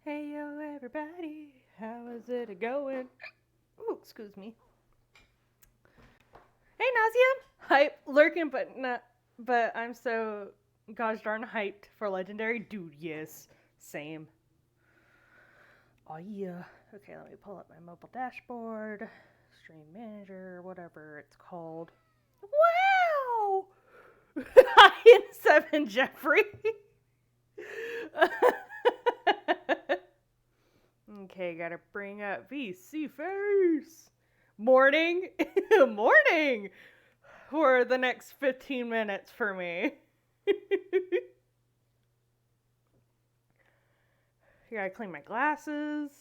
Hey yo, everybody, how is it going? Ooh, excuse me. Hey, Nausea, hype, lurking, but I'm so gosh darn hyped for Legendary, dude. Yes, same. Oh yeah. Okay, let me pull up my mobile dashboard, stream manager, whatever it's called. Wow! Hi in 7, Jeffrey. Okay, gotta bring up VC face. Morning, morning for the next 15 minutes for me. Here, I clean my glasses.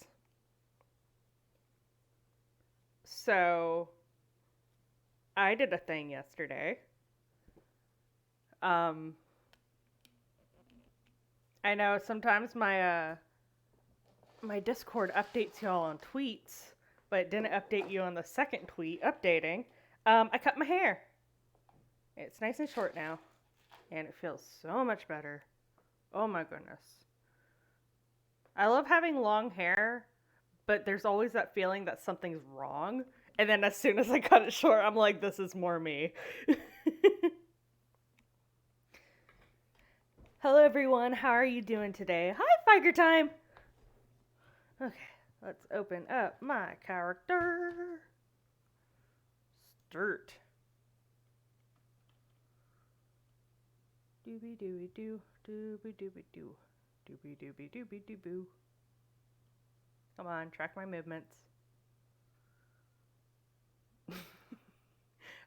So, I did a thing yesterday. Um, I know sometimes my Discord updates y'all on tweets, but it didn't update you on the second tweet updating. I cut my hair. It's nice and short now, and it feels so much better. Oh my goodness. I love having long hair, but there's always that feeling that something's wrong. And then as soon as I cut it short, I'm like, this is more me. Hello, everyone. How are you doing today? Hi, Figer Time. Okay, let's open up my character. Start. Doobie doobie doo, doobie doobie doo, doobie doobie doobie doo boo. Come on, track my movements.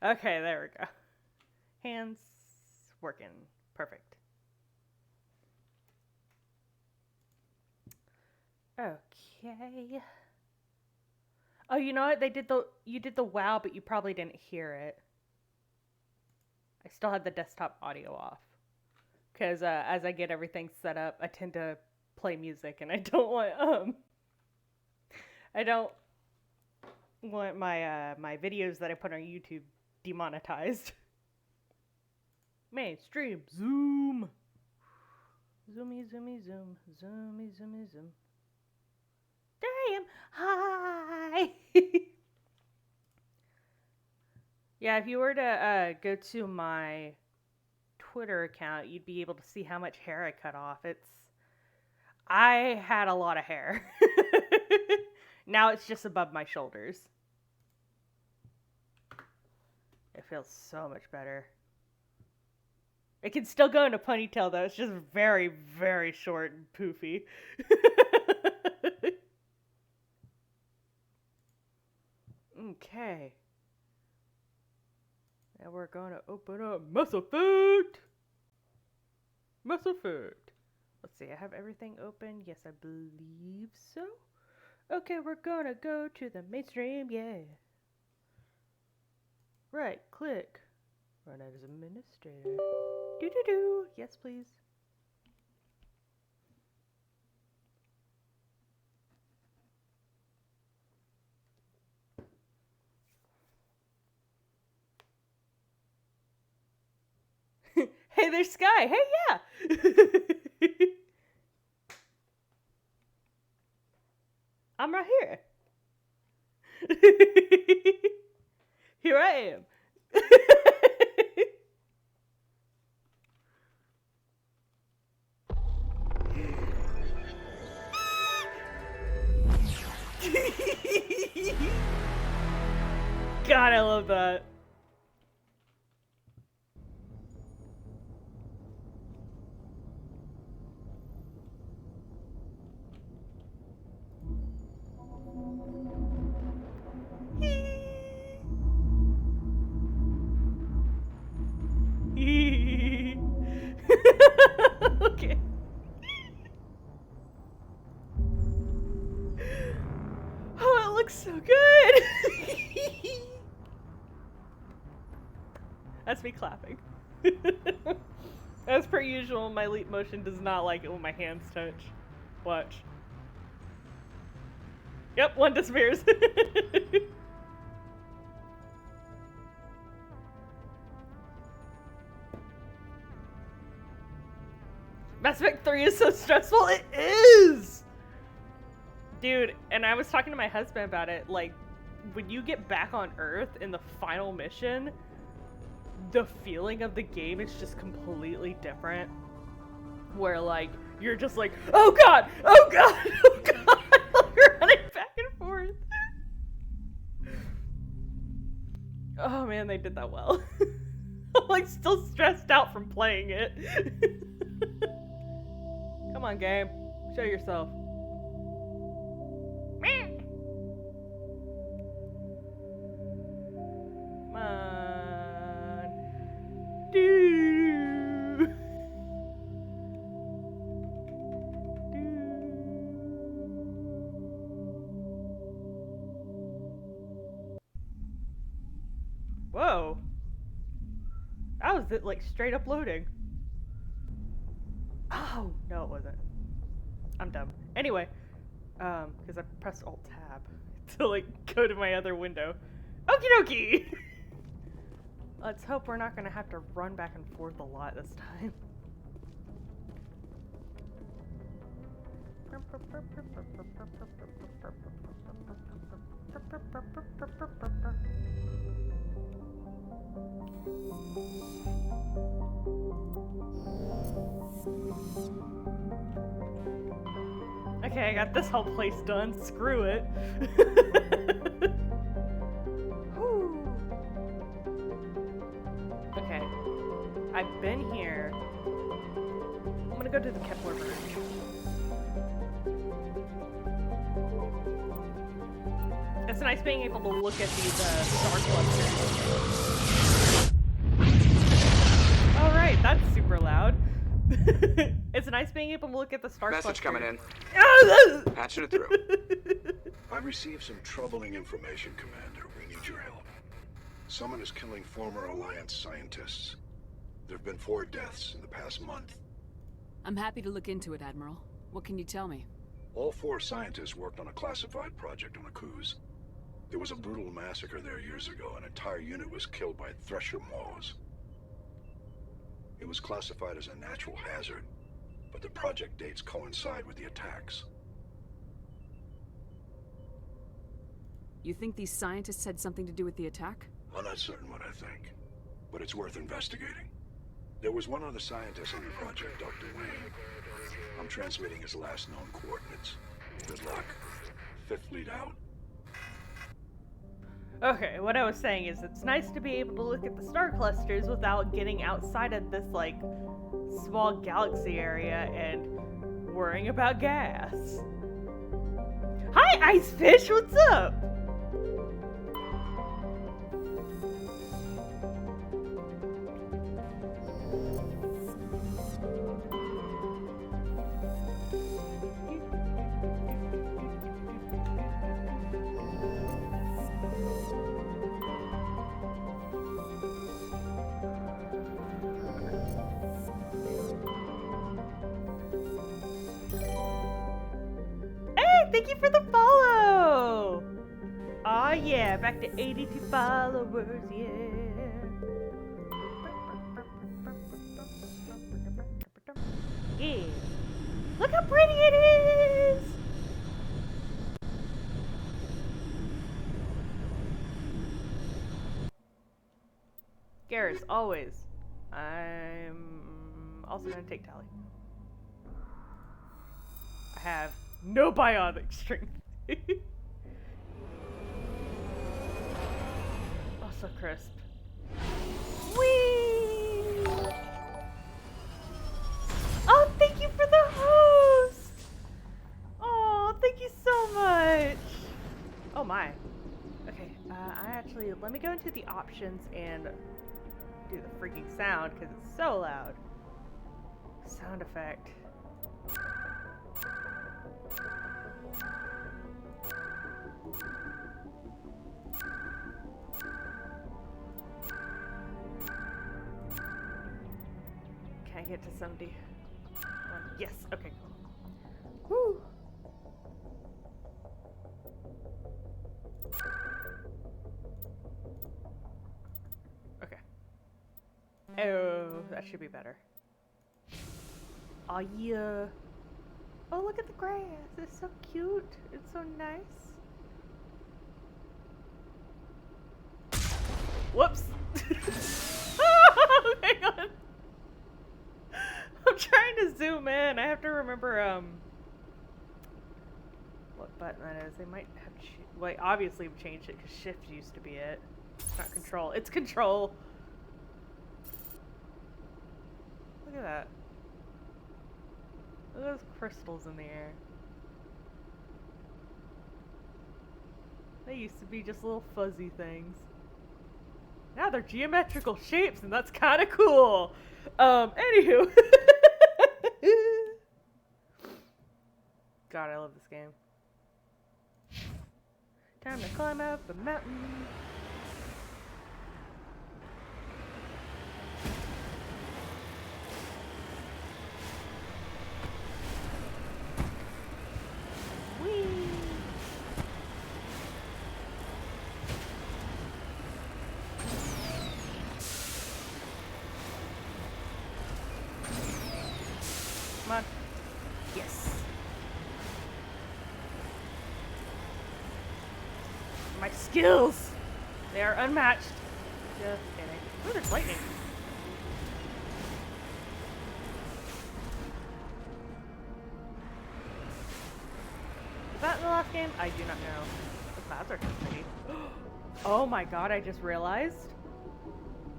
Okay, there we go. Hands working. Perfect. Okay. Oh, you know what? You did the wow, but you probably didn't hear it. I still had the desktop audio off because as I get everything set up, I tend to play music, and I don't want my videos that I put on YouTube demonetized. Mainstream zoom, zoomy zoomy zoom, zoomy zoomy zoom. There I am. Hi. Yeah, if you were to go to my Twitter account, you'd be able to see how much hair I cut off. I had a lot of hair. Now it's just above my shoulders. It feels so much better. It can still go in a ponytail though. It's just very, very short and poofy. Okay. Now we're going to open up Mass Effect. Mass Effect. Let's see, I have everything open. Yes, I believe so. Okay, we're gonna go to the mainstream, yeah. Right, click. Run as administrator. Do. Yes, please. Hey, there's Sky. Hey, yeah. I'm right here. Here I am. God, I love that. Okay. Oh, it looks so good. That's me clapping. As per usual, my leap motion does not like it when my hands touch. Watch. Yep, one disappears. Mass Effect 3 is so stressful. It is! Dude, and I was talking to my husband about it, like, when you get back on Earth in the final mission, the feeling of the game is just completely different. Where, like, you're just like, oh god, oh god, oh god, you're running back and forth. Oh man, they did that well. I'm like still stressed out from playing it. Come on, game. Show yourself. Come on. Do. Whoa. That was it, like straight up loading. Oh, no it wasn't. I'm dumb. Anyway, because I pressed Alt Tab to like go to my other window. Okie dokie! Let's hope we're not gonna have to run back and forth a lot this time. Okay, I got this whole place done. Screw it. Okay, I've been here. I'm gonna go to the Kepler Bridge. It's nice being able to look at these star clusters. Alright, that's super loud. It's nice being able to look at the star Message clusters. coming in. Patching it through. I've received some troubling information, Commander. We need your help. Someone is killing former Alliance scientists. There have been 4 deaths in the past month. I'm happy to look into it, Admiral. What can you tell me? All 4 scientists worked on a classified project on Akuz. There was a brutal massacre there years ago. An entire unit was killed by thresher moths. It was classified as a natural hazard, but the project dates coincide with the attacks. You think these scientists had something to do with the attack? I'm not certain what I think, but it's worth investigating. There was one other scientist on the project, Dr. Wayne. I'm transmitting his last known coordinates. Good luck. 5th Fleet out. Okay, what I was saying is it's nice to be able to look at the star clusters without getting outside of this, like, small galaxy area and worrying about gas. Hi, Ice Fish! What's up? Thank you for the follow! Aw yeah, back to 82 followers, yeah. Yeah. Look how pretty it is! Garrus, always. I'm also gonna take Tally. I have no bionic strength. Oh, so crisp. Whee! Oh, thank you for the host! Oh, thank you so much! Oh my. Okay, let me go into the options and do the freaking sound, because it's so loud. Sound effect. Can I get to 70? Yes, okay, cool. Woo! Okay. Oh, that should be better. Oh yeah. Oh, look at the grass. It's so cute. It's so nice. Whoops. Oh, hang on. I'm trying to zoom in. I have to remember what button that is. They might have like obviously we've changed it because shift used to be it. It's not control. It's control. Look at that. Look at those crystals in the air. They used to be just little fuzzy things. Now they're geometrical shapes, and that's kind of cool. Anywho. God, I love this game. Time to climb up a mountain. Whee! Come on. Yes. My skills! They are unmatched. Just kidding. Oh, there's lightning. Was that in the last game? I do not know. The clouds are so pretty. Oh my god, I just realized.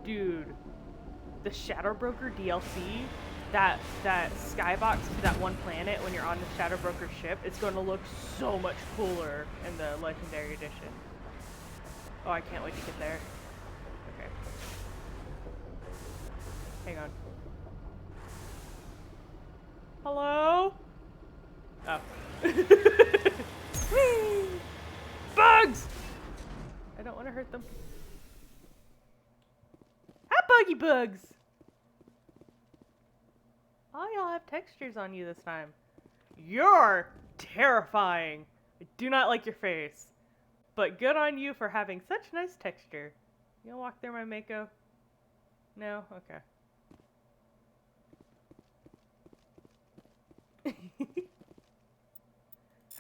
Dude. The Shadow Broker DLC, that skybox to that one planet when you're on the Shadow Broker ship, it's going to look so much cooler in the Legendary Edition. Oh, I can't wait to get there. Okay. Hang on. Hello? Oh. Whee! Bugs! I don't want to hurt them. Ah, buggy bugs! Oh, y'all have textures on you this time. You're terrifying. I do not like your face. But good on you for having such nice texture. You gonna walk through my Mako? No? Okay.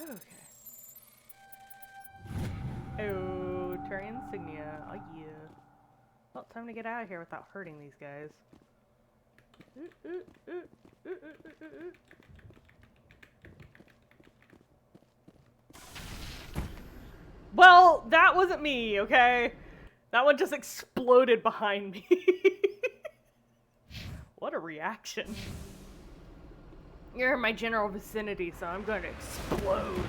Okay. Oh, Terry insignia. Oh yeah. Well, time to get out of here without hurting these guys. Well, that wasn't me, okay? That one just exploded behind me. What a reaction. You're in my general vicinity, so I'm going to explode.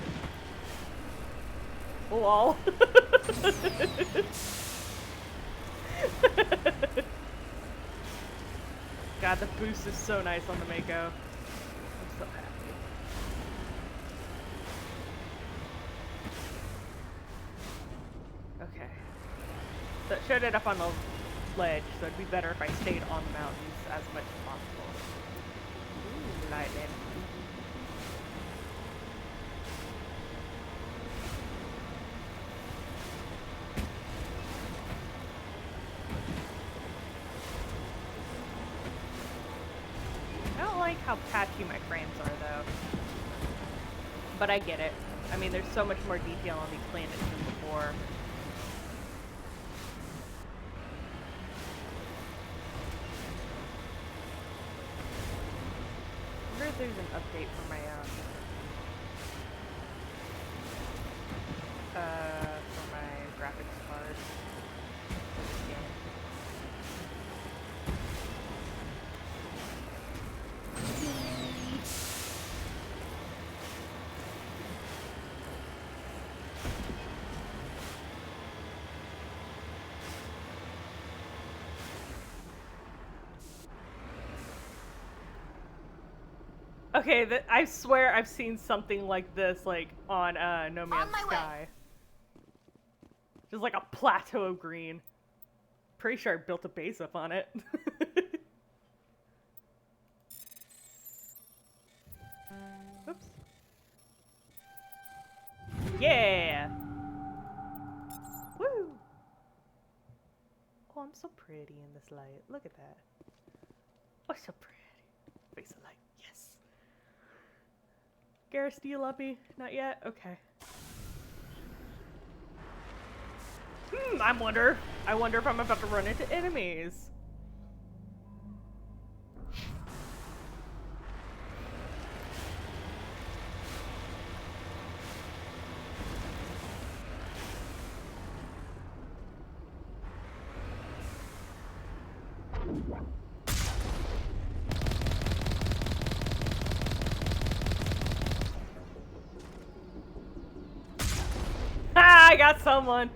Lol. God, the boost is so nice on the Mako. I'm so happy. Okay. So it showed it up on the ledge, so it'd be better if I stayed on the mountains as much as possible. Ooh, lightning. I don't like how patchy my frames are, though. But I get it. I mean, there's so much more detail on these planets than before. I wonder if there's an update for my graphics card. For this game. Okay, I swear I've seen something like this, like, on No Man's Sky. Just like a plateau of green. Pretty sure I built a base up on it. Oops. Yeah! Woo! Oh, I'm so pretty in this light. Look at that. Oh, so pretty. Face of light. Yes. Garrus, do you love me? Not yet? Okay. I wonder if I'm about to run into enemies. Ah, I got someone.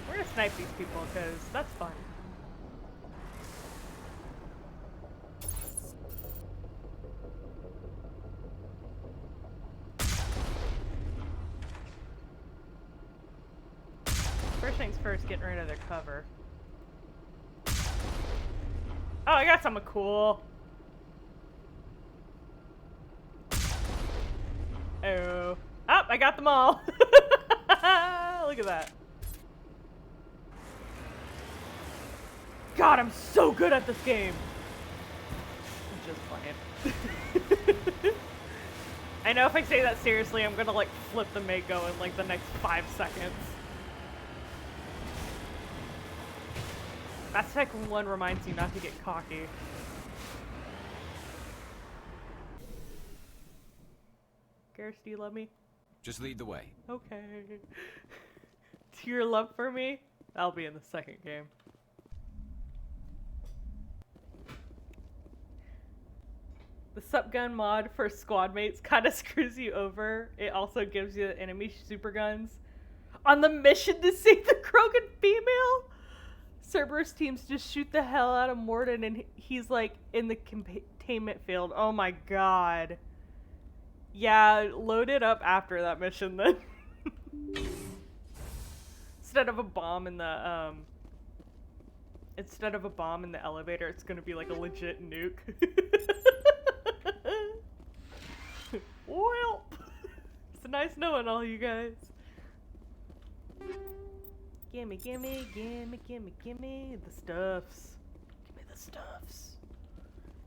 We're gonna snipe these people because that's fun. First things first, getting rid of their cover. Oh, I got something cool. Oh. Oh, I got them all. Look at that. God, I'm so good at this game. I'm just playing. I know if I say that seriously, I'm gonna like flip the Mako in like the next 5 seconds. That second one reminds you not to get cocky. Garrus, do you love me? Just lead the way. Okay. To your love for me? That'll be in the second game. The sup gun mod for squad mates kind of screws you over. It also gives you enemy super guns. On the mission to save the Krogan female, Cerberus teams just shoot the hell out of Morden and he's like in the containment field. Oh my god. Yeah, load it up after that mission then. Instead of a bomb in the elevator, it's gonna be like a legit nuke. Well, it's nice knowing all you guys. Gimme, gimme, gimme, gimme, gimme the stuffs. Gimme the stuffs.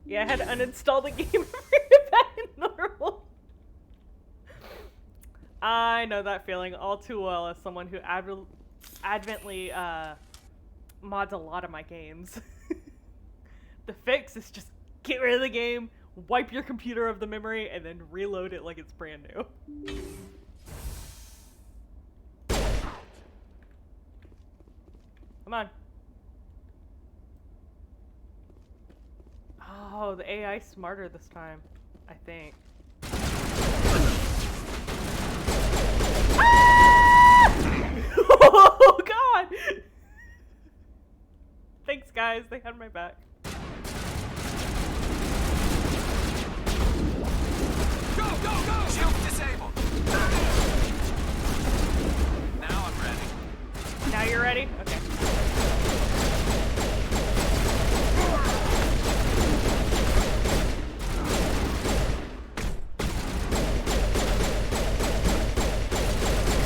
Yeah, I had to uninstall the game and bring it back in normal. I know that feeling all too well as someone who advently mods a lot of my games. The fix is just get rid of the game, wipe your computer of the memory, and then reload it like it's brand new. Come on. Oh, the AI's smarter this time, I think. Ah! Oh, God! Thanks, guys. They had my back. Go, go, go! Shield disabled. Now I'm ready. Now you're ready? Okay.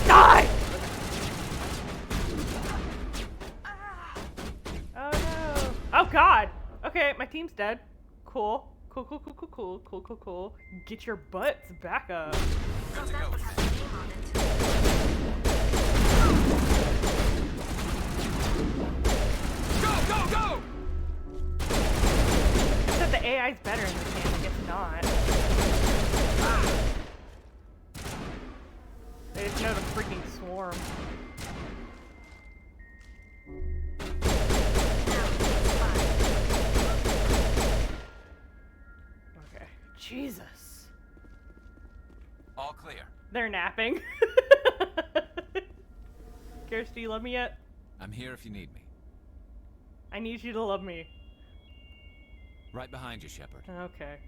Die! Oh no. Oh god! Okay, my team's dead. Cool. Cool. Get your butts back up. Good to go. Go, go, go! I said the AI's better in this game, I guess not. They just know to freaking swarm. Okay. Jesus. All clear. They're napping. Garrus, do you love me yet? I'm here if you need me. I need you to love me. Right behind you, Shepard. Okay.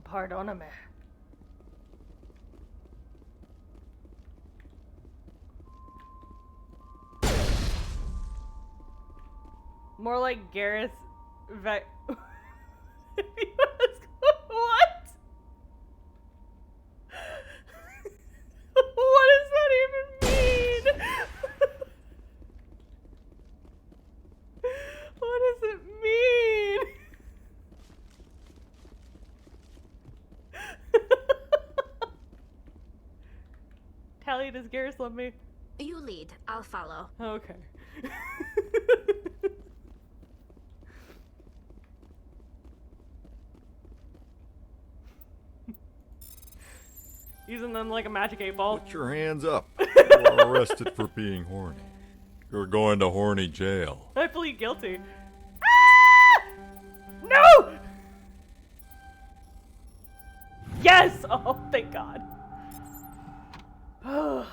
Pardoname. More like Gareth Ve- What? What does that even mean? What does it mean? Tally, does Gareth love me? You lead. I'll follow. Okay. Using them like a magic 8-ball. Put your hands up. You are arrested for being horny. You're going to horny jail. I plead guilty. Ah! No! Yes! Oh, thank God. No.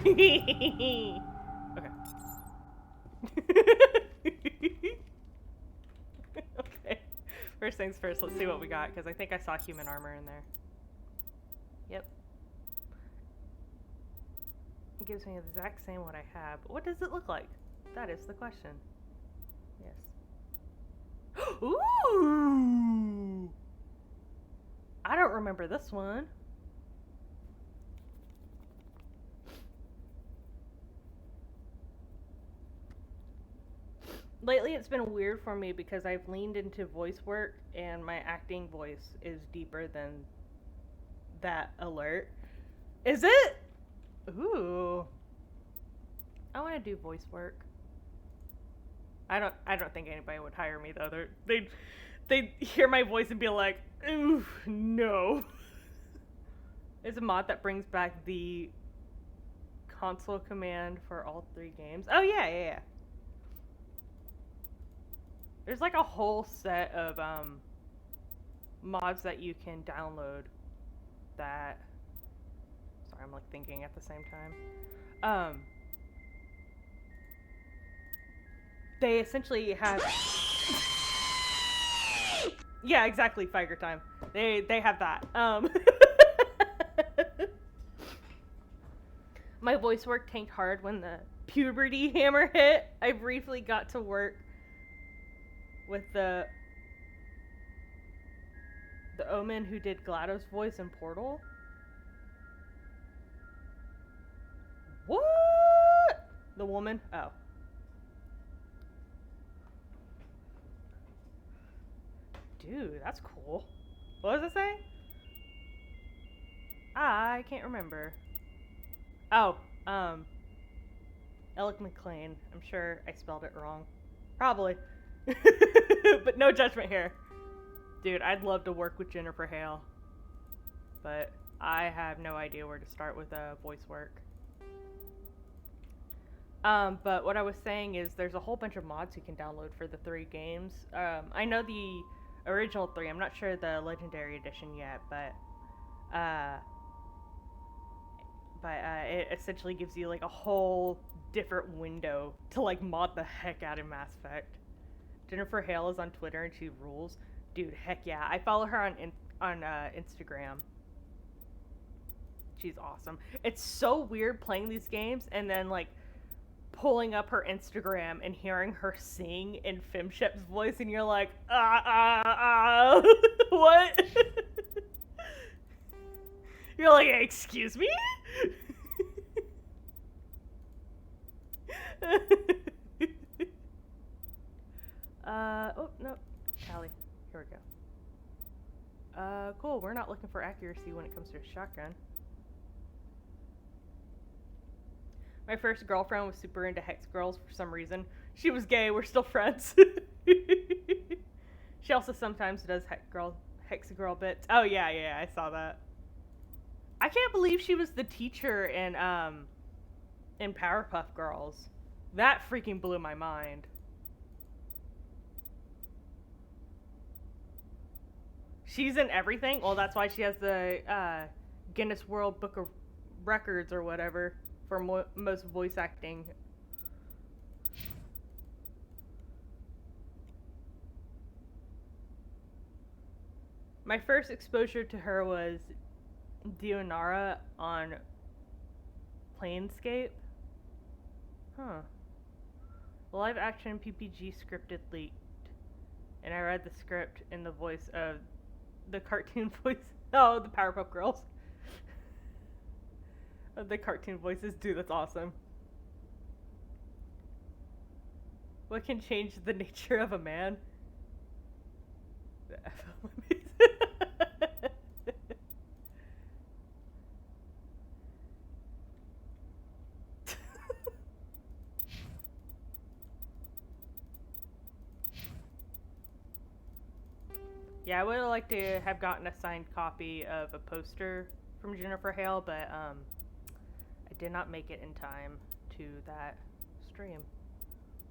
Okay. Okay. First things first, let's see what we got, because I think I saw human armor in there. Yep. It gives me the exact same what I have. But what does it look like? That is the question. Yes. Ooh! I don't remember this one. Lately it's been weird for me because I've leaned into voice work and my acting voice is deeper than that alert. Is it? Ooh. I want to do voice work. I don't think anybody would hire me though. They'd hear my voice and be like, ooh, no. It's a mod that brings back the console command for all 3 games. Oh yeah. There's like a whole set of mods that you can download that, sorry, I'm like thinking at the same time. They essentially have yeah, exactly, Figer time. They have that. My voice work tanked hard when the puberty hammer hit. I briefly got to work with the Omen who did GLaDOS' voice in Portal. What? The woman? Oh. Dude, that's cool. What was it saying? I can't remember. Oh, Alec McLean. I'm sure I spelled it wrong. Probably. But no judgment here. Dude, I'd love to work with Jennifer Hale. But I have no idea where to start with voice work. But what I was saying is there's a whole bunch of mods you can download for the 3 games. I know the original 3. I'm not sure the Legendary Edition yet, but it essentially gives you like a whole different window to like mod the heck out of Mass Effect. Jennifer Hale is on Twitter and she rules. Dude, heck yeah. I follow her on Instagram. She's awesome. It's so weird playing these games and then like pulling up her Instagram and hearing her sing in Femshep's voice and you're like, what? You're like, excuse me? Oh, no. Callie. Here we go. Cool. We're not looking for accuracy when it comes to a shotgun. My first girlfriend was super into hex girls for some reason. She was gay. We're still friends. She also sometimes does hex girl bits. Oh, yeah. I saw that. I can't believe she was the teacher in Powerpuff Girls. That freaking blew my mind. She's in everything. Well, that's why she has the Guinness World Book of Records or whatever for most voice acting. My first exposure to her was Dionara on Planescape. Huh. Live action PPG scripted leaked. And I read the script in the voice of the cartoon voice. Oh, the Powerpuff Girls. The cartoon voices. Dude, that's awesome. What can change the nature of a man? The FLMAs. Yeah, I would have liked to have gotten a signed copy of a poster from Jennifer Hale, but I did not make it in time to that stream,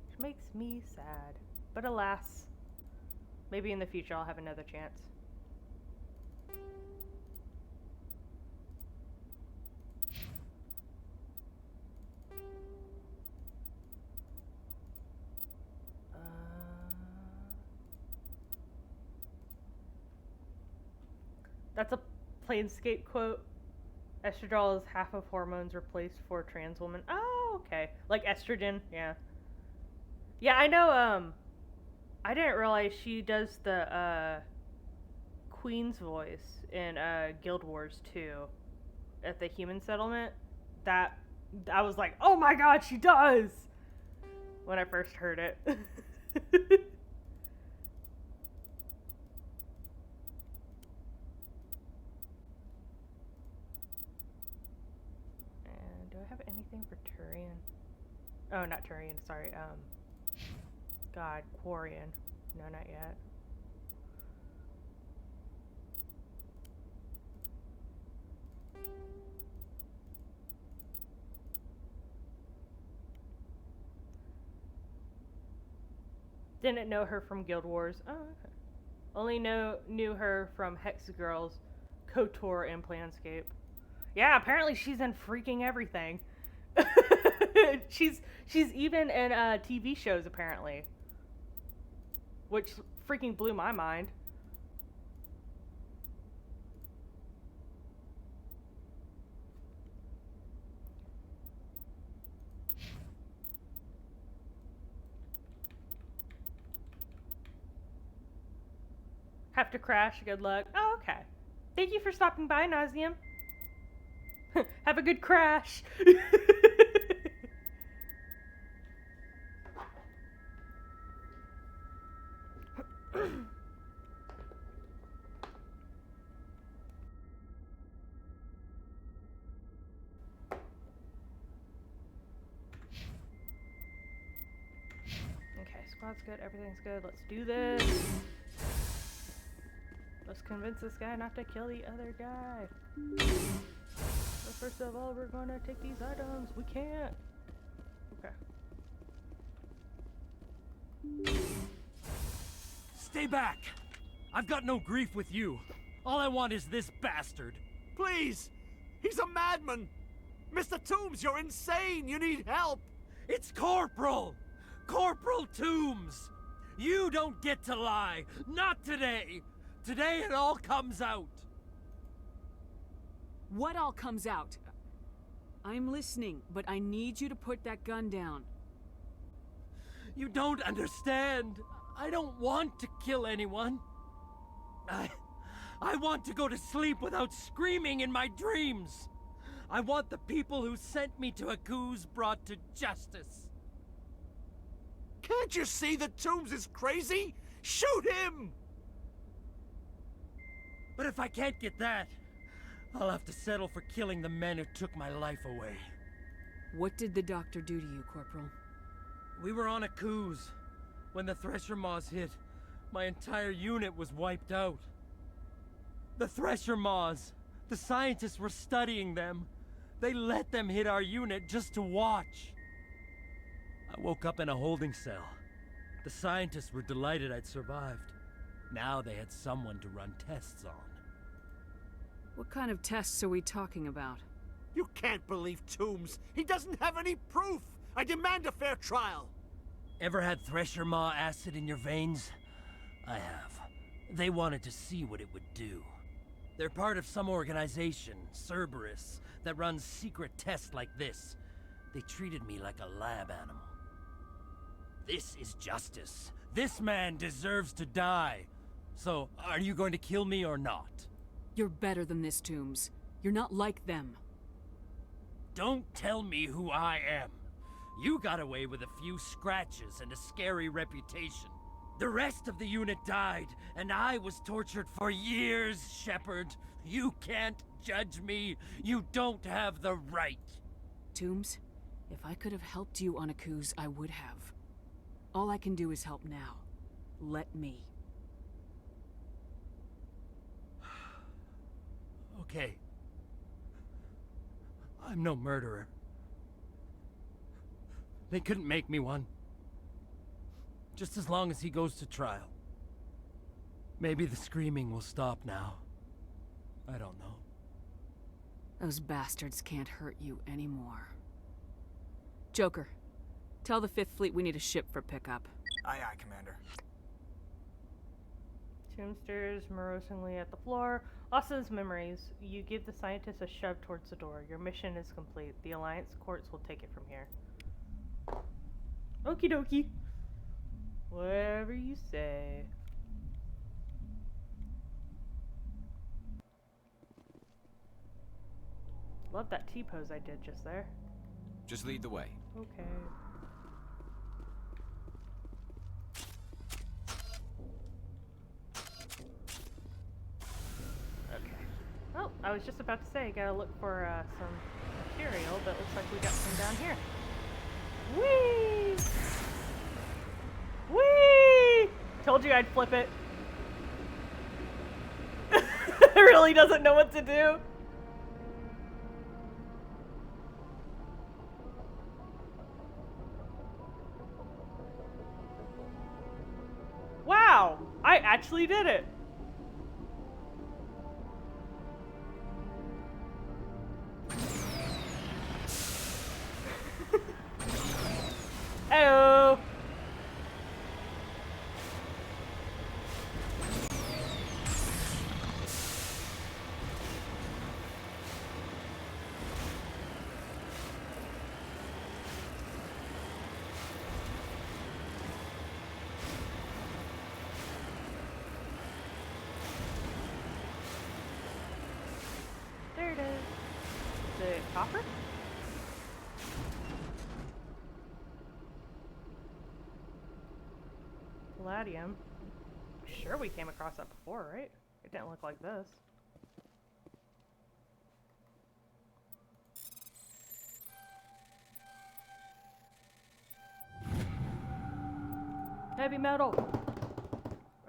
which makes me sad. But alas, maybe in the future I'll have another chance. That's a Planescape quote. Estradiol is half of hormones replaced for trans woman. Oh, okay. Like estrogen, yeah. Yeah, I know, I didn't realize she does the, Queen's voice in, Guild Wars 2 at the human settlement. That, I was like, oh my god, she does! When I first heard it. Do I have anything for Turian? Oh, not Turian, sorry, God, Quarian. No, not yet. Didn't know her from Guild Wars. Oh, okay. Only knew her from Hex Girls, KOTOR, and Planescape. Yeah, apparently she's in freaking everything. she's even in TV shows apparently, which freaking blew my mind. Have to crash. Good luck. Oh, okay. Thank you for stopping by, Nauseam. Have a good crash. Okay, squad's good. Everything's good. Let's do this. Let's convince this guy not to kill the other guy. But first of all, we're gonna take these items. We can't. Okay. Stay back! I've got no grief with you. All I want is this bastard. Please! He's a madman! Mr. Toombs, you're insane! You need help! It's Corporal! Corporal Toombs! You don't get to lie! Not today! Today it all comes out! What all comes out? I'm listening, but I need you to put that gun down. You don't understand. I don't want to kill anyone. I want to go to sleep without screaming in my dreams. I want the people who sent me to Akuz brought to justice. Can't you see that Toombs is crazy? Shoot him! But if I can't get that, I'll have to settle for killing the men who took my life away. What did the doctor do to you, Corporal? We were on Akuz. When the Thresher Maws hit, my entire unit was wiped out. The Thresher Maws, the scientists were studying them. They let them hit our unit just to watch. I woke up in a holding cell. The scientists were delighted I'd survived. Now they had someone to run tests on. What kind of tests are we talking about? You can't believe Toombs. He doesn't have any proof. I demand a fair trial. Ever had Thresher Maw acid in your veins? I have. They wanted to see what it would do. They're part of some organization, Cerberus, that runs secret tests like this. They treated me like a lab animal. This is justice. This man deserves to die. So, are you going to kill me or not? You're better than this, Toombs. You're not like them. Don't tell me who I am. You got away with a few scratches and a scary reputation. The rest of the unit died, and I was tortured for years, Shepard. You can't judge me. You don't have the right. Toombs, if I could have helped you on Akuz, I would have. All I can do is help now. Let me. Okay. I'm no murderer. They couldn't make me one. Just as long as he goes to trial. Maybe the screaming will stop now. I don't know. Those bastards can't hurt you anymore. Joker, tell the 5th Fleet we need a ship for pickup. Aye, aye, Commander. Tomb stares morosely at the floor. Lost his memories. You give the scientist a shove towards the door. Your mission is complete. The Alliance courts will take it from here. Okie dokie. Whatever you say. Love that T-pose I did just there. Just lead the way. Okay. Okay. Oh, I was just about to say, gotta look for some material, but looks like we got some down here. Whee! Whee! Told you I'd flip it. It really doesn't know what to do. Wow! I actually did it! Heyo! There it is. Is it copper? Palladium. Sure, we came across that before, right? It didn't look like this. Heavy metal.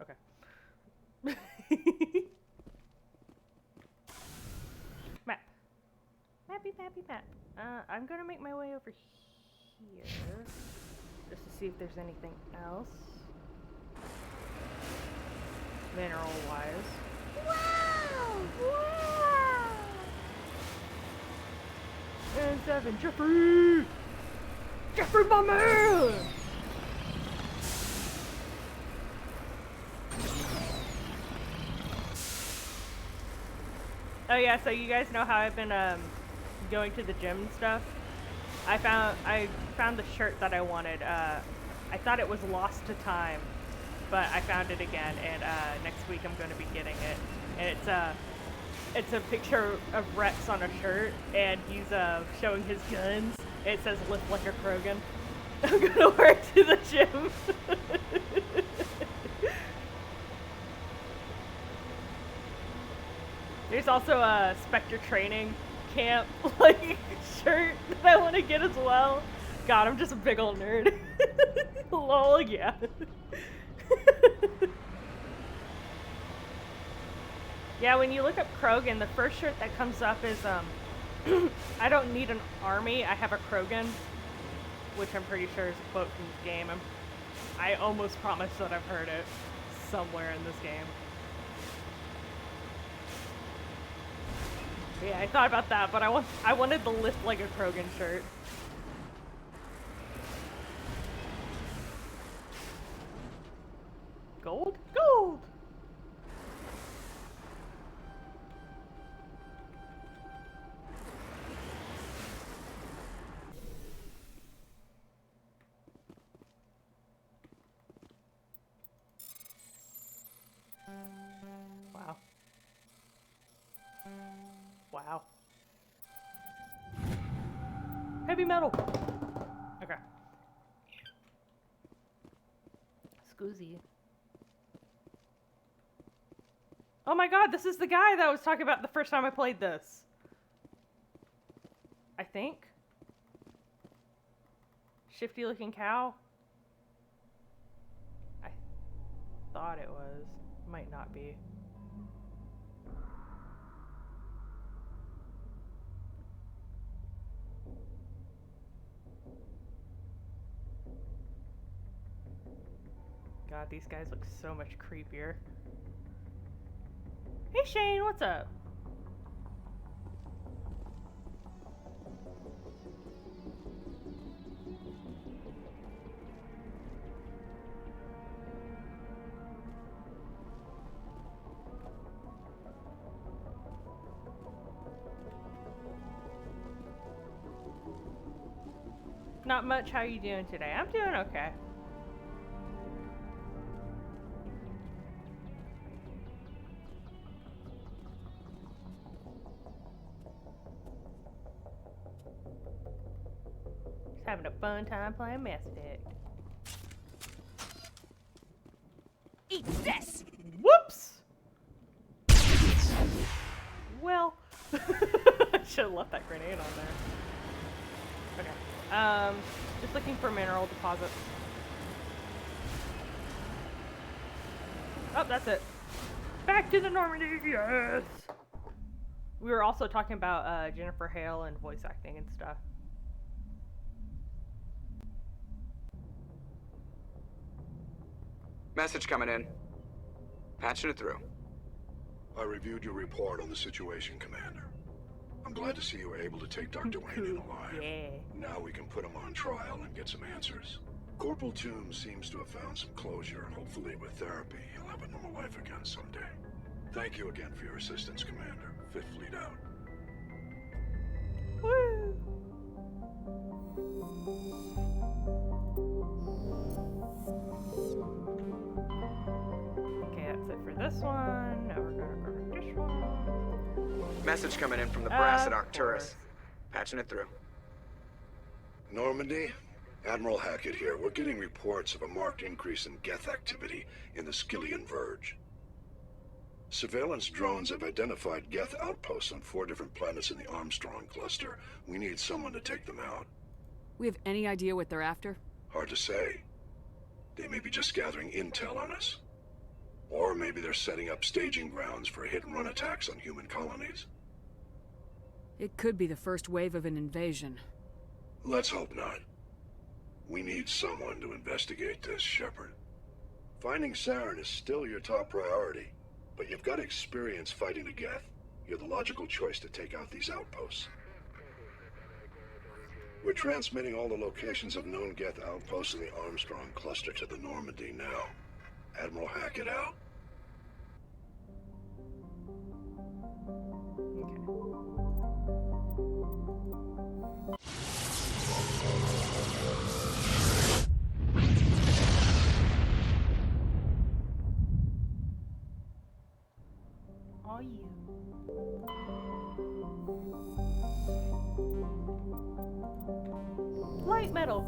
Okay. Map. Mappy map. I'm gonna make my way over here just to see if there's anything else. Mineral wise. Wow! Wow! And 7, Jeffrey! Jeffrey, my man! Oh yeah, so you guys know how I've been going to the gym and stuff? I found the shirt that I wanted. I thought it was lost to time, but I found it again, and next week I'm going to be getting it. And it's a picture of Rex on a shirt, and he's showing his guns. It says "Lift like a Krogan." I'm gonna wear it to the gym. There's also a Spectre training camp like shirt that I want to get as well. God, I'm just a big old nerd. Lol, yeah. Yeah, when you look up Krogan, the first shirt that comes up is I don't need an army, I have a Krogan, which I'm pretty sure is a quote from this game. I almost promise that I've heard it somewhere in this game. Yeah, I thought about that, but I wanted the lift like a Krogan shirt. Gold? Gold! metal. Okay. Scoozy. Oh my god, this is the guy that I was talking about the first time I played this. I think. Shifty looking cow. I thought it was. Might not be. God, these guys look so much creepier. Hey Shane, what's up? Not much. How you doing today? I'm doing okay. Just having a fun time playing Mass Effect. Eat this! Whoops! Well, I should have left that grenade on there. Okay. Just looking for mineral deposits. Oh, that's it. Back to the Normandy, yes! We were also talking about Jennifer Hale and voice acting and stuff. Message coming in. Patching it through. I reviewed your report on the situation, Commander. I'm glad to see you were able to take Dr. Wayne in alive. Yeah. Now we can put him on trial and get some answers. Corporal Toombs seems to have found some closure, and hopefully with therapy, he'll have a normal life again someday. Thank you again for your assistance, Commander. Fifth Fleet out. Woo! Okay, that's it for this one. Now we're gonna go with this one. Message coming in from the brass at Of Arcturus. course. Patching it through. Normandy? Admiral Hackett here. We're getting reports of a marked increase in Geth activity in the Skillian Verge. Surveillance drones have identified Geth outposts on 4 different planets in the Armstrong cluster. We need someone to take them out. We have any idea what they're after? Hard to say. They may be just gathering intel on us. Or maybe they're setting up staging grounds for hit-and-run attacks on human colonies. It could be the first wave of an invasion. Let's hope not. We need someone to investigate this, Shepard. Finding Saren is still your top priority, but you've got experience fighting the Geth. You're the logical choice to take out these outposts. We're transmitting all the locations of known Geth outposts in the Armstrong cluster to the Normandy now. Admiral Hackett out. All you. Light metal.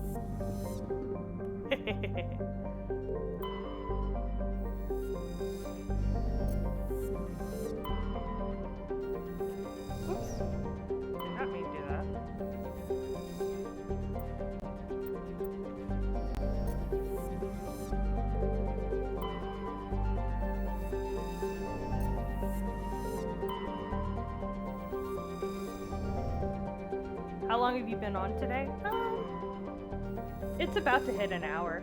Oops. Did not mean to do that. How long have you been on today? It's about to hit an hour.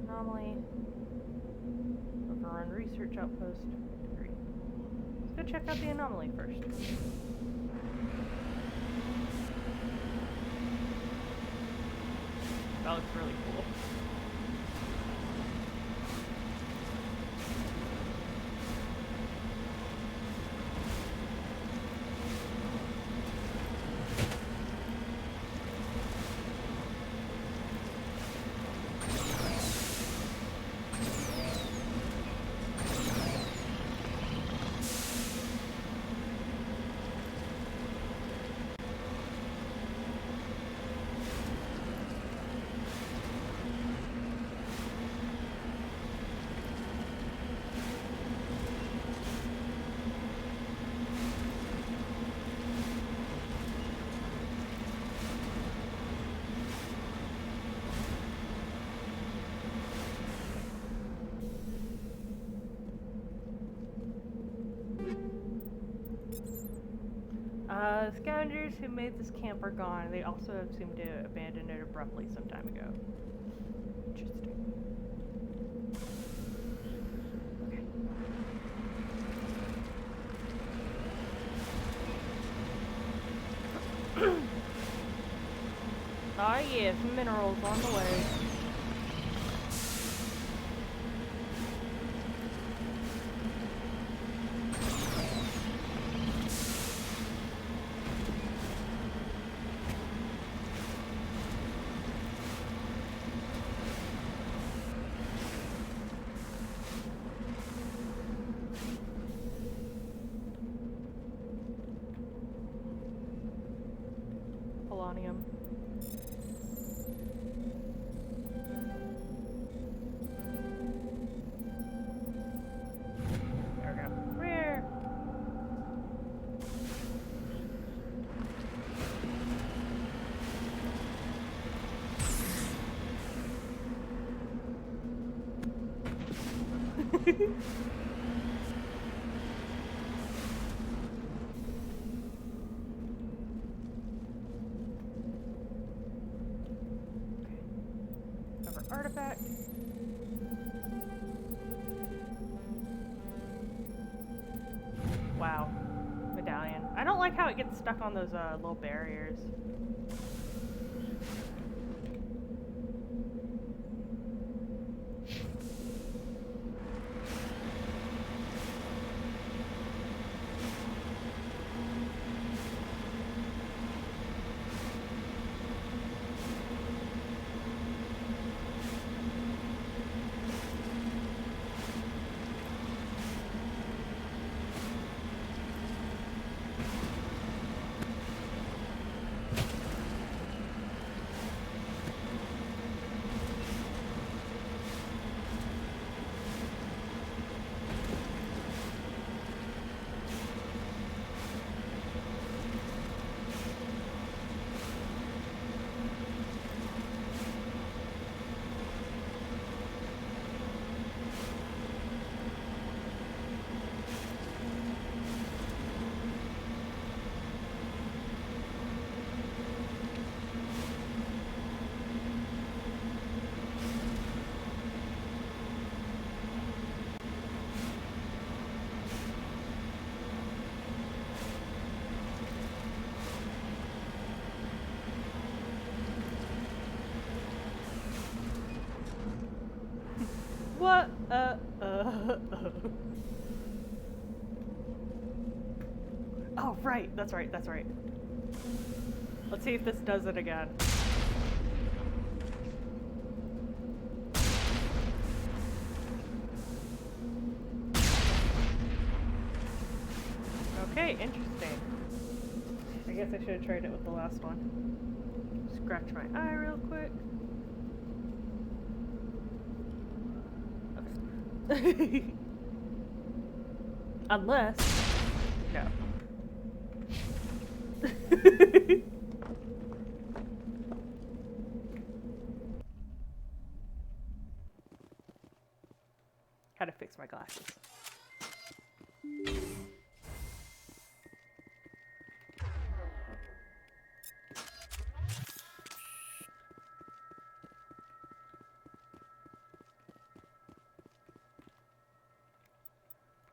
Anomaly. Overrun research outpost. Degree. go check out the anomaly first. That looks really cool. The scavengers who made this camp are gone. They also have seemed to abandon it abruptly some time ago. Interesting. Okay. Ah yes, minerals on the way. Polonium. There we go. Where? Over artifact. Wow. Medallion. I don't like how it gets stuck on those little barriers. What? Oh, right. That's right. That's right. Let's see if this does it again. Okay, interesting. I guess I should have tried it with the last one. Scratch my eye real quick. Okay. Unless... No. How to fix my glasses.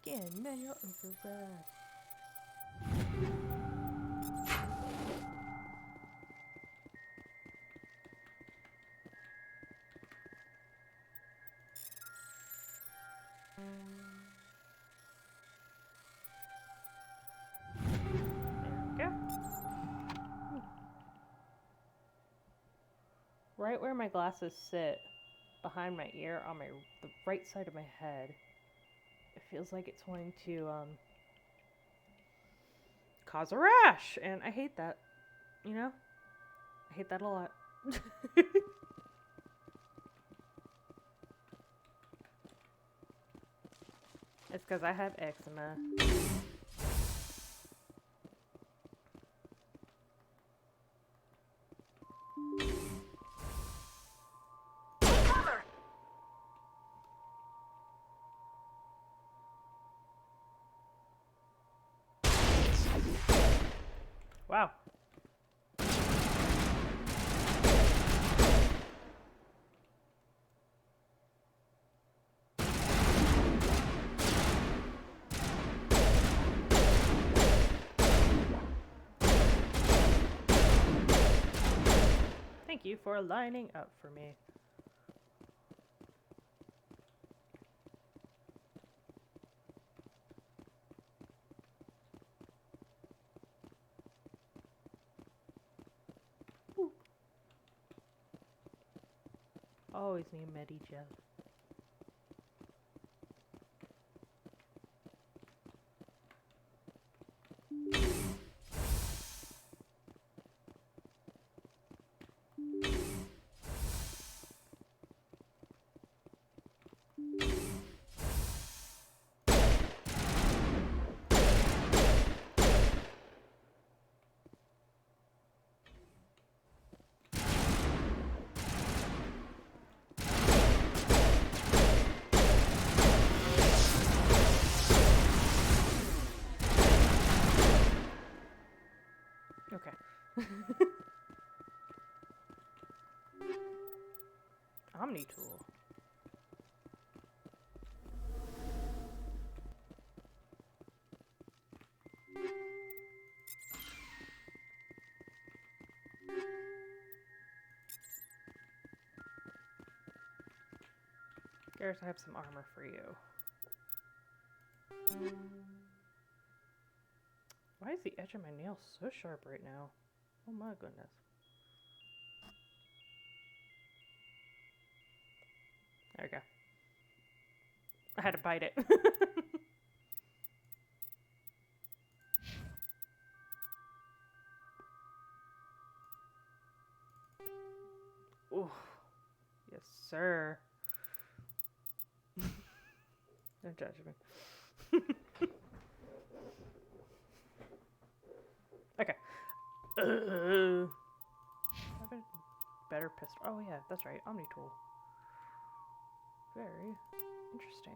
Again, manual override. There we go. Right where my glasses sit, behind my ear, on the right side of my head, it feels like it's going to cause a rash, and I hate that. You know, I hate that a lot. It's because I have eczema. Cover! Wow. Thank you for lining up for me. Ooh. Always need Medi gel. Okay. Omni tool. Garrus, I have some armor for you. Why is the edge of my nail so sharp right now? Oh my goodness. There we go. I had to bite it. Ooh. Yes, sir. Don't judge me. Okay. I have a better pistol. Oh yeah, that's right. Omni tool. Very interesting.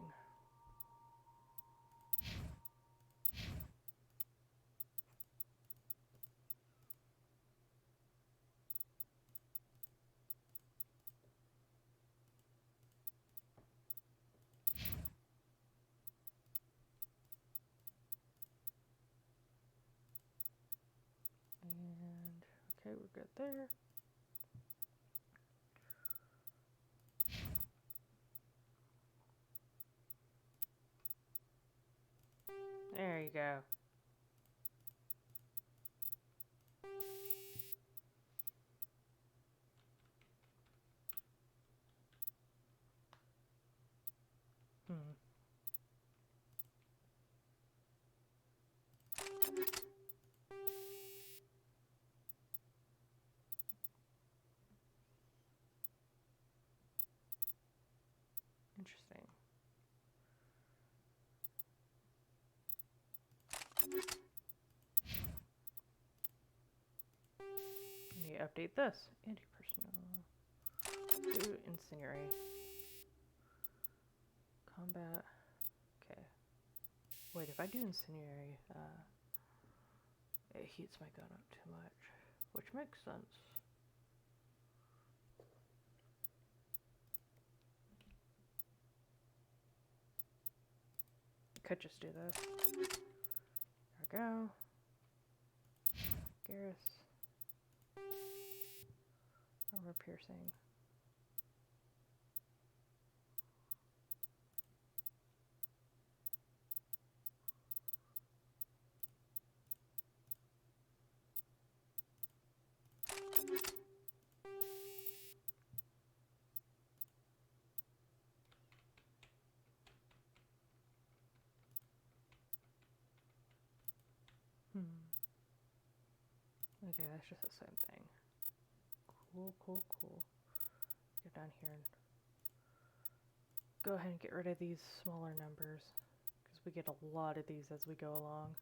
And okay, we're good there. There you go. Hmm. Interesting. I need to update this. Anti-personnel. Do incendiary. Combat. Okay. Wait, if I do incendiary, it heats my gun up too much, which makes sense. Could just do this. There we go. Garrus. Armor piercing. Okay, that's just the same thing. Cool, cool, cool. Go down here and go ahead and get rid of these smaller numbers, because we get a lot of these as we go along.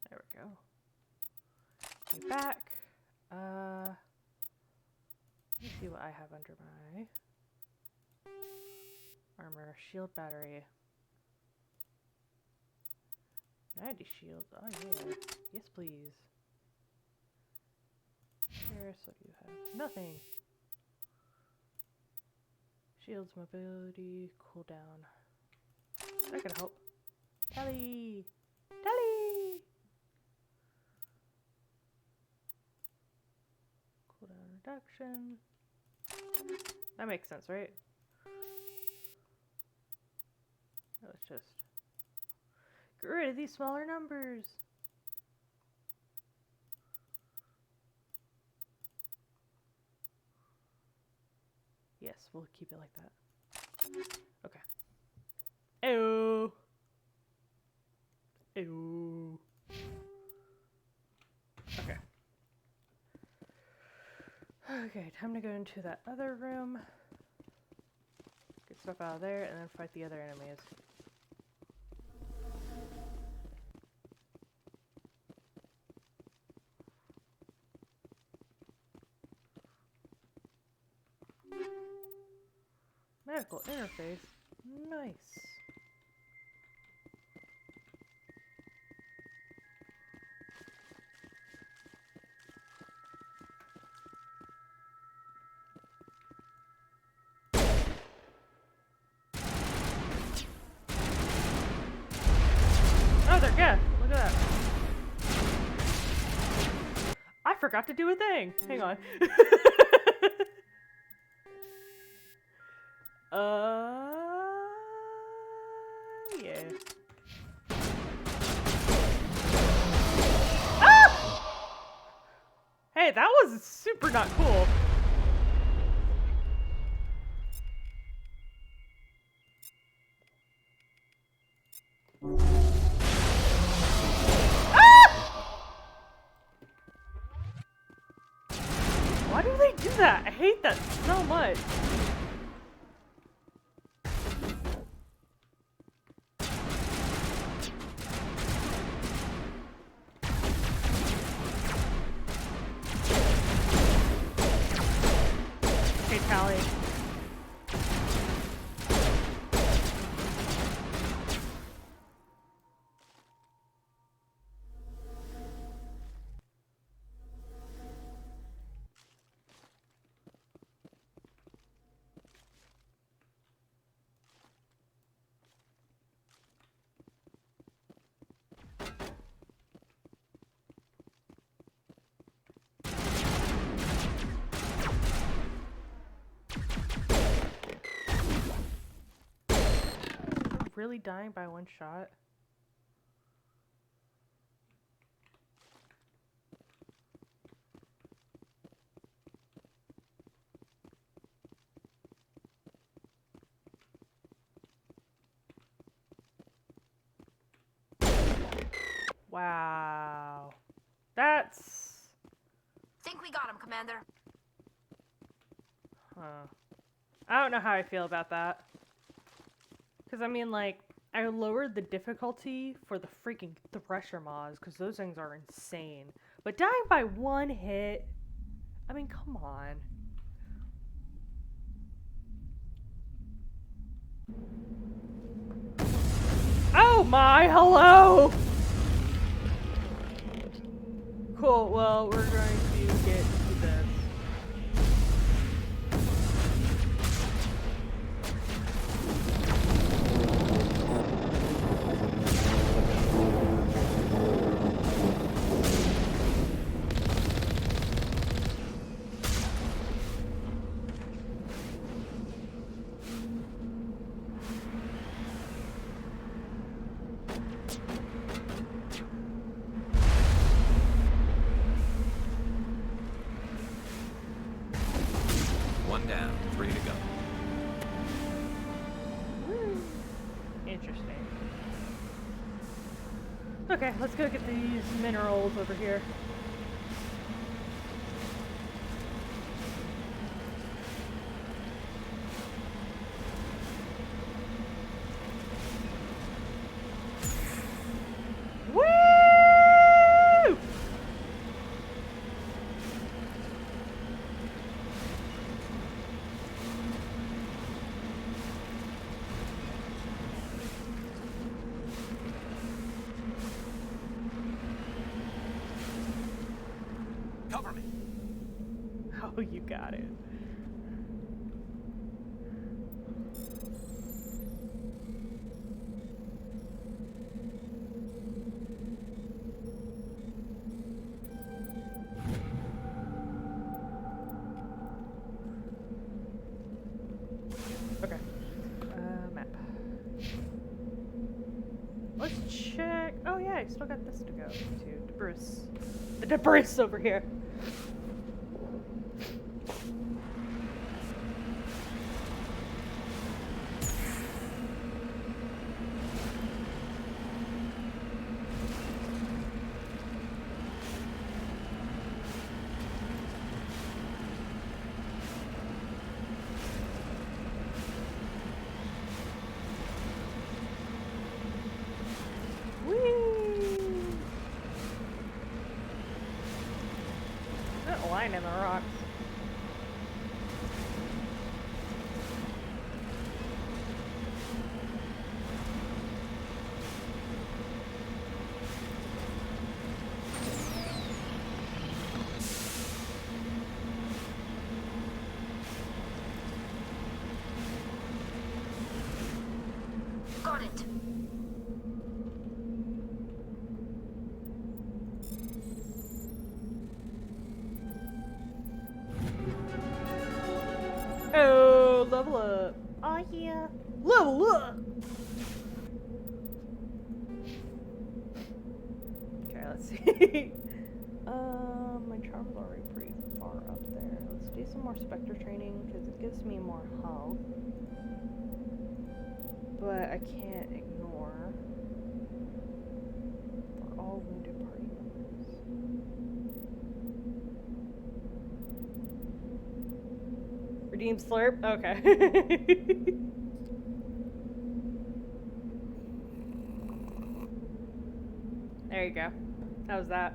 There we go. Get back. Let me see what I have under my armor. Shield battery. 90 shields. Oh yeah. Yes, please. Here's what you have. Nothing. Shields, mobility, cooldown. That could help. Tally! Tally! Cooldown reduction. That makes sense, right? Let's just get rid of these smaller numbers. Yes, we'll keep it like that. Okay. Ew. Ew. Okay. Okay, time to go into that other room. Get stuff out of there and then fight the other enemies. Medical interface. Nice. Oh, they're good. Look at that. I forgot to do a thing. Hang on. Yeah. Ah! Hey, that was super not cool. Why do they do that? I hate that so much. Okay, Tally. Really dying by one shot? Wow. That's... Think we got him, Commander. Huh. I don't know how I feel about that. Because, I mean, like, I lowered the difficulty for the freaking Thresher Maws, because those things are insane. But dying by one hit... I mean, come on. Oh my, hello! Cool, well, we're going to get to this. down. 3 to go. Interesting. Okay, let's go get these minerals over here. Woo! Cover me. Oh, you got it. Okay. Map. Let's check. Oh yeah, I still got this to go to debris. The debris over here. That line in the rocks. Got it. Oh, level up. Oh yeah. Level up! Okay, let's see. My charm's already pretty far up there. Let's do some more Spectre training because it gives me more health. But I can't ignore. For all wounded party members. Redeem slurp? Okay. There you go. How's that?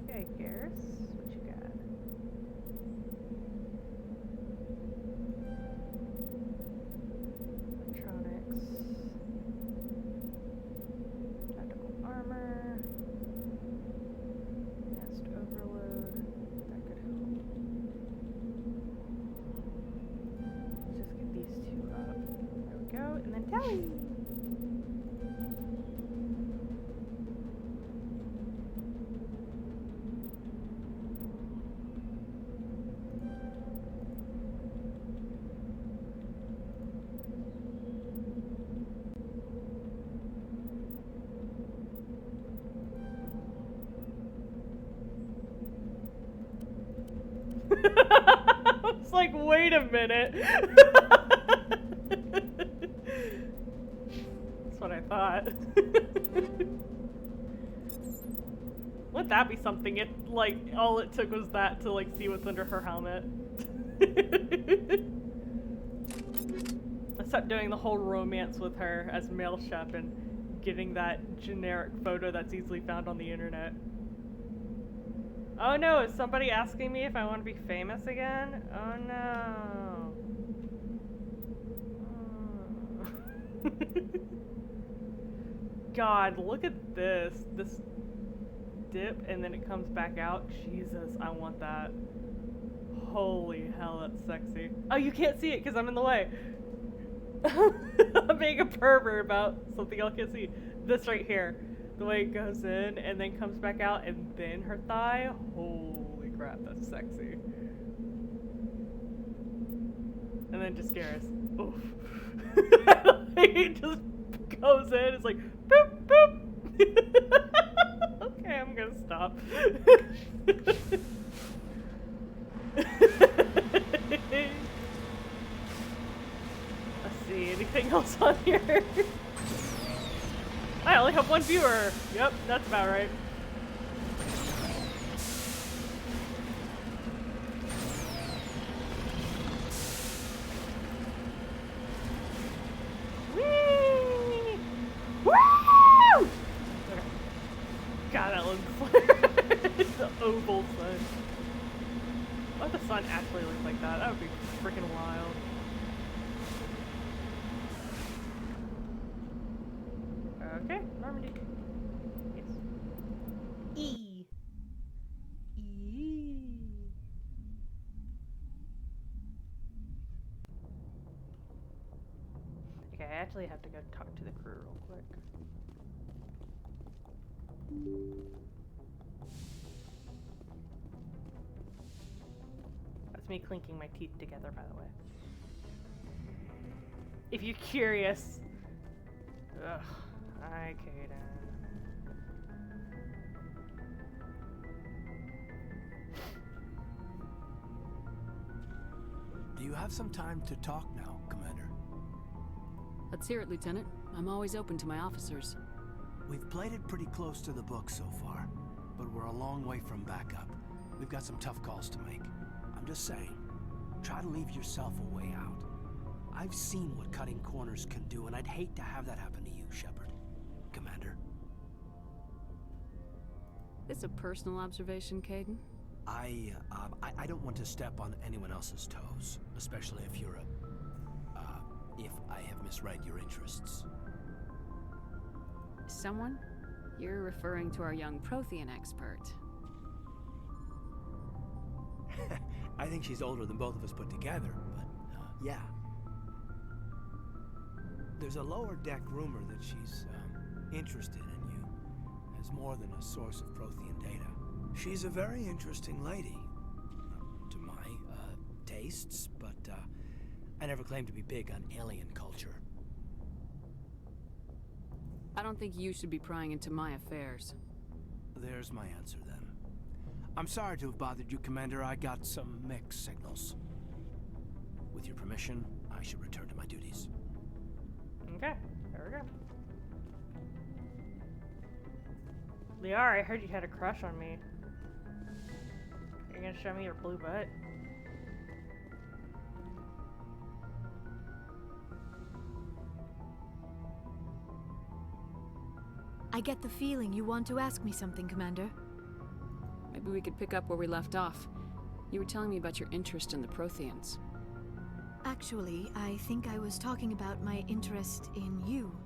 Okay, Garrus, what you got? Electronics. Tactical armor. Advanced overload. That could help. Let's just get these two up. There we go. And then tally! It's like, wait a minute. That's what I thought. Wouldn't that be something? It like all it took was that to like see what's under her helmet. I stopped doing the whole romance with her as male chef and getting that generic photo that's easily found on the internet. Oh no, is somebody asking me if I want to be famous again? Oh no. Oh. God, look at this. This dip and then it comes back out. Jesus, I want that. Holy hell, that's sexy. Oh, you can't see it because I'm in the way. I'm being a pervert about something y'all can't see. This right here. The way it goes in and then comes back out and then her thigh. Holy crap, that's sexy. And then just Garrus. Oof. He just goes in. It's like boop boop. Okay, I'm gonna stop. Let's see, anything else on here? I only have one viewer. Yep, that's about right. Whee! Woo! Okay. God, that looks it's the oval sun. What if the sun actually looked like that? That would be freaking wild. Okay, Normandy. Yes. E. E. Okay, I actually have to go talk to the crew real quick. That's me clinking my teeth together, by the way. If you're curious. Ugh. Hi, Kaden. Do you have some time to talk now, Commander? Let's hear it, Lieutenant. I'm always open to my officers. We've played it pretty close to the book so far, but we're a long way from backup. We've got some tough calls to make. I'm just saying, try to leave yourself a way out. I've seen what cutting corners can do, and I'd hate to have that happen to you, Shepard. Commander. This a personal observation, Caden? I don't want to step on anyone else's toes, especially if you're if I have misread your interests. Someone? You're referring to our young Prothean expert. I think she's older than both of us put together, but, yeah. There's a lower deck rumor that she's, interested in you, as more than a source of Prothean data. She's a very interesting lady, to my, tastes, but, I never claimed to be big on alien culture. I don't think you should be prying into my affairs. There's my answer, then. I'm sorry to have bothered you, Commander. I got some mixed signals. With your permission, I should return to my duties. Okay, there we go. Liara, I heard you had a crush on me. Are you gonna show me your blue butt? I get the feeling you want to ask me something, Commander. Maybe we could pick up where we left off. You were telling me about your interest in the Protheans. Actually, I think I was talking about my interest in you,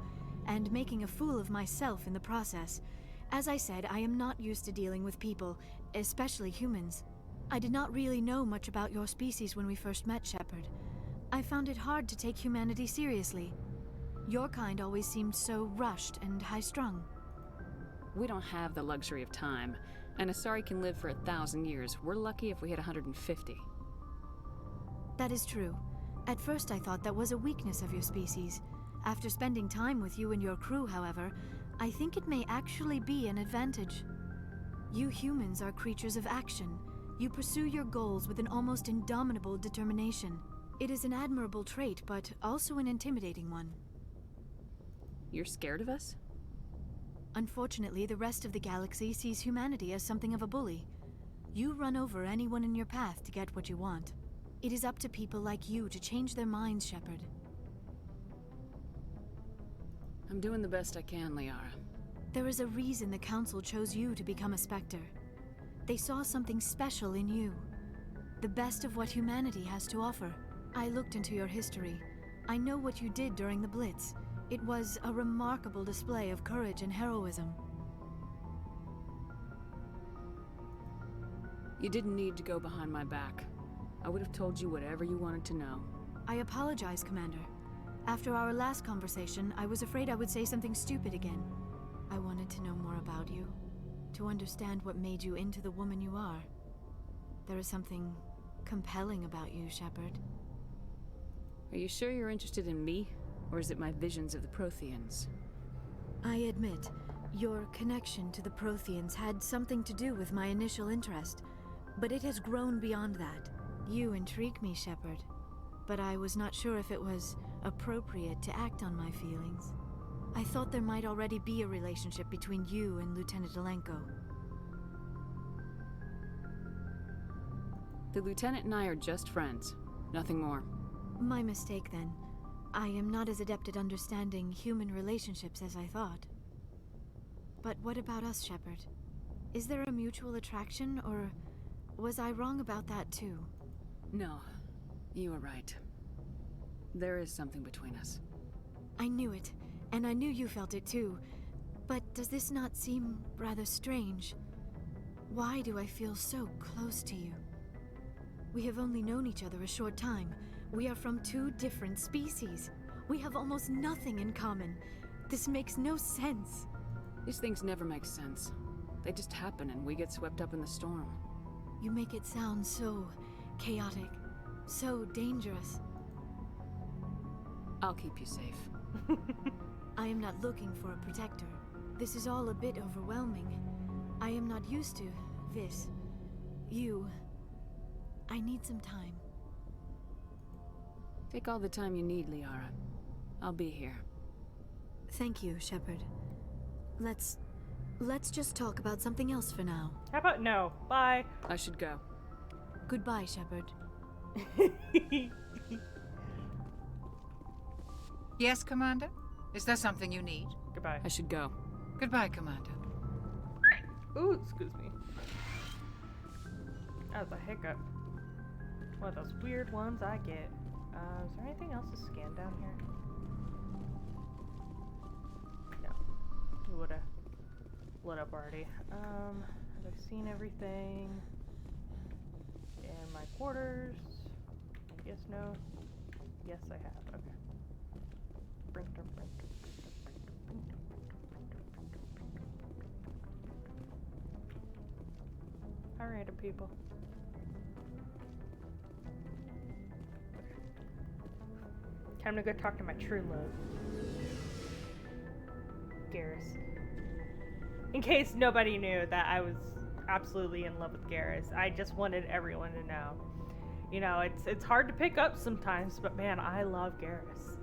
and making a fool of myself in the process. As I said, I am not used to dealing with people, especially humans. I did not really know much about your species when we first met, Shepard. I found it hard to take humanity seriously. Your kind always seemed so rushed and high-strung. We don't have the luxury of time, and Asari can live for 1,000 years. We're lucky if we hit 150. That is true. At first I thought that was a weakness of your species. After spending time with you and your crew, however, I think it may actually be an advantage. You humans are creatures of action. You pursue your goals with an almost indomitable determination. It is an admirable trait, but also an intimidating one. You're scared of us? Unfortunately, the rest of the galaxy sees humanity as something of a bully. You run over anyone in your path to get what you want. It is up to people like you to change their minds, Shepard. I'm doing the best I can, Liara. There is a reason the Council chose you to become a Spectre. They saw something special in you. The best of what humanity has to offer. I looked into your history. I know what you did during the Blitz. It was a remarkable display of courage and heroism. You didn't need to go behind my back. I would have told you whatever you wanted to know. I apologize, Commander. After our last conversation, I was afraid I would say something stupid again. I wanted to know more about you, to understand what made you into the woman you are. There is something compelling about you, Shepard. Are you sure you're interested in me? Or is it my visions of the Protheans? I admit, your connection to the Protheans had something to do with my initial interest, but it has grown beyond that. You intrigue me, Shepard, but I was not sure if it was appropriate to act on my feelings. I thought there might already be a relationship between you and Lieutenant Alenko. The Lieutenant and I are just friends. Nothing more. My mistake, then. I am not as adept at understanding human relationships as I thought. But what about us, Shepard? Is there a mutual attraction, or was I wrong about that too? No, you were right. There is something between us. I knew it, and I knew you felt it too. But does this not seem rather strange? Why do I feel so close to you? We have only known each other a short time. We are from two different species. We have almost nothing in common. This makes no sense. These things never make sense. They just happen and we get swept up in the storm. You make it sound so chaotic, so dangerous. I'll keep you safe. I am not looking for a protector. This is all a bit overwhelming. I am not used to this. You. I need some time. Take all the time you need, Liara. I'll be here. Thank you, Shepard. Let's just talk about something else for now. How about no? Bye. I should go. Goodbye, Shepard. Yes, Commander? Is there something you need? Goodbye. I should go. Goodbye, Commander. Ooh, excuse me. That was a hiccup. One of those weird ones I get. Is there anything else to scan down here? No. We would have lit up already. Have I seen everything in my quarters? Yes, no. Yes, I have. Okay. Printer. Hi, random people. Time to go talk to my true love, Garrus. In case nobody knew that I was absolutely in love with Garrus, I just wanted everyone to know. You know, it's hard to pick up sometimes, but man, I love Garrus.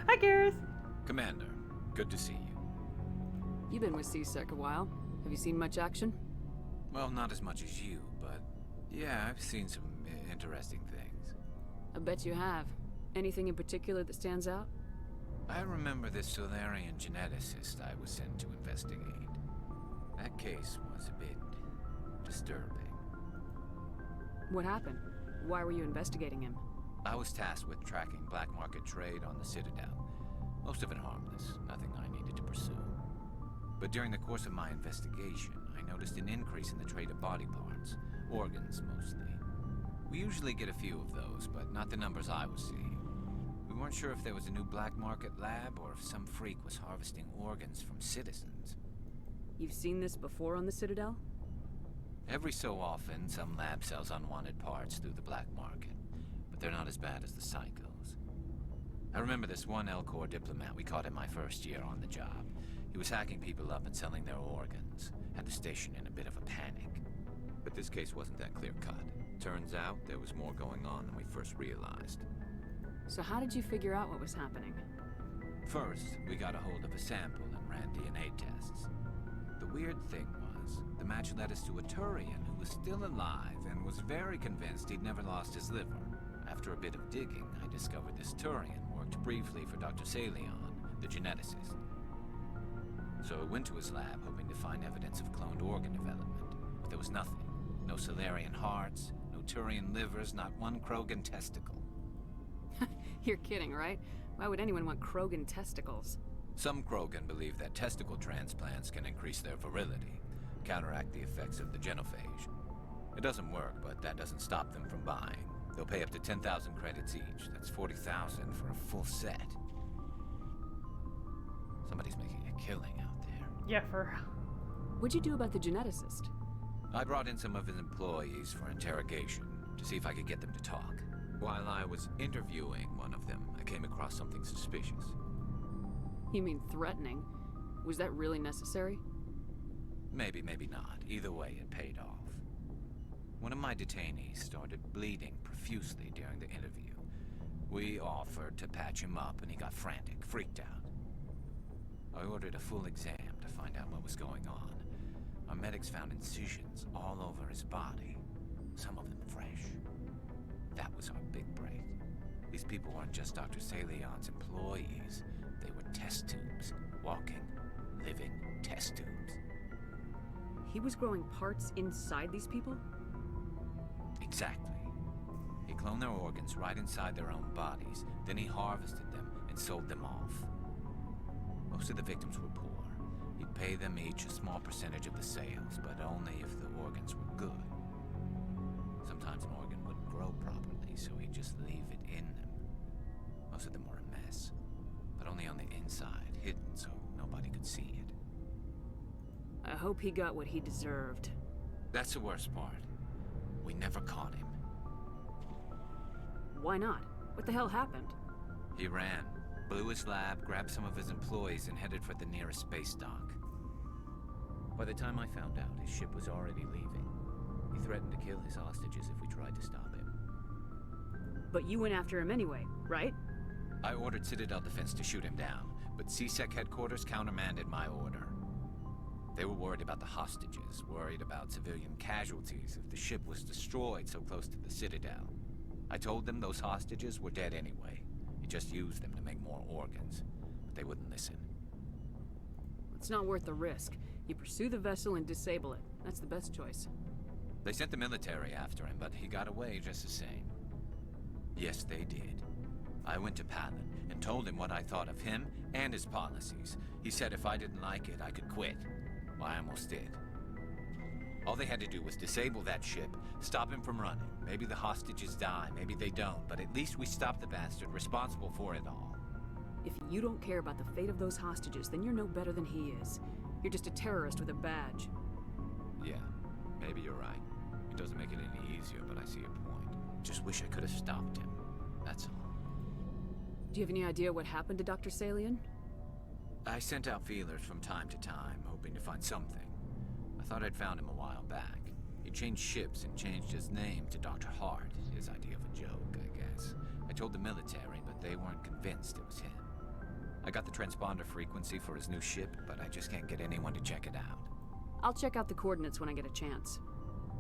Hi, Garrus. Commander, good to see you. You've been with C-Sec a while. Have you seen much action? Well, not as much as you, but yeah, I've seen some interesting things. I bet you have. Anything in particular that stands out? I remember this Solarian geneticist I was sent to investigate. That case was a bit disturbing. What happened? Why were you investigating him? I was tasked with tracking black market trade on the Citadel. Most of it harmless, nothing I needed to pursue. But during the course of my investigation, I noticed an increase in the trade of body parts, organs mostly. We usually get a few of those, but not the numbers I was seeing. We weren't sure if there was a new black market lab or if some freak was harvesting organs from citizens. You've seen this before on the Citadel? Every so often, some lab sells unwanted parts through the black market, but they're not as bad as the psychos. I remember this one Elcor diplomat we caught in my first year on the job. He was hacking people up and selling their organs. Had the station in a bit of a panic. But this case wasn't that clear-cut. Turns out there was more going on than we first realized. So how did you figure out what was happening? First, we got a hold of a sample and ran DNA tests. The weird thing was, the match led us to a Turian who was still alive and was very convinced he'd never lost his liver. After a bit of digging, I discovered this Turian worked briefly for Dr. Salion, the geneticist. So I went to his lab hoping to find evidence of cloned organ development, but there was nothing. No Solarian hearts, no Turian livers, not one Krogan testicle. You're kidding, right? Why would anyone want Krogan testicles? Some Krogan believe that testicle transplants can increase their virility, counteract the effects of the genophage. It doesn't work, but that doesn't stop them from buying. They'll pay up to 10,000 credits each. That's 40,000 for a full set. Somebody's making a killing out there. Yeah, for What'd you do about the geneticist? I brought in some of his employees for interrogation to see if I could get them to talk. While I was interviewing one of them, I came across something suspicious. You mean threatening? Was that really necessary? Maybe, maybe not. Either way, it paid off. One of my detainees started bleeding profusely during the interview. We offered to patch him up, and he got frantic, freaked out. I ordered a full exam to find out what was going on. Our medics found incisions all over his body, some of them fresh. That was our big break. These people weren't just Dr. Salion's employees. They were test tubes. Walking, living test tubes. He was growing parts inside these people? Exactly. He cloned their organs right inside their own bodies. Then he harvested them and sold them off. Most of the victims were poor. He'd pay them each a small percentage of the sales, but only if the organs were good. Sometimes an organ wouldn't grow properly, so he'd just leave it in them. Most of them were a mess, but only on the inside, hidden so nobody could see it. I hope he got what he deserved. That's the worst part. We never caught him. Why not? What the hell happened? He ran, blew his lab, grabbed some of his employees, and headed for the nearest space dock. By the time I found out, his ship was already leaving. He threatened to kill his hostages if we tried to stop him. But you went after him anyway, right? I ordered Citadel Defense to shoot him down, but CSEC headquarters countermanded my order. They were worried about the hostages, worried about civilian casualties if the ship was destroyed so close to the Citadel. I told them those hostages were dead anyway. He just used them to make more organs, but they wouldn't listen. It's not worth the risk. You pursue the vessel and disable it. That's the best choice. They sent the military after him, but he got away just the same. Yes, they did. I went to Palin and told him what I thought of him and his policies. He said if I didn't like it, I could quit. Well, I almost did. All they had to do was disable that ship, stop him from running. Maybe the hostages die, maybe they don't, but at least we stopped the bastard responsible for it all. If you don't care about the fate of those hostages, then you're no better than he is. You're just a terrorist with a badge. Yeah, maybe you're right. It doesn't make it any easier, but I see your point. Just wish I could have stopped him. That's all. Do you have any idea what happened to Dr. Salion? I sent out feelers from time to time, hoping to find something. I thought I'd found him a while back. He changed ships and changed his name to Dr. Hart, his idea of a joke, I guess. I told the military, but they weren't convinced it was him. I got the transponder frequency for his new ship, but I just can't get anyone to check it out. I'll check out the coordinates when I get a chance.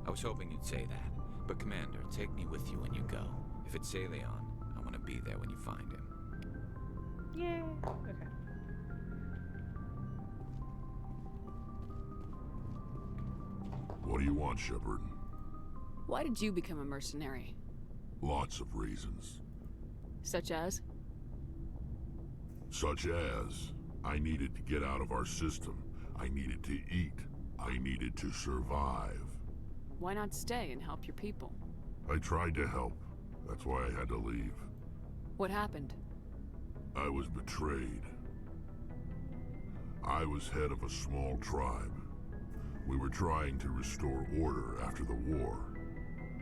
I was hoping you'd say that, but Commander, take me with you when you go. If it's Salion, I want to be there when you find him. Yeah. Okay. What do you want, Shepard? Why did you become a mercenary? Lots of reasons. Such as? Such as, I needed to get out of our system. I needed to eat. I needed to survive. Why not stay and help your people? I tried to help. That's why I had to leave. What happened? I was betrayed. I was head of a small tribe. We were trying to restore order after the war,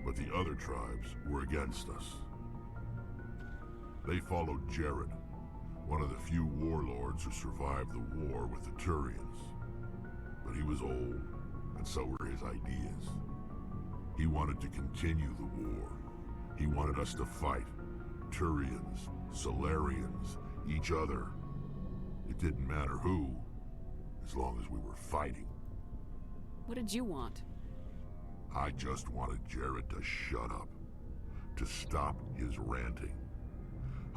but the other tribes were against us. They followed Jared, one of the few warlords who survived the war with the Turians. But he was old, and so were his ideas. He wanted to continue the war. He wanted us to fight. Turians, Solarians, each other. It didn't matter who, as long as we were fighting. What did you want? I just wanted Jared to shut up, to stop his ranting.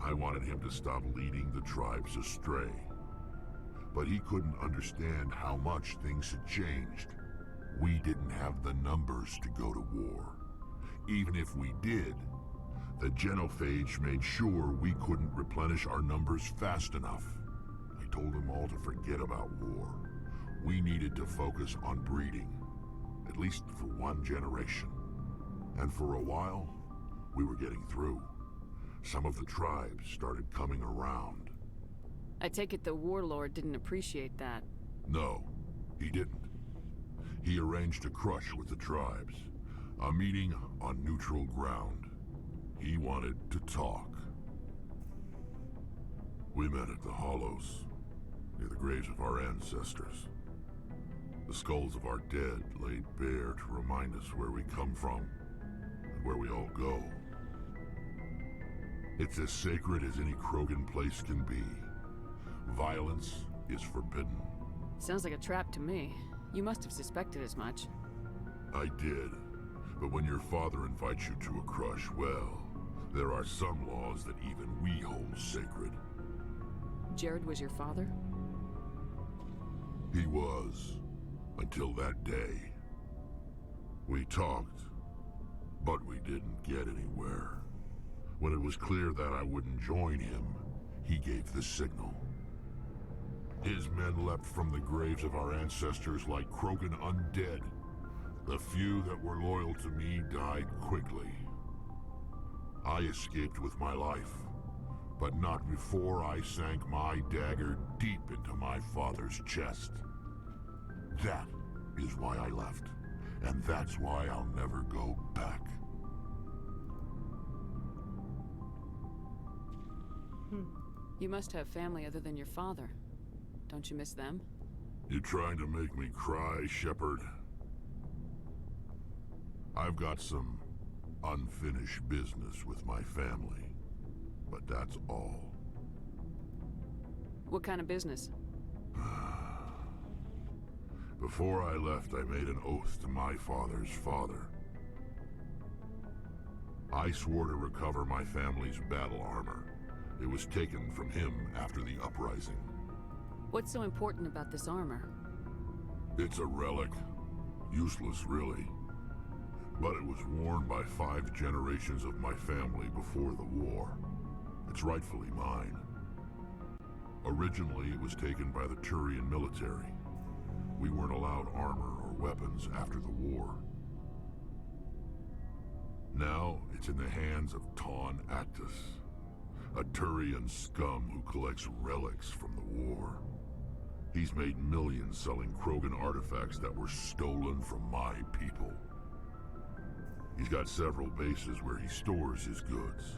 I wanted him to stop leading the tribes astray. But he couldn't understand how much things had changed. We didn't have the numbers to go to war. Even if we did, the genophage made sure we couldn't replenish our numbers fast enough. I told them all to forget about war. We needed to focus on breeding, at least for one generation. And for a while, we were getting through. Some of the tribes started coming around. I take it the warlord didn't appreciate that. No, he didn't. He arranged a crush with the tribes, a meeting on neutral ground. He wanted to talk. We met at the Hollows, near the graves of our ancestors. The skulls of our dead laid bare to remind us where we come from and where we all go. It's as sacred as any Krogan place can be. Violence is forbidden. Sounds like a trap to me. You must have suspected as much. I did. But when your father invites you to a crush, well, there are some laws that even we hold sacred. Jared was your father? He was. Until that day. We talked, but we didn't get anywhere. When it was clear that I wouldn't join him, he gave the signal. His men leapt from the graves of our ancestors like Krogan undead. The few that were loyal to me died quickly. I escaped with my life, but not before I sank my dagger deep into my father's chest. That is why I left, and that's why I'll never go back. You must have family other than your father. Don't you miss them? You trying to make me cry, Shepard? I've got some unfinished business with my family, but that's all. What kind of business? Before I left, I made an oath to my father's father. I swore to recover my family's battle armor. It was taken from him after the uprising. What's so important about this armor? It's a relic. Useless, really. But it was worn by 5 generations of my family before the war. It's rightfully mine. Originally, it was taken by the Turian military. We weren't allowed armor or weapons after the war. Now, it's in the hands of Ton Actus, a Turian scum who collects relics from the war. He's made millions selling Krogan artifacts that were stolen from my people. He's got several bases where he stores his goods,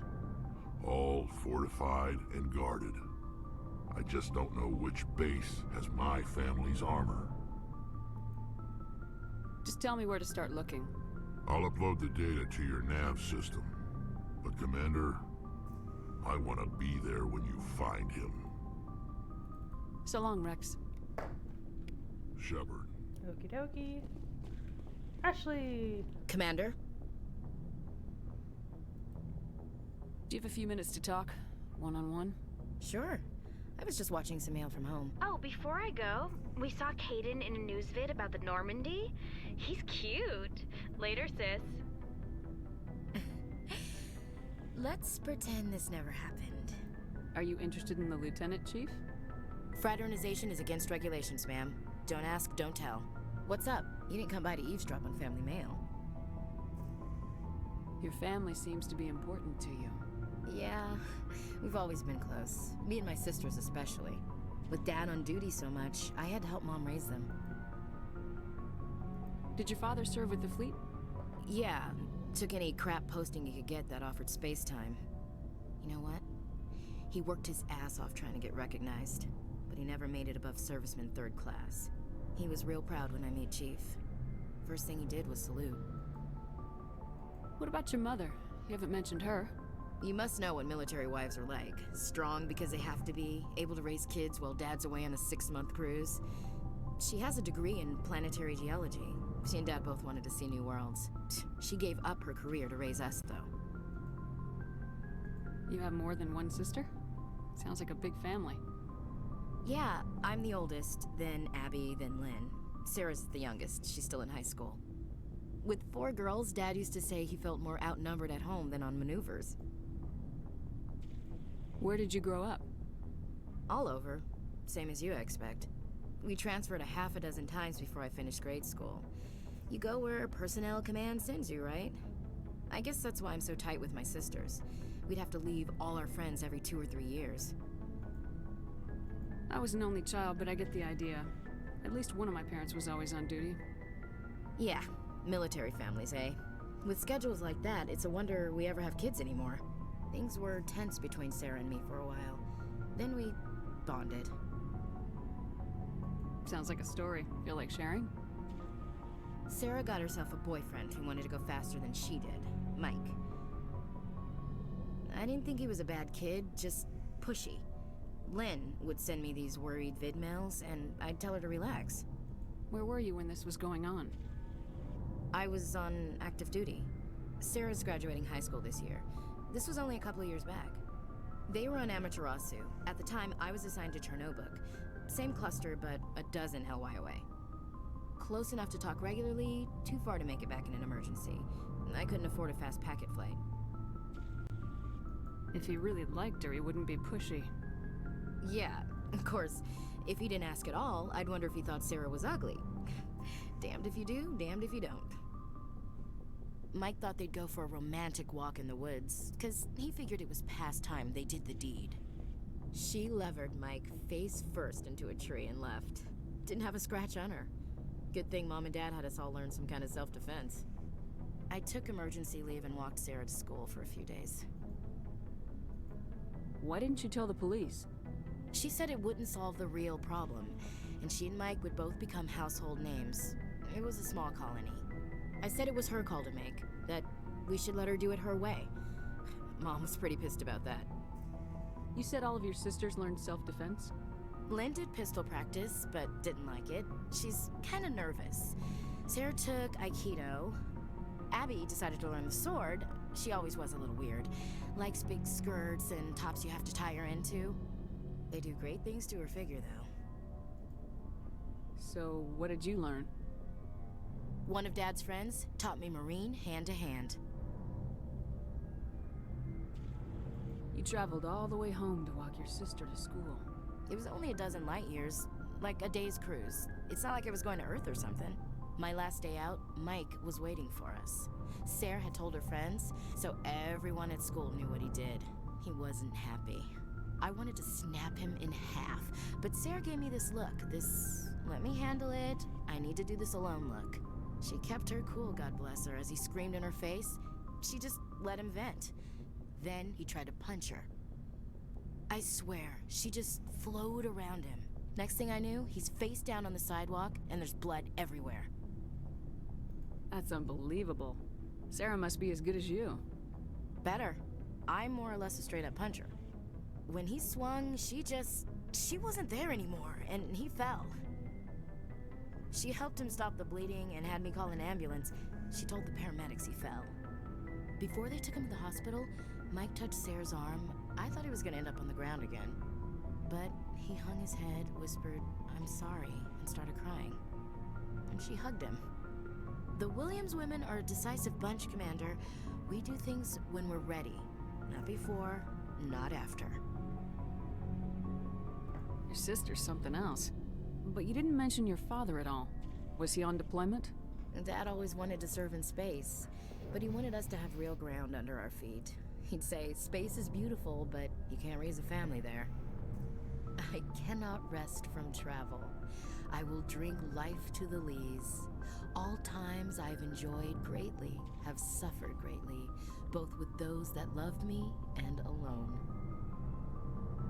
all fortified and guarded. I just don't know which base has my family's armor. Just tell me where to start looking. I'll upload the data to your nav system. But Commander, I want to be there when you find him. So long, Rex. Shepard. Okie dokie. Ashley. Commander? Do you have a few minutes to talk? One-on-one? Sure. I was just watching some mail from home. Oh, before I go, we saw Caden in a news vid about the Normandy. He's cute. Later, sis. Let's pretend this never happened. Are you interested in the Lieutenant, Chief? Fraternization is against regulations, ma'am. Don't ask, don't tell. What's up? You didn't come by to eavesdrop on family mail. Your family seems to be important to you. Yeah, we've always been close. Me and my sisters especially. With Dad on duty so much, I had to help Mom raise them. Did your father serve with the fleet? Yeah, took any crap posting he could get that offered space time. You know what? He worked his ass off trying to get recognized, but he never made it above serviceman 3rd class. He was real proud when I made Chief. First thing he did was salute. What about your mother? You haven't mentioned her. You must know what military wives are like. Strong because they have to be, able to raise kids while Dad's away on a 6-month cruise. She has a degree in planetary geology. She and Dad both wanted to see new worlds. She gave up her career to raise us, though. You have more than one sister? Sounds like a big family. Yeah, I'm the oldest, then Abby, then Lynn. Sarah's the youngest. She's still in high school. With 4 girls, Dad used to say he felt more outnumbered at home than on maneuvers. Where did you grow up? All over. Same as you, I expect. We transferred a half a dozen times before I finished grade school. You go where personnel command sends you, right? I guess that's why I'm so tight with my sisters. We'd have to leave all our friends every 2 or 3 years. I was an only child, but I get the idea. At least one of my parents was always on duty. Yeah, military families, eh? With schedules like that, it's a wonder we ever have kids anymore. Things were tense between Sarah and me for a while. Then we bonded. Sounds like a story. Feel like sharing? Sarah got herself a boyfriend who wanted to go faster than she did, Mike. I didn't think he was a bad kid, just pushy. Lynn would send me these worried vid mails, and I'd tell her to relax. Where were you when this was going on? I was on active duty. Sarah's graduating high school this year. This was only a couple of years back. They were on Amaterasu. At the time, I was assigned to Chernobog. Same cluster, but a dozen LY away. Close enough to talk regularly, too far to make it back in an emergency. I couldn't afford a fast packet flight. If he really liked her, he wouldn't be pushy. Yeah, of course. If he didn't ask at all, I'd wonder if he thought Sarah was ugly. Damned if you do, damned if you don't. Mike thought they'd go for a romantic walk in the woods, 'cause he figured it was past time they did the deed. She levered Mike face first into a tree and left. Didn't have a scratch on her. Good thing Mom and Dad had us all learn some kind of self-defense. I took emergency leave and walked Sarah to school for a few days. Why didn't you tell the police? She said it wouldn't solve the real problem, and she and Mike would both become household names. It was a small colony. I said it was her call to make, that we should let her do it her way. Mom was pretty pissed about that. You said all of your sisters learned self-defense? Lynn did pistol practice, but didn't like it. She's kind of nervous. Sarah took Aikido. Abby decided to learn the sword. She always was a little weird. Likes big skirts and tops you have to tie her into. They do great things to her figure, though. So, what did you learn? One of Dad's friends taught me Marine hand to hand. You traveled all the way home to walk your sister to school. It was only a dozen light years, like a day's cruise. It's not like I was going to Earth or something. My last day out, Mike was waiting for us. Sarah had told her friends, so everyone at school knew what he did. He wasn't happy. I wanted to snap him in half, but Sarah gave me this look, this let me handle it, I need to do this alone look. She kept her cool, God bless her, as he screamed in her face. She just let him vent. Then he tried to punch her. I swear, she just flowed around him. Next thing I knew, he's face down on the sidewalk, and there's blood everywhere. That's unbelievable. Sarah must be as good as you. Better. I'm more or less a straight-up puncher. When he swung, she wasn't there anymore, and he fell. She helped him stop the bleeding and had me call an ambulance. She told the paramedics he fell. Before they took him to the hospital, Mike touched Sarah's arm. I thought he was gonna end up on the ground again. But he hung his head, whispered, "I'm sorry," and started crying. And she hugged him. The Williams women are a decisive bunch, Commander. We do things when we're ready. Not before, not after. Your sister's something else. But you didn't mention your father at all. Was he on deployment? Dad always wanted to serve in space, but he wanted us to have real ground under our feet. He'd say, space is beautiful, but you can't raise a family there. I cannot rest from travel. I will drink life to the lees. All times I've enjoyed greatly, have suffered greatly, both with those that loved me and alone.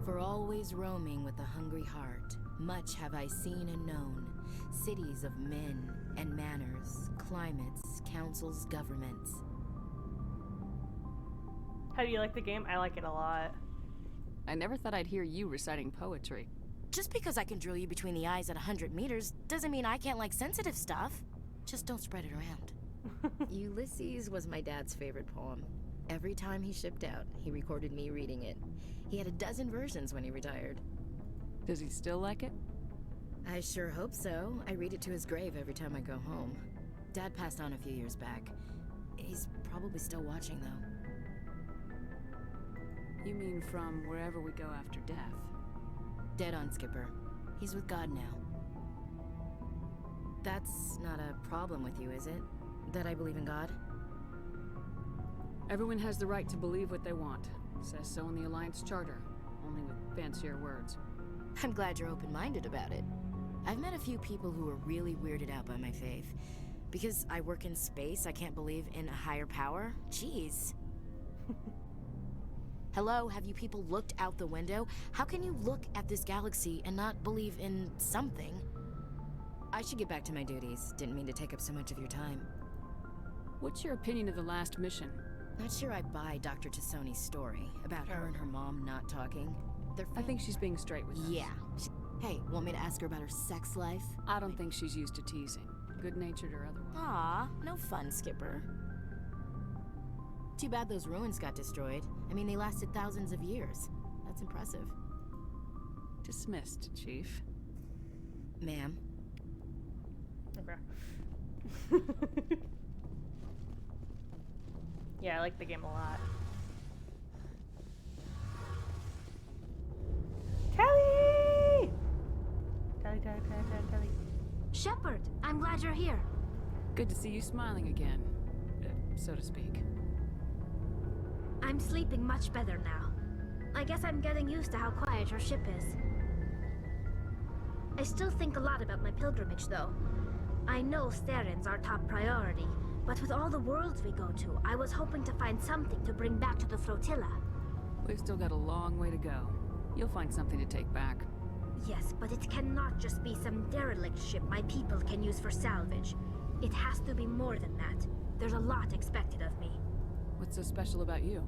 For always roaming with a hungry heart, much have I seen and known, cities of men and manners, climates, councils, governments. How do you like the game? I like it a lot. I never thought I'd hear you reciting poetry. Just because I can drill you between the eyes at 100 meters doesn't mean I can't like sensitive stuff. Just don't spread it around. Ulysses was my dad's favorite poem. Every time he shipped out, he recorded me reading it. He had a dozen versions when he retired. Does he still like it? I sure hope so. I read it to his grave every time I go home. Dad passed on a few years back. He's probably still watching, though. You mean from wherever we go after death? Dead on, Skipper. He's with God now. That's not a problem with you, is it? That I believe in God? Everyone has the right to believe what they want. Says so in the Alliance Charter, only with fancier words. I'm glad you're open-minded about it. I've met a few people who were really weirded out by my faith. Because I work in space, I can't believe in a higher power? Jeez. Hello, have you people looked out the window? How can you look at this galaxy and not believe in something? I should get back to my duties. Didn't mean to take up so much of your time. What's your opinion of the last mission? Not sure I buy Dr. Tassoni's story about her and her mom not talking. I think she's being straight with us. Yeah. Hey, want me to ask her about her sex life? I don't think she's used to teasing. Good-natured or otherwise. Aw, no fun, Skipper. Too bad those ruins got destroyed. I mean, they lasted thousands of years. That's impressive. Dismissed, Chief. Ma'am. Okay. Yeah, I like the game a lot. Telly! Telly. Shepard, I'm glad you're here. Good to see you smiling again, so to speak. I'm sleeping much better now. I guess I'm getting used to how quiet your ship is. I still think a lot about my pilgrimage, though. I know Steren's our top priority, but with all the worlds we go to, I was hoping to find something to bring back to the flotilla. We've still got a long way to go. You'll find something to take back. Yes, but it cannot just be some derelict ship my people can use for salvage. It has to be more than that. There's a lot expected of me. What's so special about you?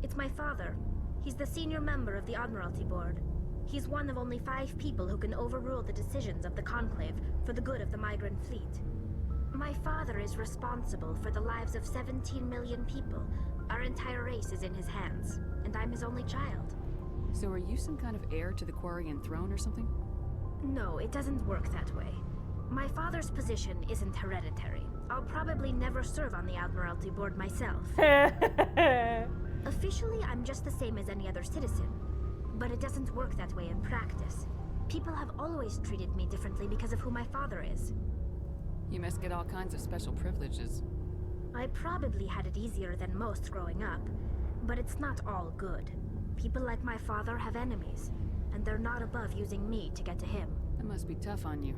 It's my father. He's the senior member of the Admiralty Board. He's one of only 5 people who can overrule the decisions of the Conclave for the good of the migrant fleet. My father is responsible for the lives of 17 million people. Our entire race is in his hands, and I'm his only child. So are you some kind of heir to the Quarian throne or something? No, it doesn't work that way. My father's position isn't hereditary. I'll probably never serve on the Admiralty Board myself. Officially, I'm just the same as any other citizen. But it doesn't work that way in practice. People have always treated me differently because of who my father is. You must get all kinds of special privileges. I probably had it easier than most growing up, but it's not all good. People like my father have enemies, and they're not above using me to get to him. That must be tough on you.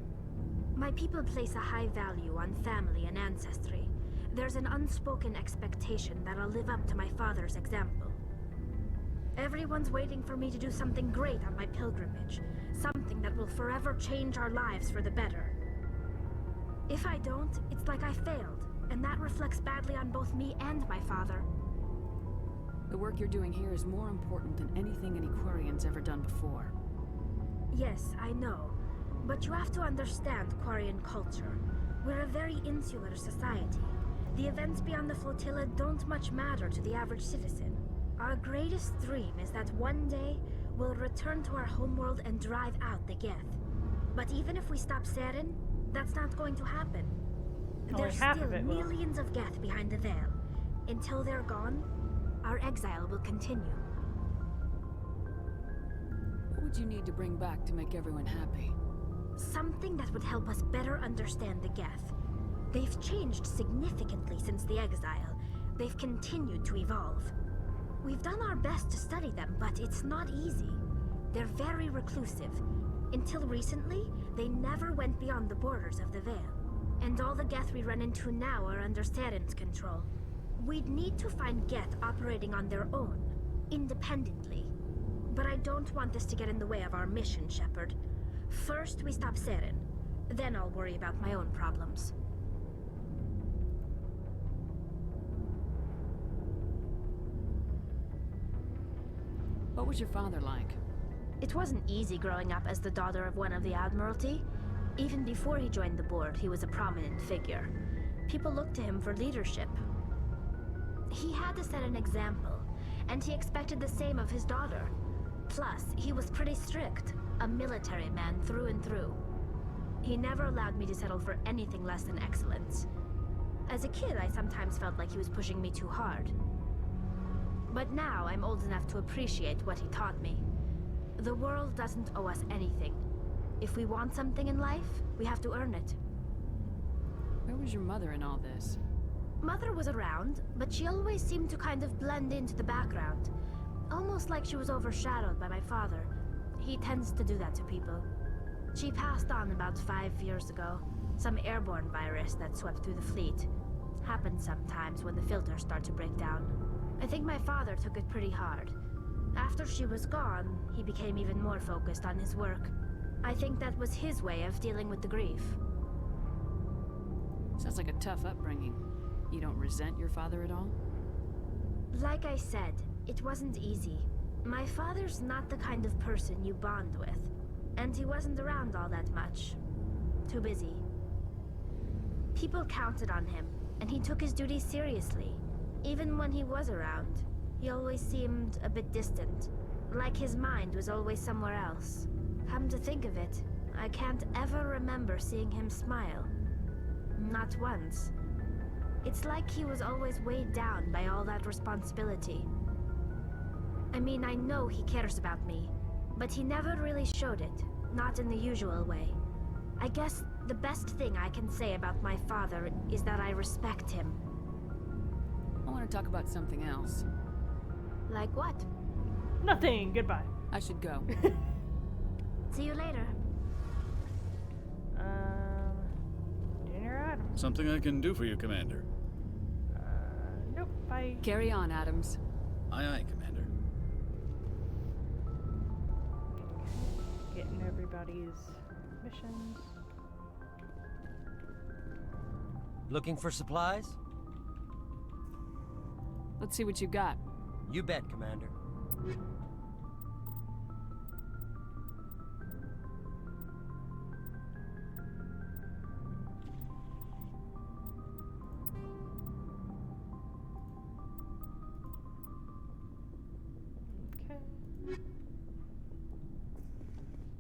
My people place a high value on family and ancestry. There's an unspoken expectation that I'll live up to my father's example. Everyone's waiting for me to do something great on my pilgrimage, something that will forever change our lives for the better. If I don't, it's like I failed, and that reflects badly on both me and my father. The work you're doing here is more important than anything any Quarian's ever done before. Yes, I know. But you have to understand Quarian culture. We're a very insular society. The events beyond the flotilla don't much matter to the average citizen. Our greatest dream is that one day, we'll return to our homeworld and drive out the Geth. But even if we stop Saren, that's not going to happen. There's still millions of Geth behind the veil. Until they're gone, our exile will continue. What would you need to bring back to make everyone happy? Something that would help us better understand the Geth. They've changed significantly since the exile. They've continued to evolve. We've done our best to study them, but it's not easy. They're very reclusive. Until recently, they never went beyond the borders of the Veil. And all the Geth we run into now are under Saren's control. We'd need to find Geth operating on their own, independently. But I don't want this to get in the way of our mission, Shepard. First, we stop Saren. Then I'll worry about my own problems. What was your father like? It wasn't easy growing up as the daughter of one of the Admiralty. Even before he joined the board, he was a prominent figure. People looked to him for leadership. He had to set an example, and he expected the same of his daughter. Plus, he was pretty strict, a military man through and through. He never allowed me to settle for anything less than excellence. As a kid, I sometimes felt like he was pushing me too hard. But now I'm old enough to appreciate what he taught me. The world doesn't owe us anything. If we want something in life, we have to earn it. Where was your mother in all this? Mother was around, but she always seemed to kind of blend into the background. Almost like she was overshadowed by my father. He tends to do that to people. She passed on about 5 years ago. Some airborne virus that swept through the fleet. Happens sometimes when the filters start to break down. I think my father took it pretty hard. After she was gone, he became even more focused on his work. I think that was his way of dealing with the grief. Sounds like a tough upbringing. You don't resent your father at all? Like I said, it wasn't easy. My father's not the kind of person you bond with. And he wasn't around all that much. Too busy. People counted on him, and he took his duties seriously. Even when he was around, he always seemed a bit distant. Like his mind was always somewhere else. Come to think of it, I can't ever remember seeing him smile. Not once. It's like he was always weighed down by all that responsibility. I mean, I know he cares about me, but he never really showed it, not in the usual way. I guess the best thing I can say about my father is that I respect him. I want to talk about something else. Like what? Nothing. Goodbye. I should go. See you later. Junior Adams. Something I can do for you, Commander. Nope. Bye. Carry on, Adams. Aye, aye, Commander. Getting everybody's missions. Looking for supplies? Let's see what you got. You bet, Commander. Okay.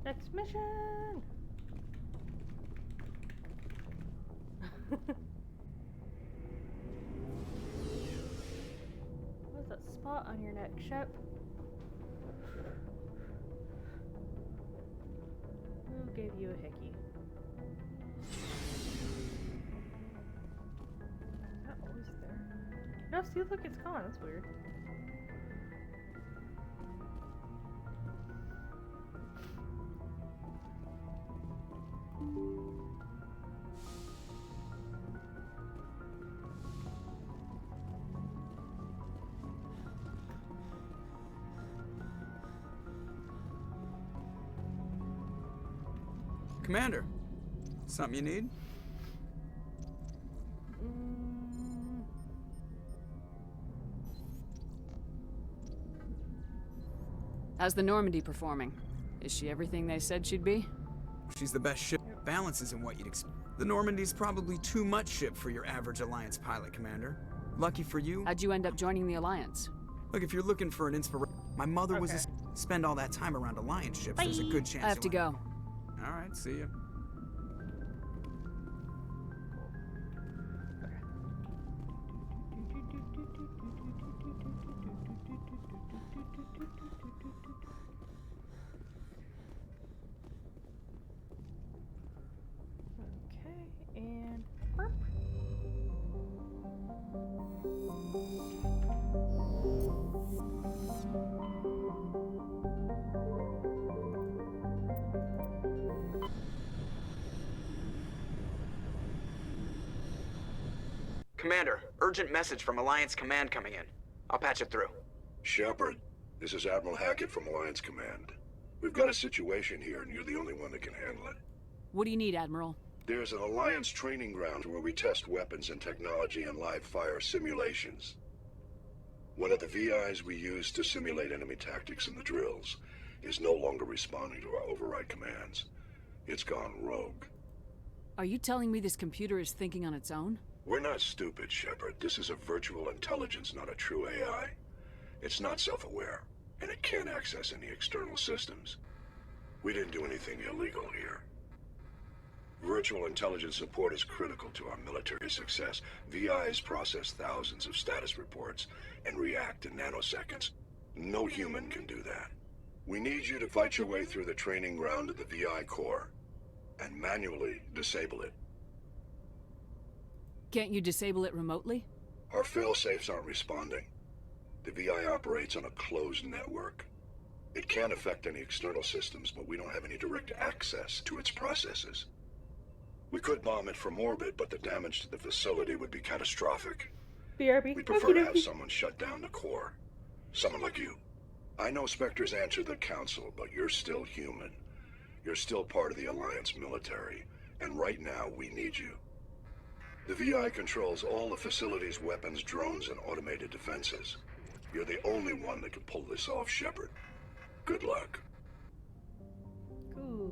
Next mission. What's that spot on your neck, Shep? Who gave you a hickey? Is that always there? No, see, look, it's gone. That's weird. Commander, something you need? How's the Normandy performing? Is she everything they said she'd be? She's the best ship. Balance isn't what you'd expect. The Normandy's probably too much ship for your average Alliance pilot, Commander. Lucky for you. How'd you end up joining the Alliance? Look, if you're looking for an inspiration, my mother was spend all that time around Alliance ships. There's a good chance. I have to go. All right, see you. Okay, and burp. Commander, urgent message from Alliance Command coming in. I'll patch it through. Shepard, this is Admiral Hackett from Alliance Command. We've got a situation here, and you're the only one that can handle it. What do you need, Admiral? There's an Alliance training ground where we test weapons and technology in live fire simulations. One of the VIs we use to simulate enemy tactics in the drills is no longer responding to our override commands. It's gone rogue. Are you telling me this computer is thinking on its own? We're not stupid, Shepard. This is a virtual intelligence, not a true AI. It's not self-aware, and it can't access any external systems. We didn't do anything illegal here. Virtual intelligence support is critical to our military success. VIs process thousands of status reports and react in nanoseconds. No human can do that. We need you to fight your way through the training ground of the VI core and manually disable it. Can't you disable it remotely? Our fail-safes aren't responding. The VI operates on a closed network. It can't affect any external systems, but we don't have any direct access to its processes. We could bomb it from orbit, but the damage to the facility would be catastrophic. BRB. We prefer to have someone shut down the core. Someone like you. I know Spectres answer the Council, but you're still human. You're still part of the Alliance military, and right now we need you. The VI controls all the facility's weapons, drones, and automated defenses. You're the only one that can pull this off, Shepard. Good luck. Ooh.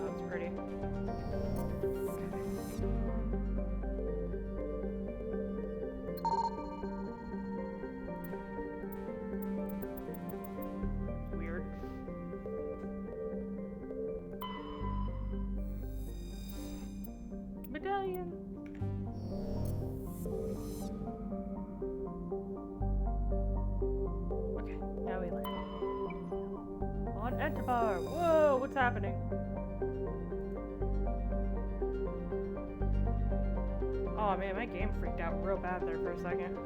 That's pretty. Weird. Medallion. Okay, now we land. On Entabar. Whoa, what's happening? Oh man, my game freaked out real bad there for a second.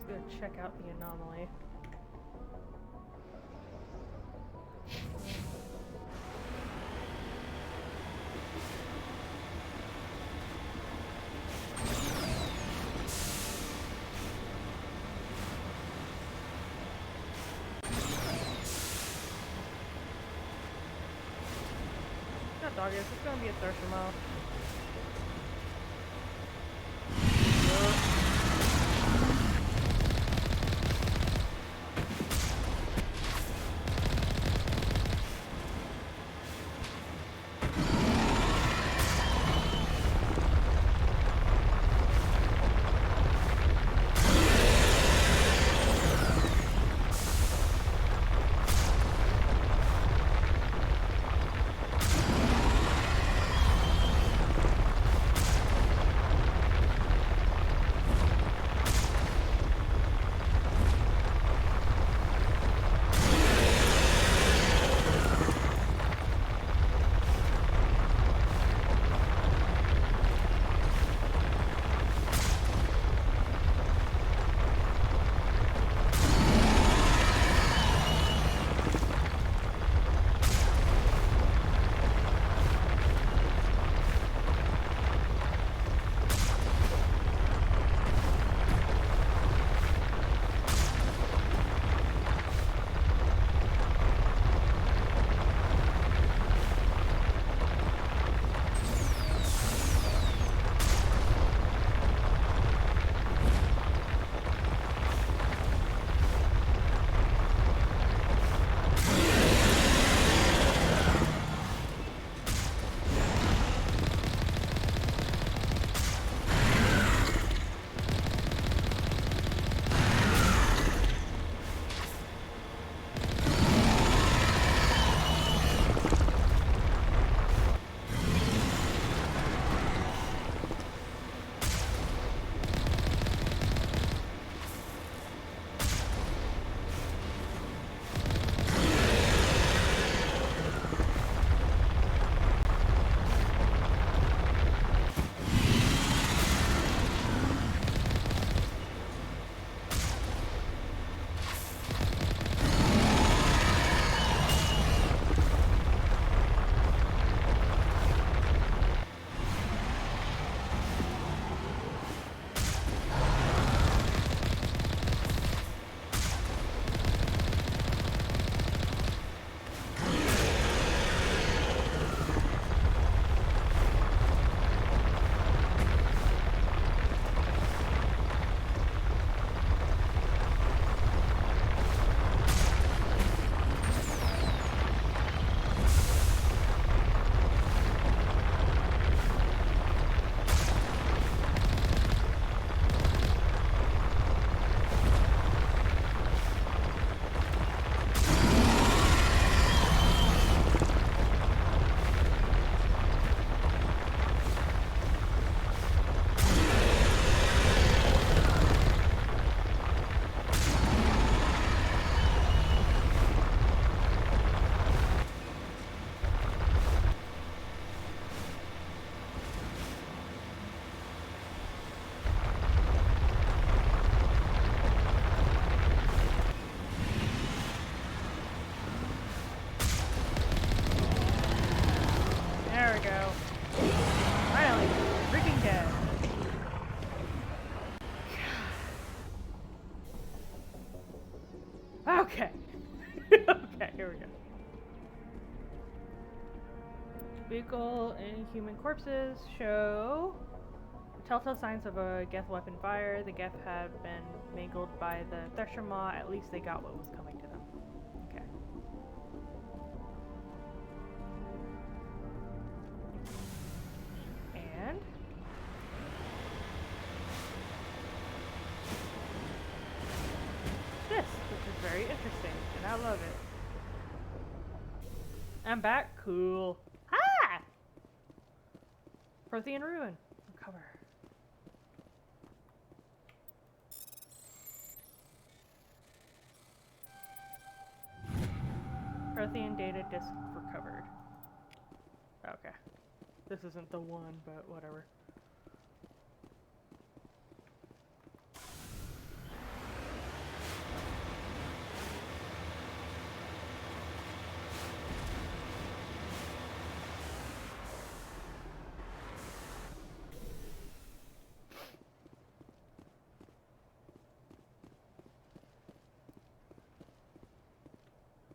Let's go check out the anomaly. That dog is. It's gonna be a thirster mile. Okay. Okay, here we go. Vehicle and human corpses show telltale signs of a Geth weapon fire. The Geth have been mangled by the Thresher Maw. At least they got what was coming to them. Okay. And this, which is very interesting, and I love it. I'm back. Cool. Ah! Prothean Ruin. Recover. Prothean data disk recovered. Okay. This isn't the one, but whatever.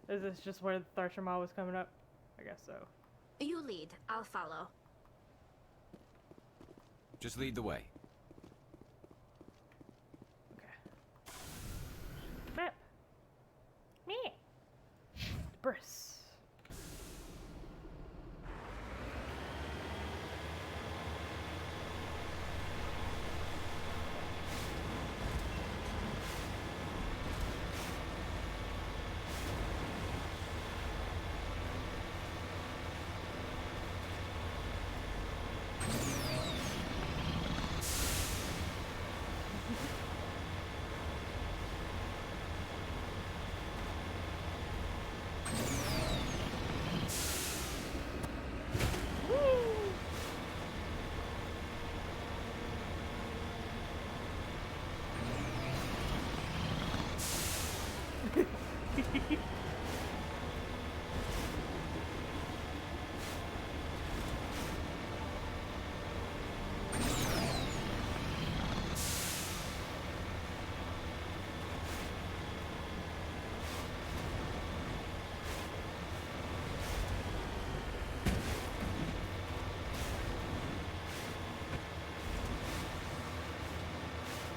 Is this just where the Thresher Maw was coming up? I guess so. You lead. I'll follow. Just lead the way. Map. Me. Briss.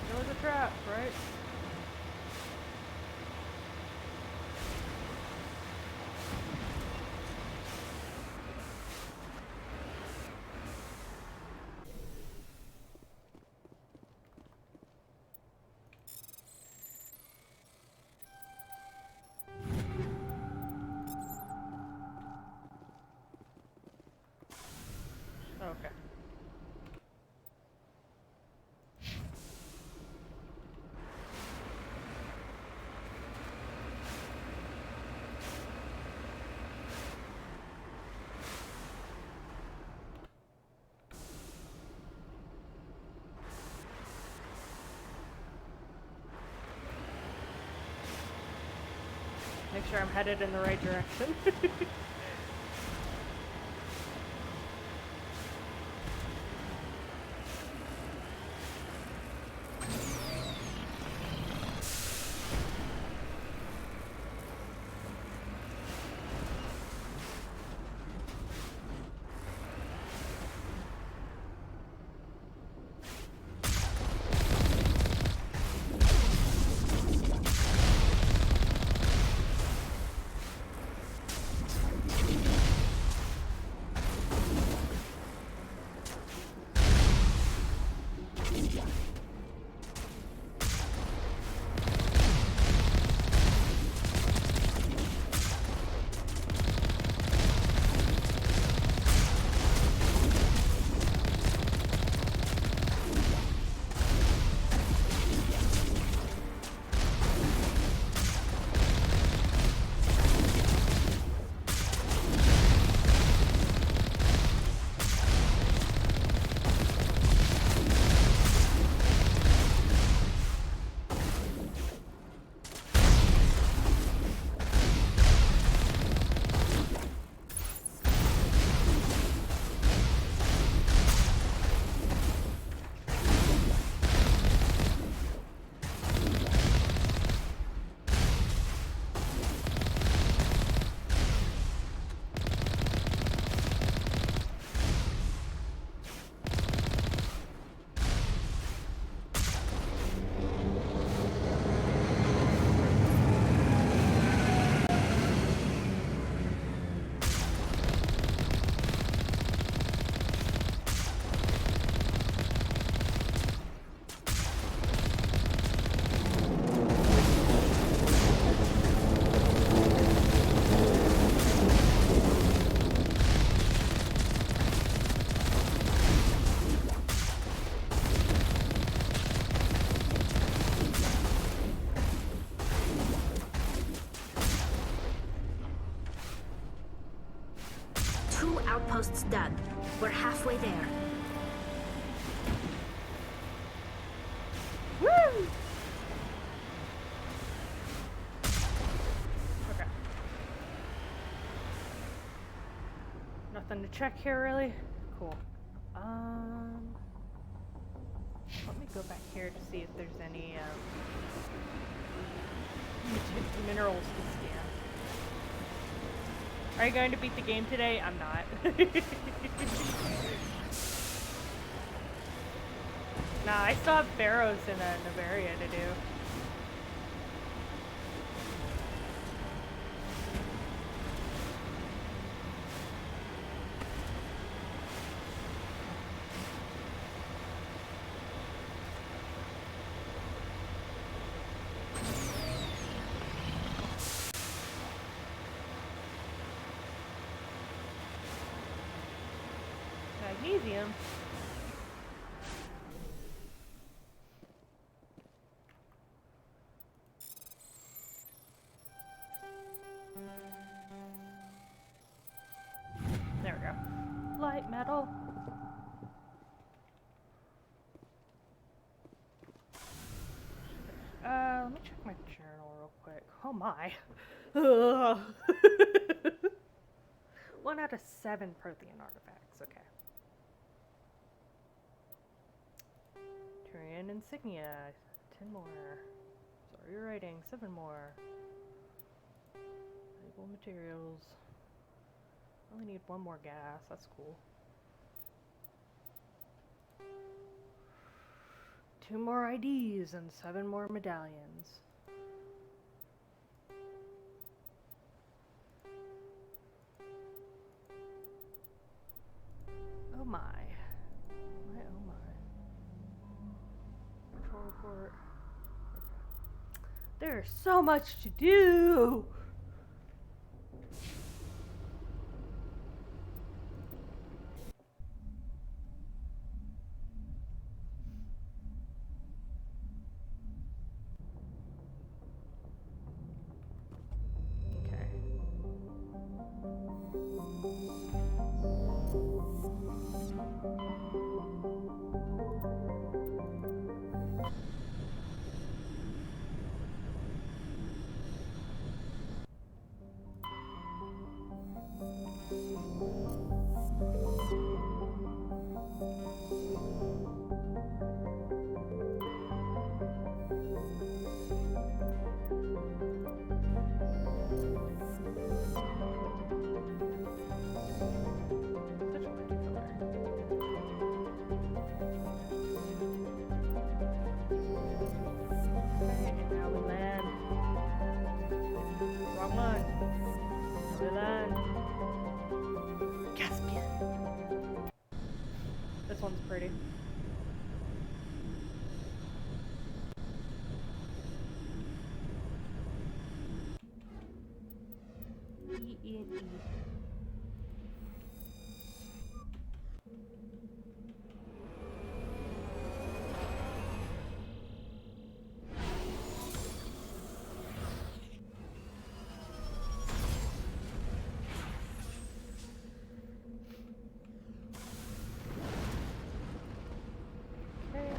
It was a trap, right? Okay. Make sure I'm headed in the right direction. 2 outposts done. We're halfway there. Woo! Okay. Nothing to check here, really? Cool. Let me go back here to see if there's any, minerals to scan. Are you going to beat the game today? I'm not. Nah, I still have Barrows in Navaria to do. Magnesium. There we go. Light metal. Let me check my journal real quick. Oh my. Ugh. 1 out of 7 Prothean artifacts. Okay. Turian insignia. 10 more. Sorry, writing. 7 more. Valuable materials. Only need 1 more gas. That's cool. 2 more IDs and 7 more medallions. Oh my. Oh my. Control report. Okay. There's so much to do! This one's pretty. E and E.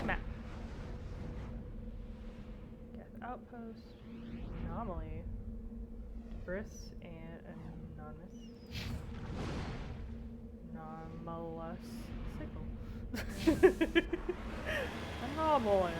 Map. Death outpost. Anomaly. Debris and anonymous. Anomalous signal. Anomalous.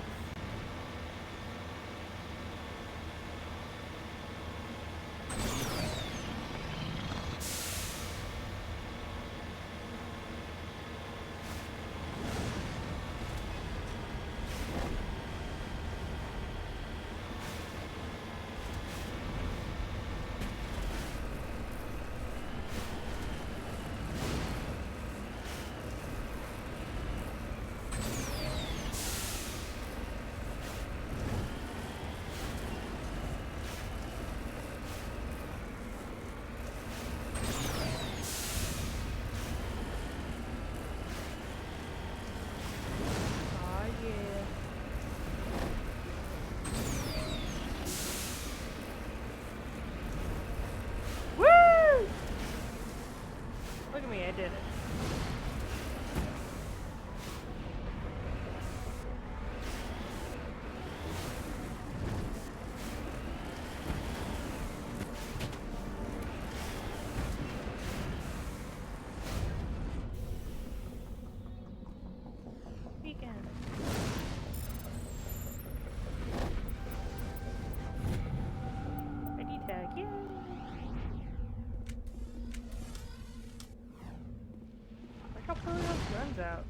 pull those guns out.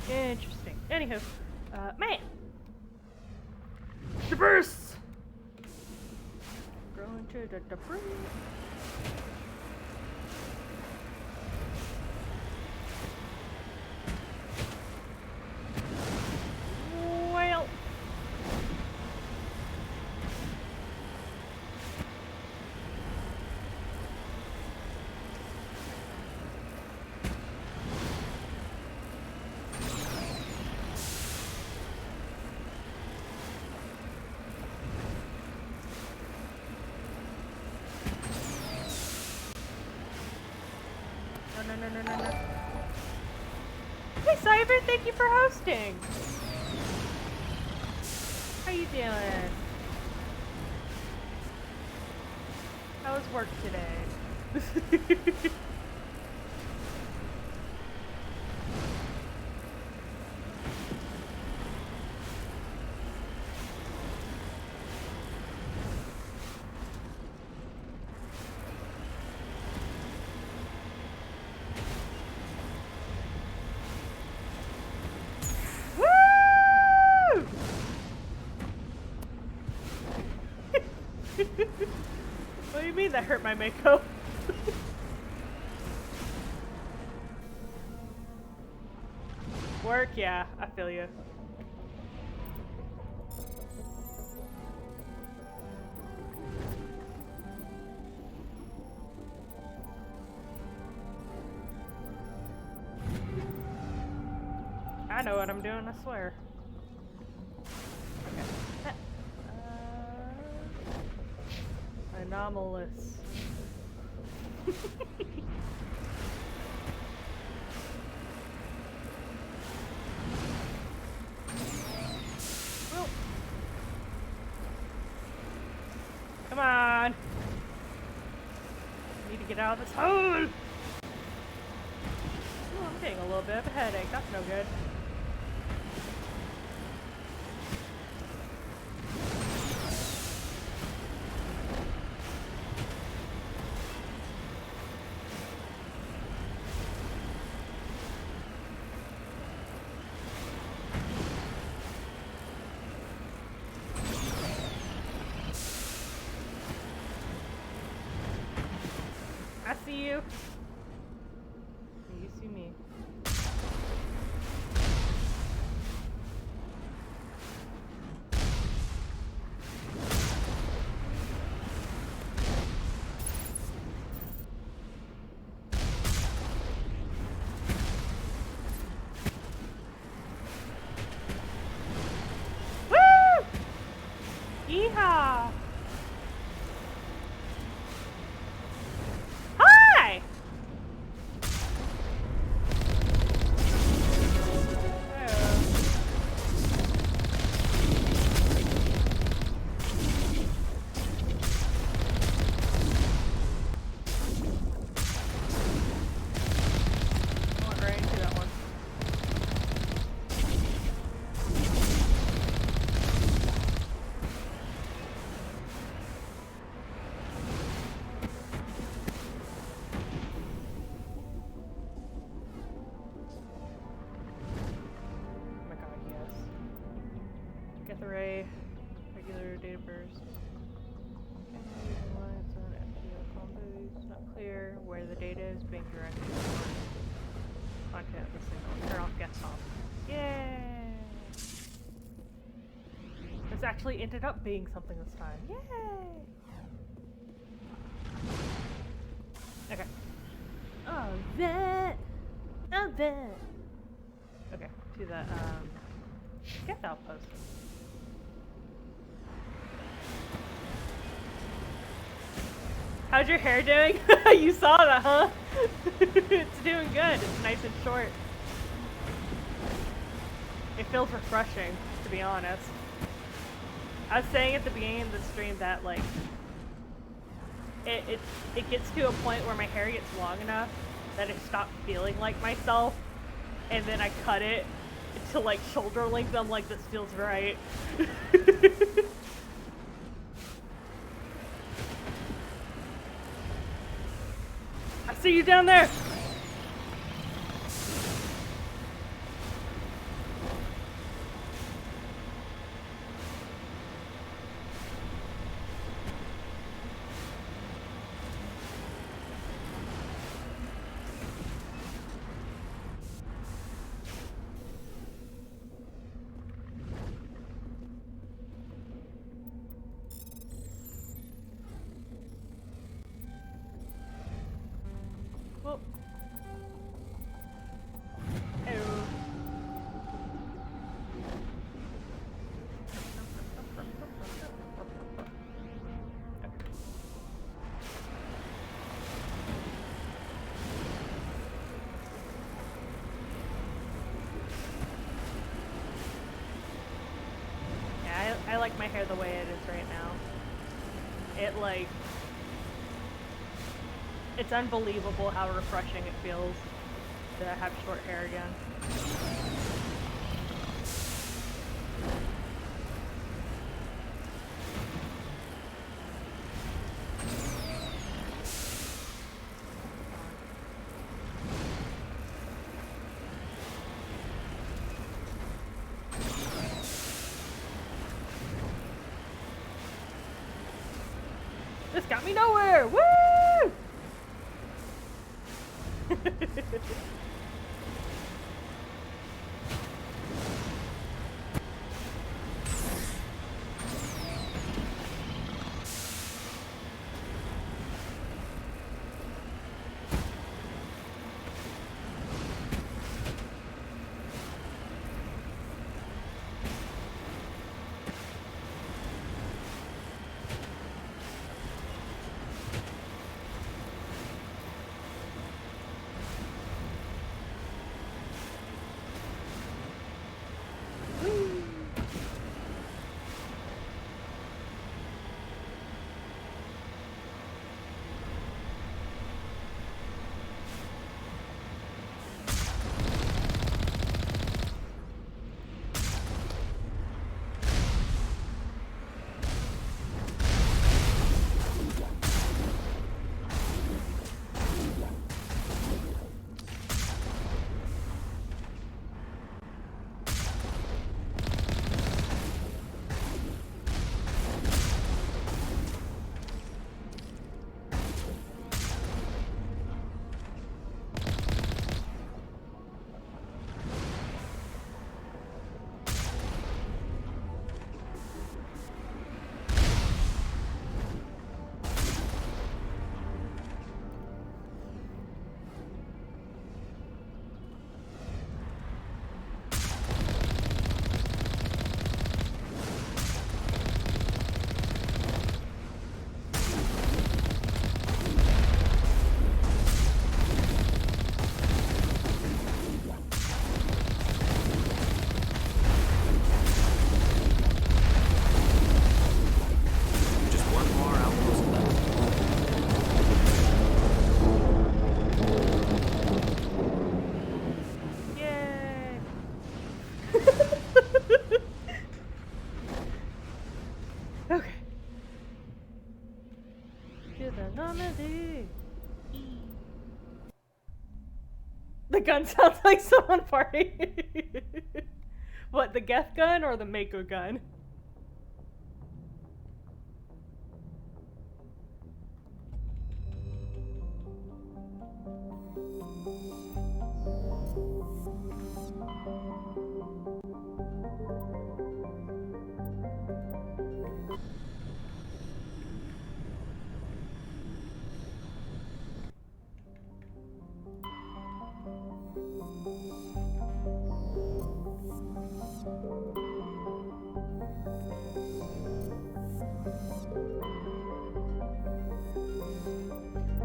Interesting. Anywho, man! Disperse! Going to the debris. Well. No. Hey, Cyber, thank you for hosting. How you doing? How was work today? What do you mean that hurt my Mako? Work, yeah, I feel you. I know what I'm doing, I swear. Okay. Anomalous. Well. Come on. Need to get out of this hole. Ooh, I'm getting a little bit of a headache. That's no good. I see you. You see me. Woo! Yeehaw! Hi! I went right into that one. Oh my god, yes. Get the ray. Regular data burst. Lines on FTO combos. Not clear where the data is being directed toward. Content of the signal. Turn off guest off. Yay! This actually ended up being something this time. Yay! Okay. Oh, that! Oh, that! Okay, to the, guest outpost. How's your hair doing? You saw that, huh? It's doing good. It's nice and short. It feels refreshing, to be honest. I was saying at the beginning of the stream that, like, it gets to a point where my hair gets long enough that it stops feeling like myself, and then I cut it to, like, shoulder length. I'm like, this feels right. I see you down there! like my hair the way it is right now. It like, it's unbelievable how refreshing it feels to have short hair again. This got me nowhere! Woo! Okay. To the Normandy. The gun sounds like someone farting. What, the Geth gun or the Mako gun?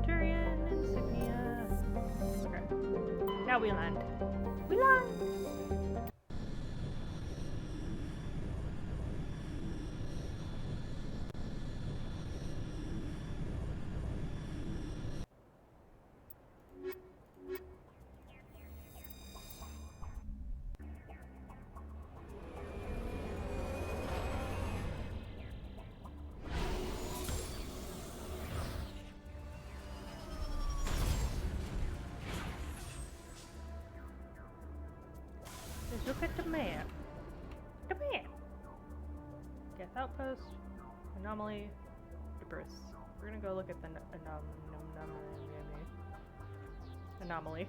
Turian insignia. Okay. Now we land. We land! Let's look at the map. The map! Death Outpost, Anomaly, Debris. We're gonna go look at the anomaly.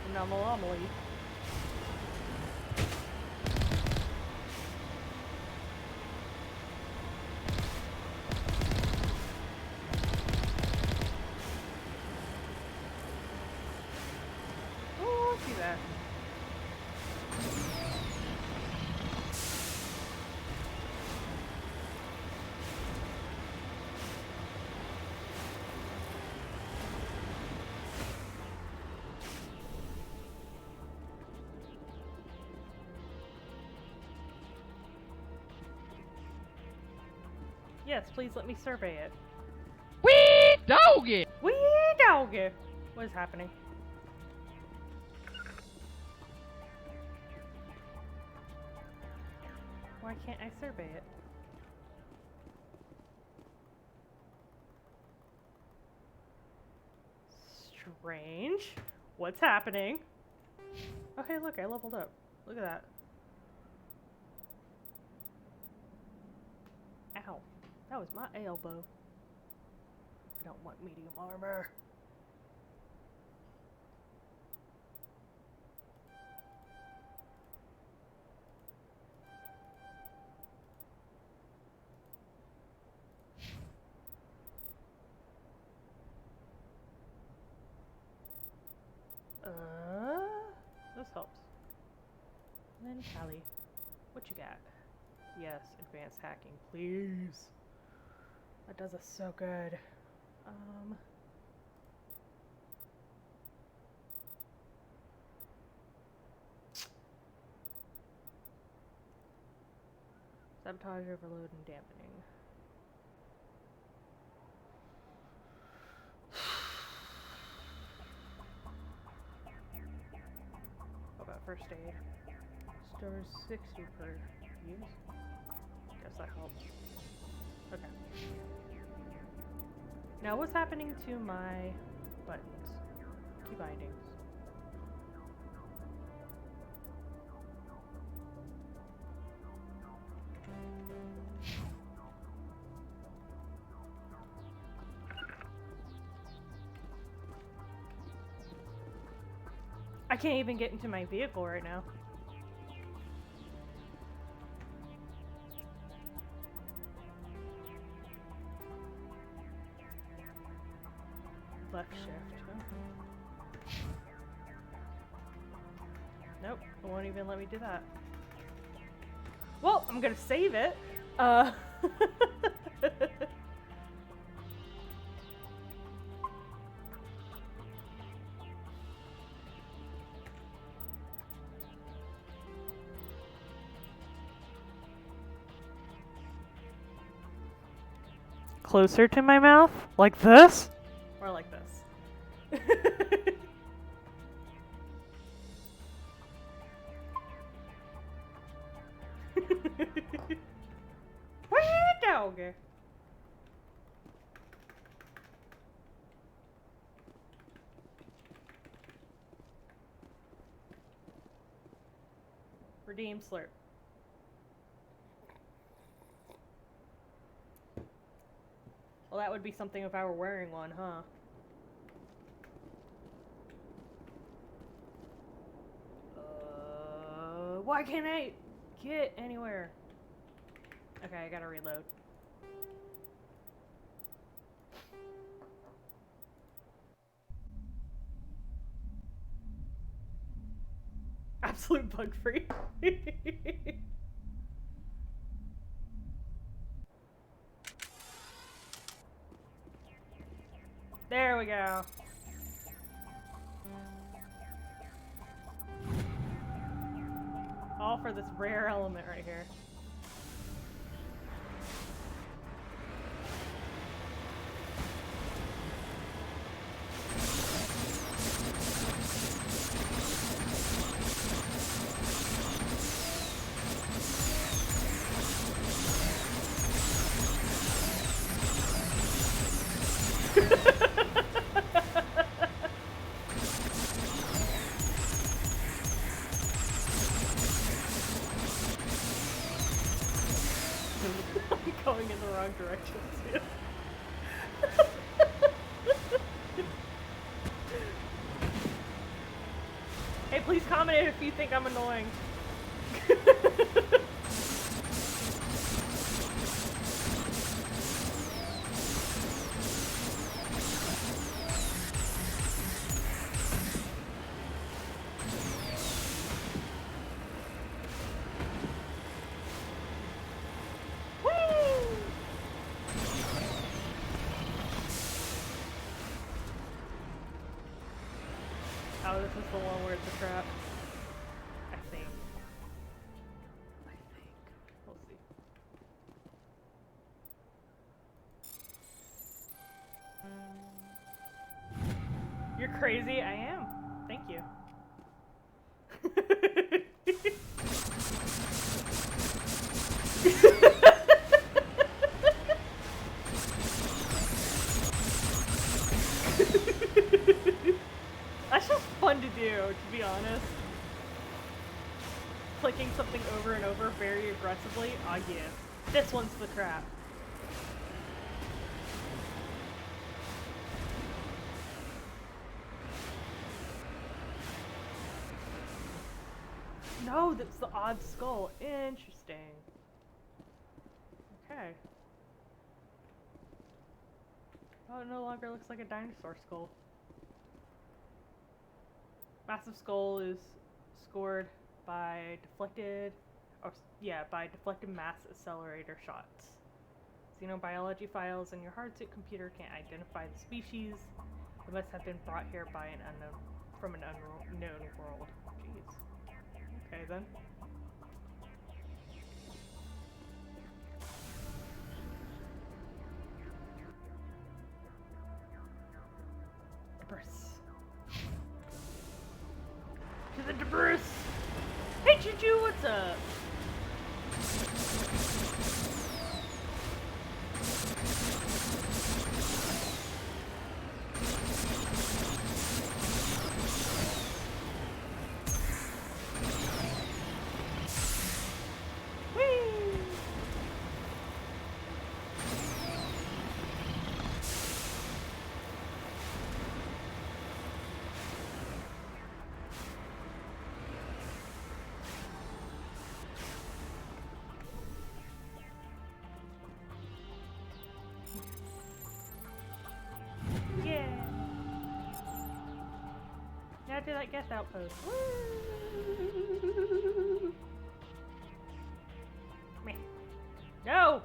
Anomaly. Oh, I see that. Yes, please let me survey it. Wee doggy! Wee doggy! What is happening? Why can't I survey it? Strange. What's happening? Oh hey, look, I leveled up. Look at that. Ow. That was my elbow. I don't want medium armor. This helps. And then Callie, what you got? Yes, advanced hacking, please. That does us so good. Sabotage, overload, and dampening. What about first aid? Stores 60 per use. Guess that helps. Okay. Now what's happening to my buttons? Key bindings. I can't even get into my vehicle right now. Left shift, huh? Nope, it won't even let me do that. Well, I'm gonna save it. Closer to my mouth? Like this? Or like this? Wee dog! Redeem slurp. Well, that would be something if I were wearing one, huh? Why can't I get anywhere? Okay, I gotta reload. Absolute bug free. There we go. All for this rare element right here. I'm going in the wrong direction too. Hey, please comment if you think I'm annoying. Oh, this is the one where it's a trap. I think. We'll see. You're crazy? I am. Thank you. That's just fun to do, to be honest. Clicking something over and over very aggressively. Ah, yeah. This one's the trap. No, that's the odd skull. Interesting. Okay. Oh, it no longer looks like a dinosaur skull. Massive skull is scored by deflected, by deflected mass accelerator shots. Xenobiology files in your hardsuit computer can't identify the species. It must have been brought here by an unknown, from an unknown world. Jeez. Okay then. Debris. To the debris! Hey Choo-Choo, what's up? Now to that guest outpost. Woo! Meh. No!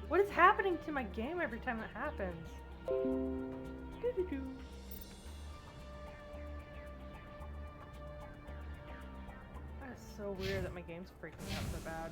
What is happening to my game every time that happens? Doo-doo-doo. That is so weird that my game's freaking me out so bad.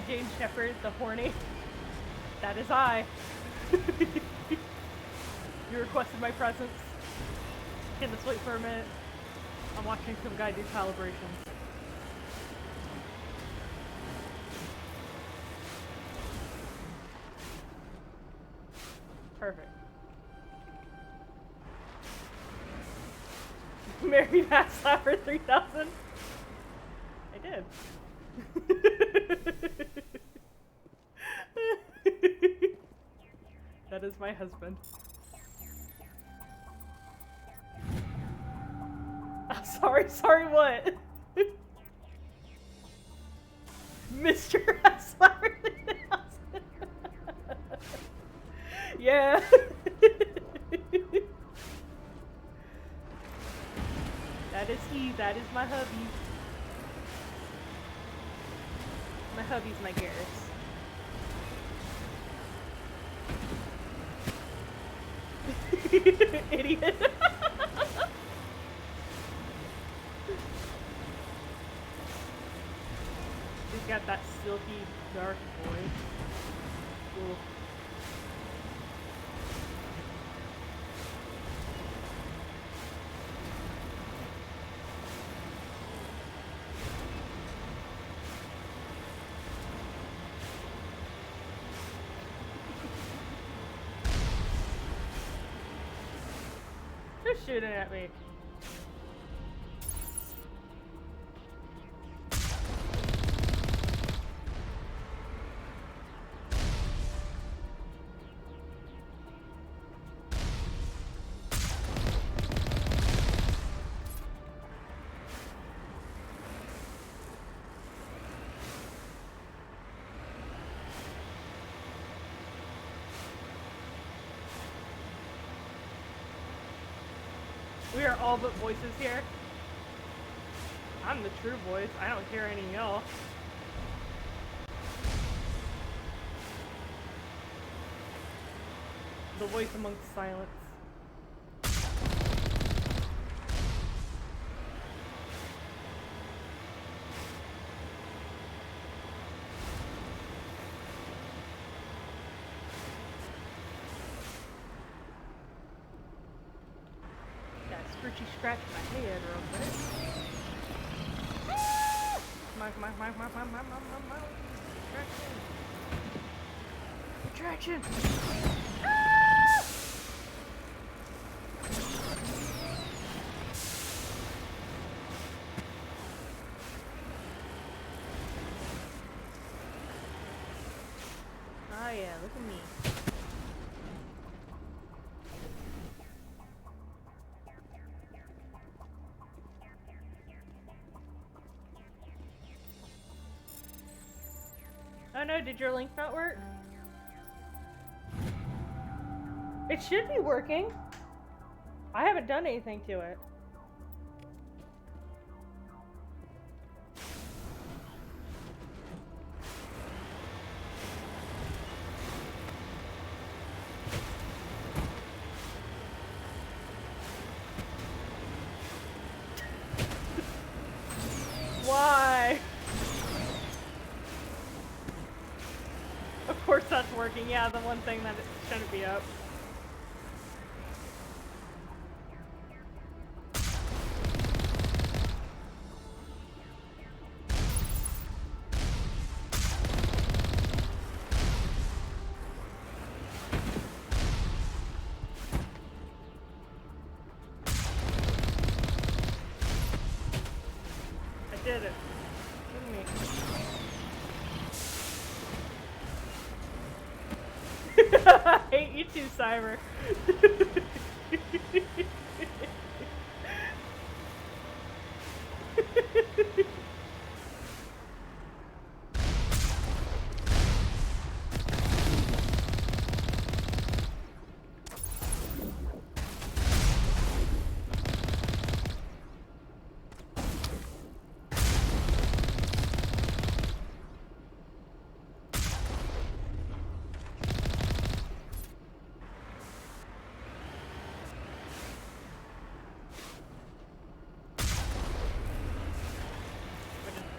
James Shepard, the horny. That is I. You requested my presence. Can this wait for a minute? I'm watching some guy do calibrations. Perfect. Married Backslapper 3000. I did. That is my husband. Oh, sorry, what? Mr. Slapper 3000. Yeah. That is he. That is my hubby. My hubby's my Garrus. Idiot. He's got that silky dark voice. Cool. They're shooting at me. We are all but voices here. I'm the true voice. I don't hear any of y'all. The voice amongst silence. Got a scritchy scratch my head real quick. Come on, come on, come on, come on, come on, come on, come on. Retraction! Oh yeah, look at me. Oh no, did your link not work? It should be working. I haven't done anything to it. Why? Of course that's working. Yeah, the one thing that it shouldn't be up. I did it. Look at me. I hate you too, Cyber.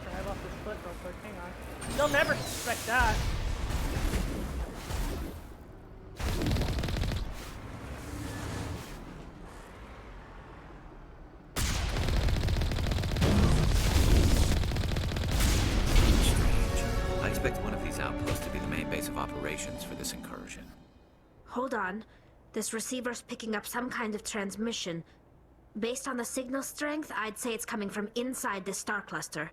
Drive off this foot real quick. Hang on. They'll never suspect that. I expect one of these outposts to be the main base of operations for this incursion. Hold on. This receiver's picking up some kind of transmission. Based on the signal strength, I'd say it's coming from inside the star cluster.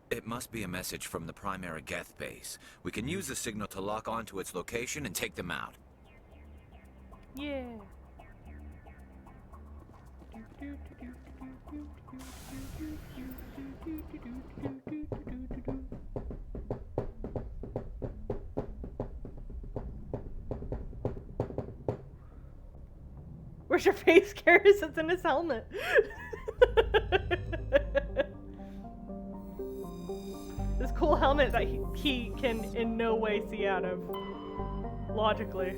It must be a message from the primary Geth base. We can use the signal to lock onto its location and take them out. Yeah. Where's your face, Karis? It's in his helmet. This cool helmet that he can in no way see out of. Logically.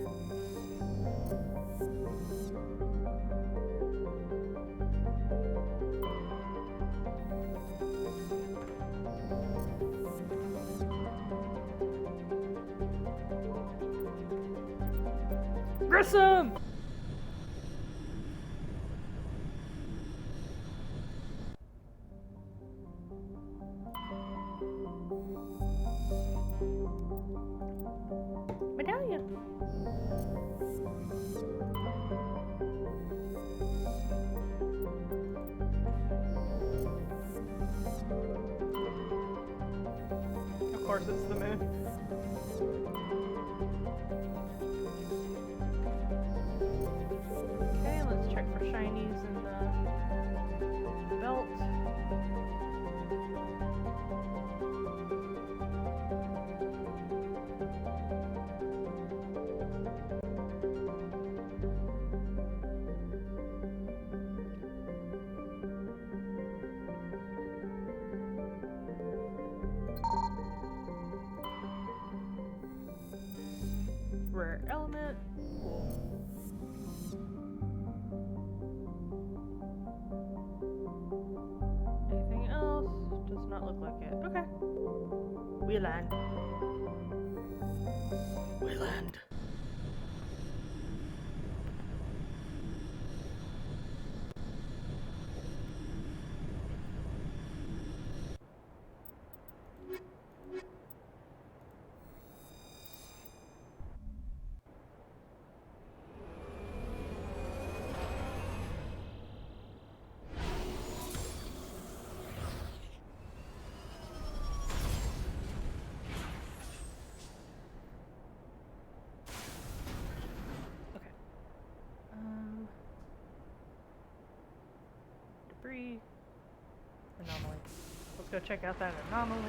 Grissom! Medallion. Of course it's the moon. Okay, let's check for shinies in the belt. We land. We land. Debris. Anomaly. Let's go check out that anomaly.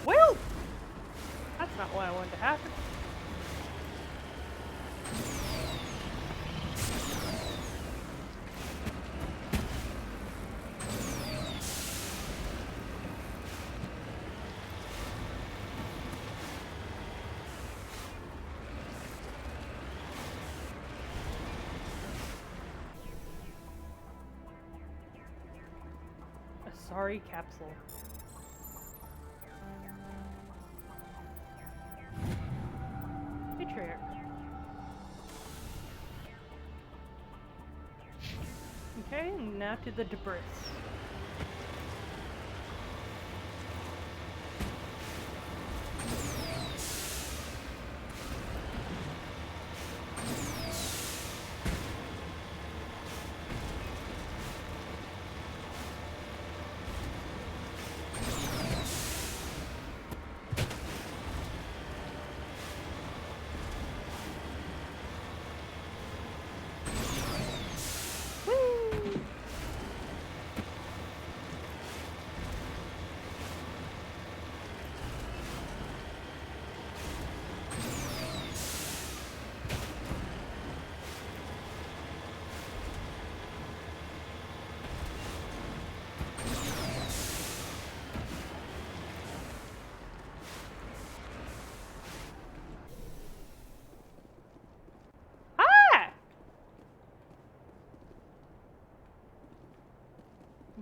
Well, that's not what I wanted to happen. A sorry capsule. Patriarch. Okay, now to the debris.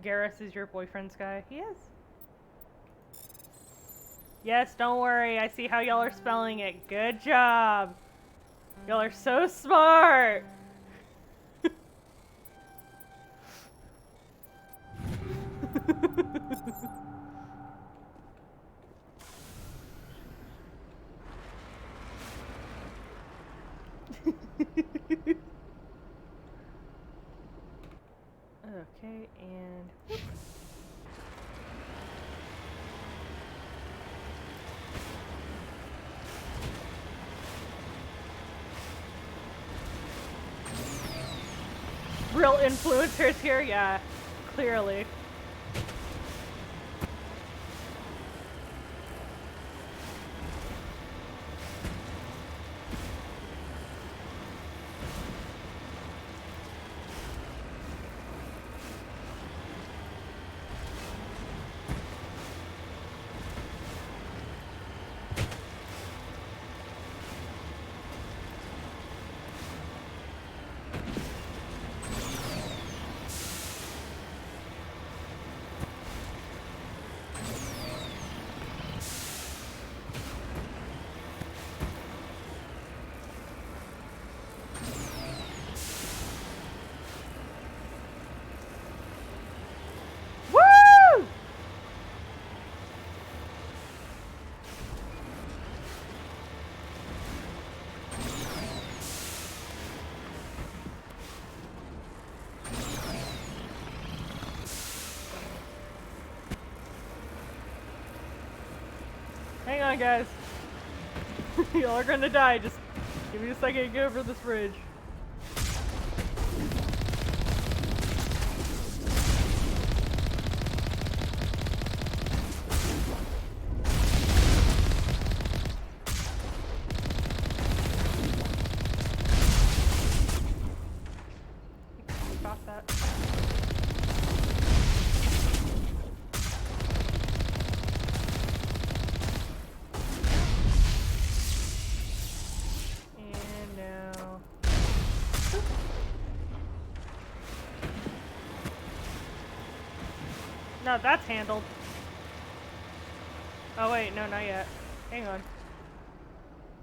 Garrus is your boyfriend's guy? He is. Yes, don't worry. I see how y'all are spelling it. Good job. Y'all are so smart. Okay, and whoop. Real influencers here, yeah, clearly. Hang on, guys. Y'all are gonna die. Just give me a second to get over this ridge. Got that. And now... No, that's handled. Oh wait, no, not yet. Hang on.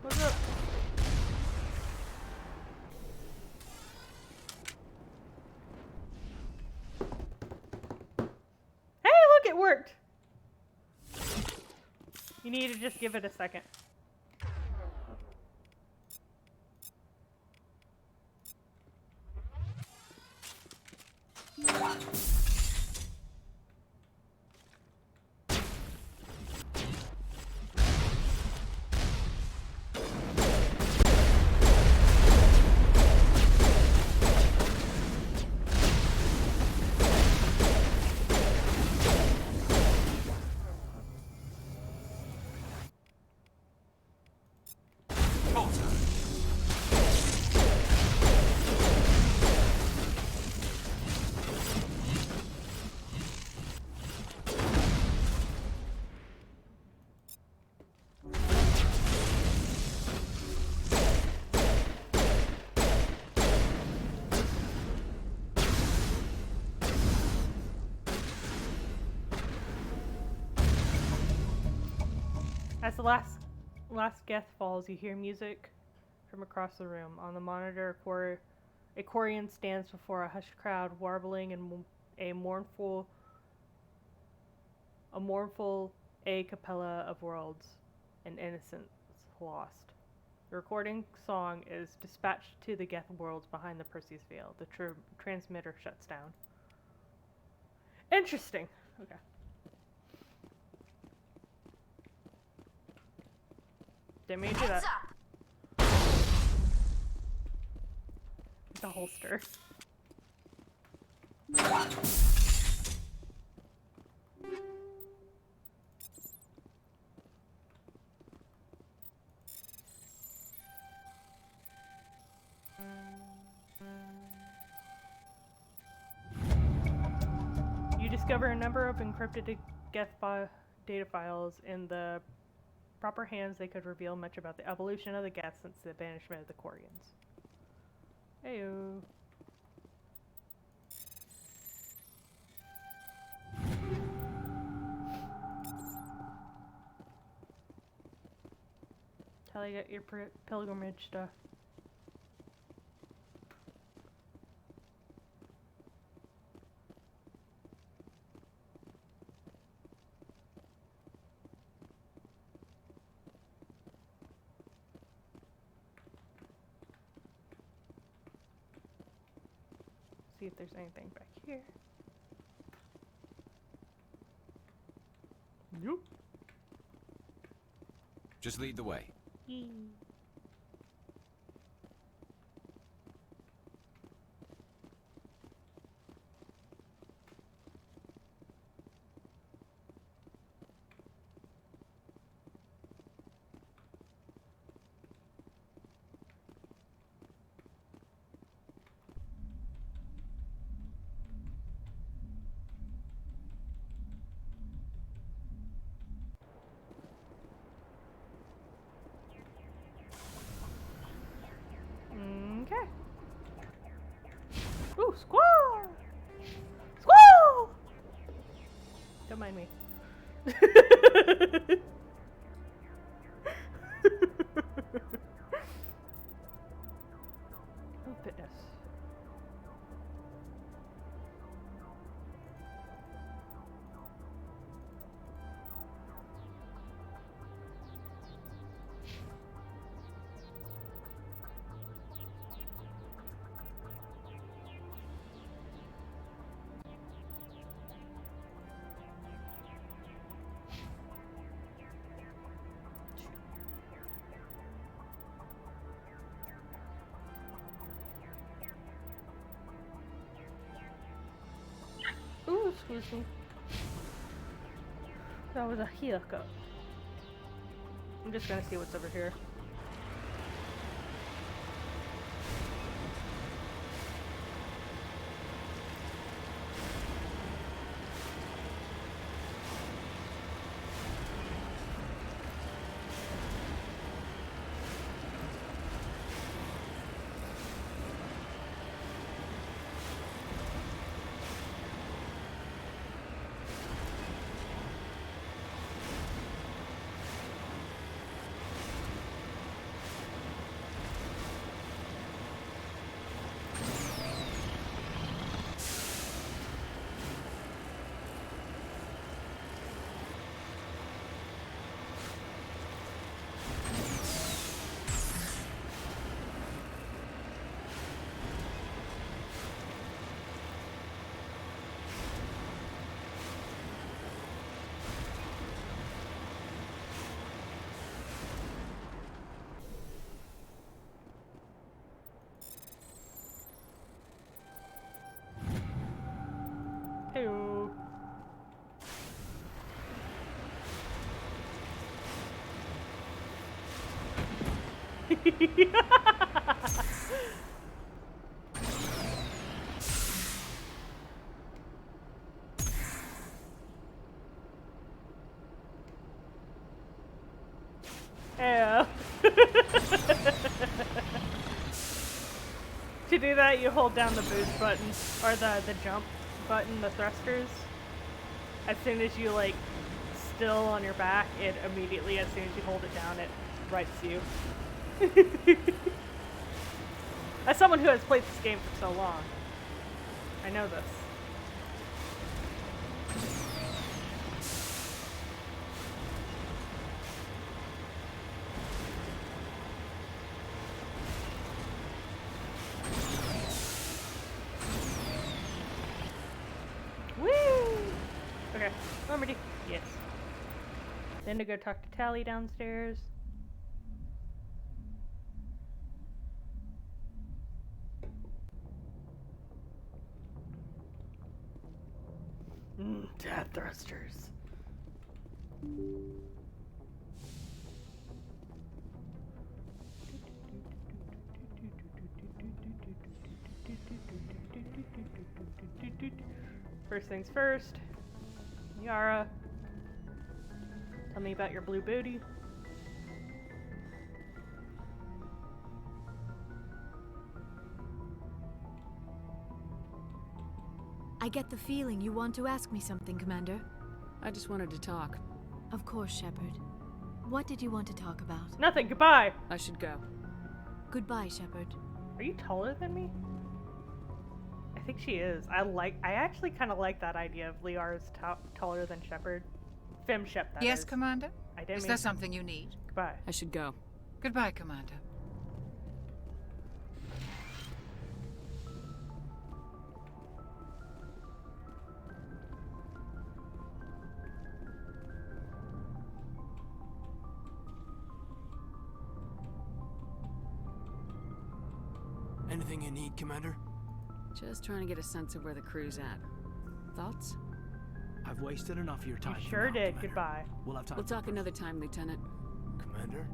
What's up? Hey, look, it worked! You need to just give it a second. As the last Geth falls, you hear music from across the room. On the monitor, a Quarian stands before a hushed crowd, warbling in a mournful a cappella of worlds and innocence lost. The recording song is dispatched to the Geth worlds behind the Perseus Veil. The transmitter shuts down. Interesting. Okay. Didn't mean to do that. The holster. You discover a number of encrypted Geth data files. In the proper hands, they could reveal much about the evolution of the Geth since the banishment of the Quarians. Heyo. Tell you got your pilgrimage stuff. See if there's anything back here. Nope. Just lead the way. Okay. Ooh, squall! Squall! Don't mind me. Oh, fitness. excuse me. That was a hiccup. I'm just gonna see what's over here. Heyo. Yeah. To do that, you hold down the boost button, or the jump button, the thrusters. As soon as you, like, still on your back, it immediately, as soon as you hold it down, it rights you. As someone who has played this game for so long, I know this. Okay, Normandy. Yes. Then to go talk to Tally downstairs. Death thrusters. First things first. Yara, tell me about your blue booty. I get the feeling you want to ask me something, Commander. I just wanted to talk. Of course, Shepard. What did you want to talk about? Nothing, goodbye! I should go. Goodbye, Shepard. Are you taller than me? I think she is. I actually kind of like that idea of Liara's taller than Shepard. Fem Shep, that Yes, is. Commander? I didn't Is mean... there something you need? Goodbye. I should go. Goodbye, Commander. Anything you need, Commander? Just trying to get a sense of where the crew's at. Thoughts? I've wasted enough of your time. You for sure now, did. Commander. Goodbye. We'll have time. We'll talk another time, Lieutenant. Commander?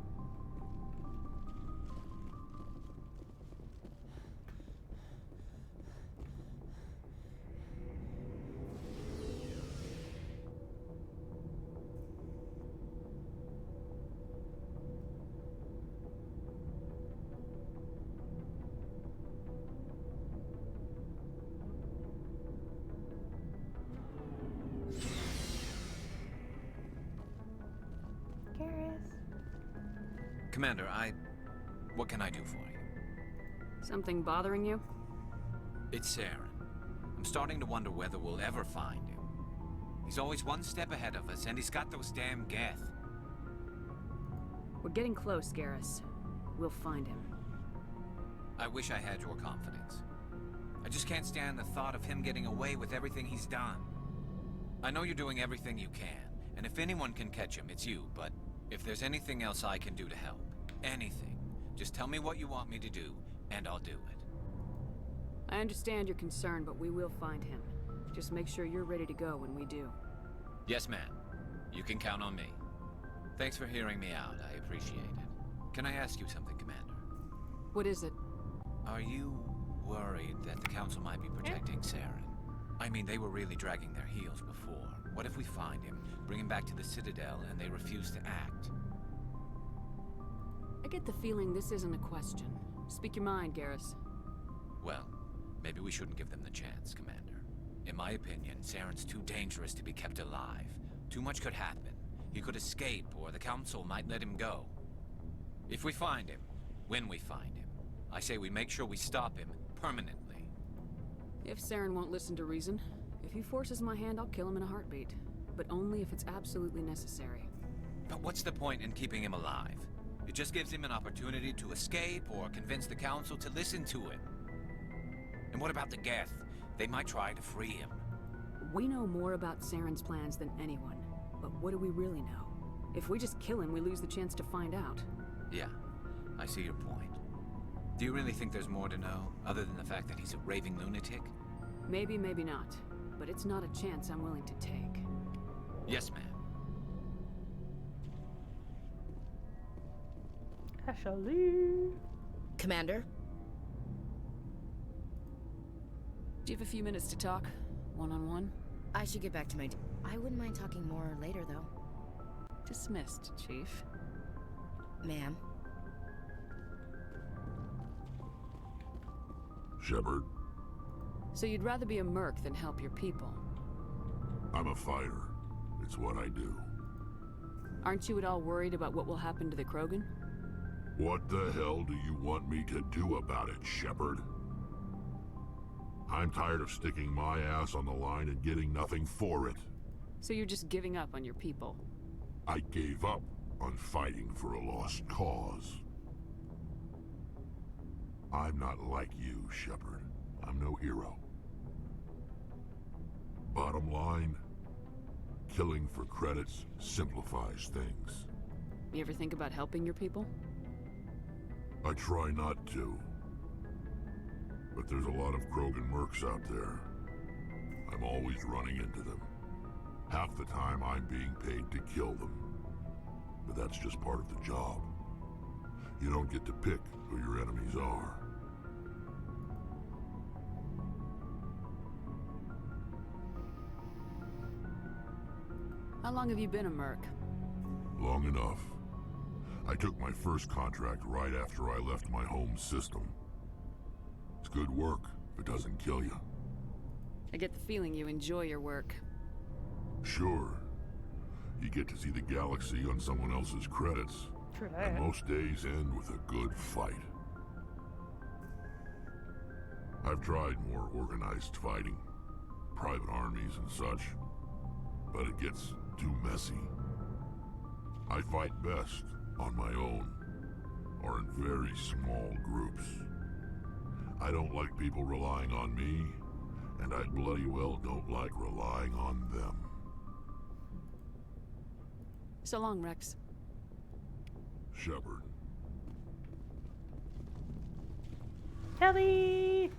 Commander, what can I do for you? Something bothering you? It's Saren. I'm starting to wonder whether we'll ever find him. He's always one step ahead of us, and he's got those damn Geth. We're getting close, Garrus. We'll find him. I wish I had your confidence. I just can't stand the thought of him getting away with everything he's done. I know you're doing everything you can, and if anyone can catch him, it's you, but if there's anything else I can do to help, anything, just tell me what you want me to do, and I'll do it. I understand your concern, but we will find him. Just make sure you're ready to go when we do. Yes, ma'am. You can count on me. Thanks for hearing me out. I appreciate it. Can I ask you something, Commander? What is it? Are you worried that the Council might be protecting Saren? I mean, they were really dragging their heels before. What if we find him, bring him back to the Citadel, and they refuse to act? I get the feeling this isn't a question. Speak your mind, Garrus. Well, maybe we shouldn't give them the chance, Commander. In my opinion, Saren's too dangerous to be kept alive. Too much could happen. He could escape, or the Council might let him go. If we find him, when we find him, I say we make sure we stop him permanently. If Saren won't listen to reason, if he forces my hand, I'll kill him in a heartbeat. But only if it's absolutely necessary. But what's the point in keeping him alive? It just gives him an opportunity to escape or convince the Council to listen to him. And what about the Geth? They might try to free him. We know more about Saren's plans than anyone. But what do we really know? If we just kill him, we lose the chance to find out. Yeah, I see your point. Do you really think there's more to know, other than the fact that he's a raving lunatic? Maybe, maybe not. But it's not a chance I'm willing to take. Yes, ma'am. Ashley. Commander? Do you have a few minutes to talk? One-on-one? I should get back to my... I wouldn't mind talking more later, though. Dismissed, Chief. Ma'am? Shepard, So you'd rather be a merc than help your people? I'm a fighter. It's what I do. Aren't you at all worried about what will happen to the Krogan? What the hell do you want me to do about it, Shepard? I'm tired of sticking my ass on the line and getting nothing for it. So you're just giving up on your people? I gave up on fighting for a lost cause. I'm not like you, Shepard. I'm no hero. Bottom line, killing for credits simplifies things. You ever think about helping your people? I try not to. But there's a lot of Krogan mercs out there. I'm always running into them. Half the time I'm being paid to kill them. But that's just part of the job. You don't get to pick who your enemies are. How long have you been a merc? Long enough. I took my first contract right after I left my home system. It's good work if it doesn't kill you. I get the feeling you enjoy your work. Sure. You get to see the galaxy on someone else's credits. True And that. most days end with a good fight. I've tried more organized fighting, private armies and such, but it gets too messy. I fight best on my own, or in very small groups. I don't like people relying on me, and I bloody well don't like relying on them. So long, Rex. Shepard. Kelly!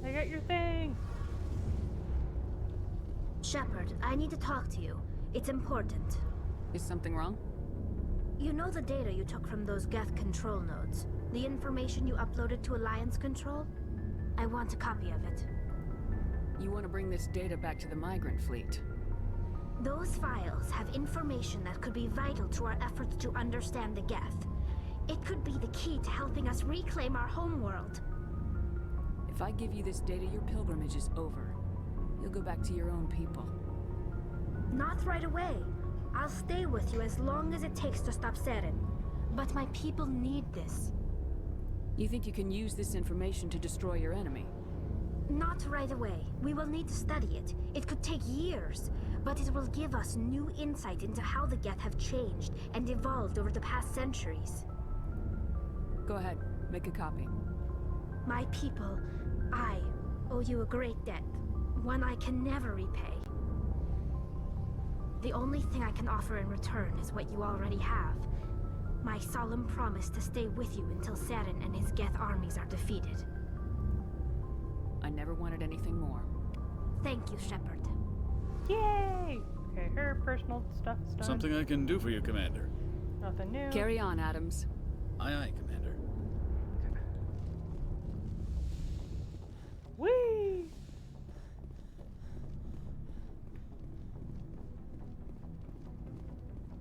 I got your thing. Shepard, I need to talk to you. It's important. Is something wrong? You know the data you took from those Geth control nodes? The information you uploaded to Alliance Control? I want a copy of it. You want to bring this data back to the migrant fleet? Those files have information that could be vital to our efforts to understand the Geth. It could be the key to helping us reclaim our homeworld. If I give you this data, your pilgrimage is over. You'll go back to your own people. Not right away. I'll stay with you as long as it takes to stop Saren. But my people need this. You think you can use this information to destroy your enemy? Not right away. We will need to study it. It could take years, but it will give us new insight into how the Geth have changed and evolved over the past centuries. Go ahead, make a copy. My people, I owe you a great debt, one I can never repay. The only thing I can offer in return is what you already have. My solemn promise to stay with you until Saren and his Geth armies are defeated. I never wanted anything more. Thank you, Shepard. Yay! Okay, her personal stuff is done. Something I can do for you, Commander. Nothing new. Carry on, Adams. Aye, aye, Commander. Whee!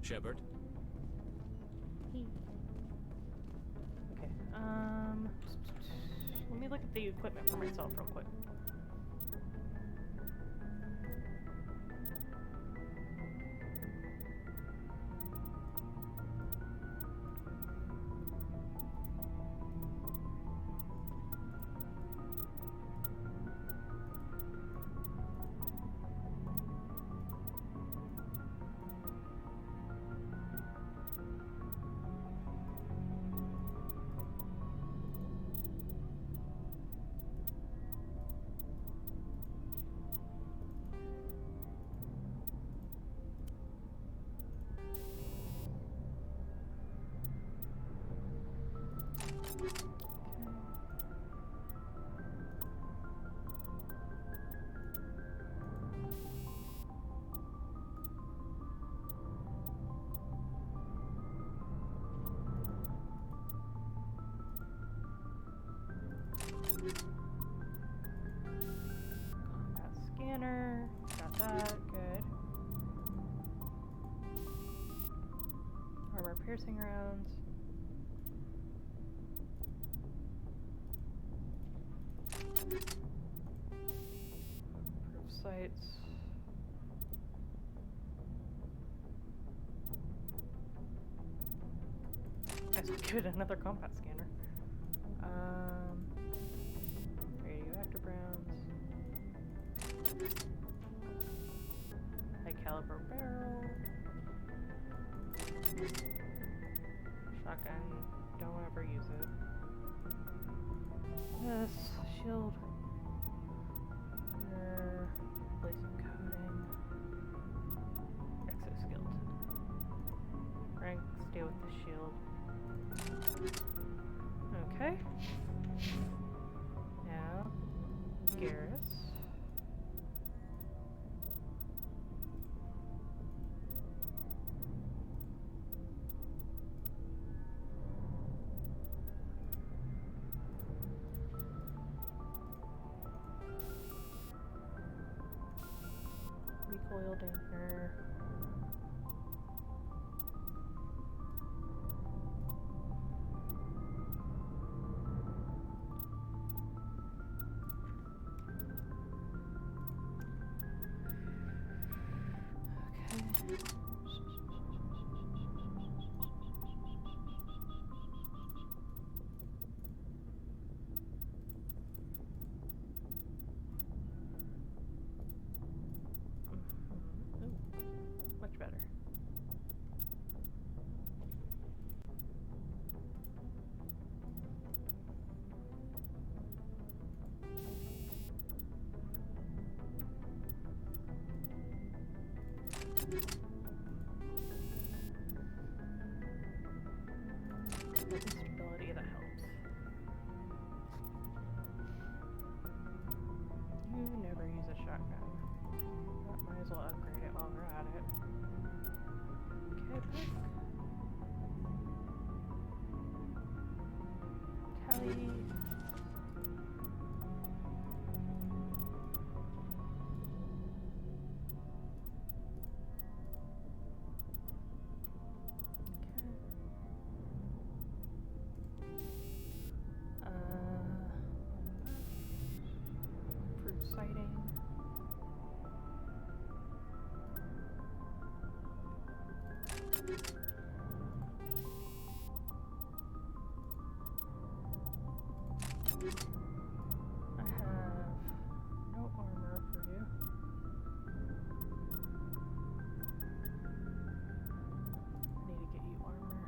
Shepard? Okay, let me look at the equipment for myself real quick. Combat scanner, got that, good. Armor piercing rounds. Proof sights. I should give it another combat scanner. Radioactive rounds. High caliber barrel. Shotgun. Don't ever use it. This shield. Replacement coating. Exoskeleton. Rank. Stay with the shield. Okay. Now, Garrus. Recoil dampener. Much better. With stability, that helps. You never use a shotgun. Might as well upgrade it while we're at it. Okay, pick. Tally. Proof sighting. I have no armor for you. I need to get you armor.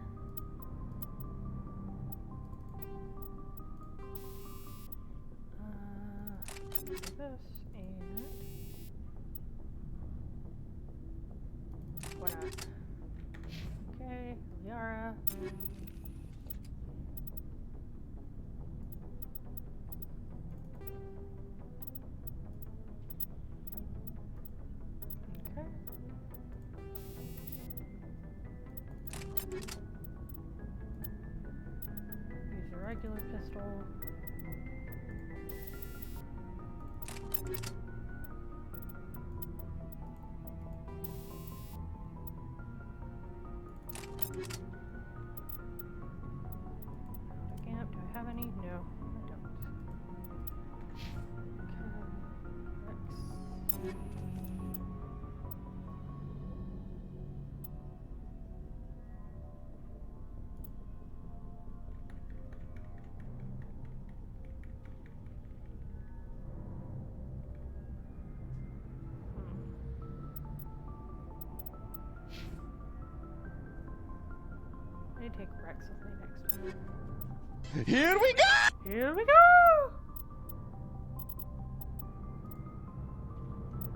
Do this and why not? Okay, Liara. Regular pistol. Camp, do I have any? No, I don't. Okay, let's see. I need to take Rex with me next time. Here we go! Here we go!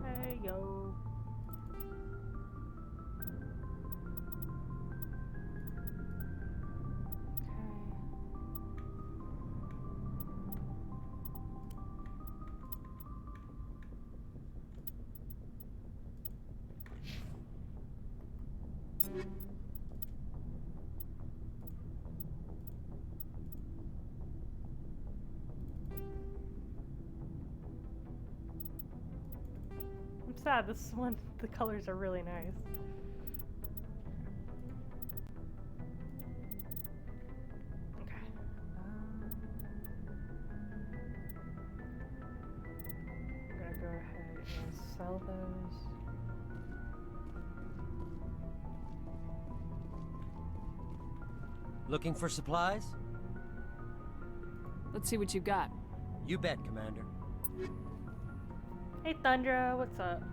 Hey, yo. I'm sad, this one, the colors are really nice. Okay. I'm gonna go ahead and sell those. Looking for supplies? Let's see what you got. You bet, Commander. Hey Thundra, what's up?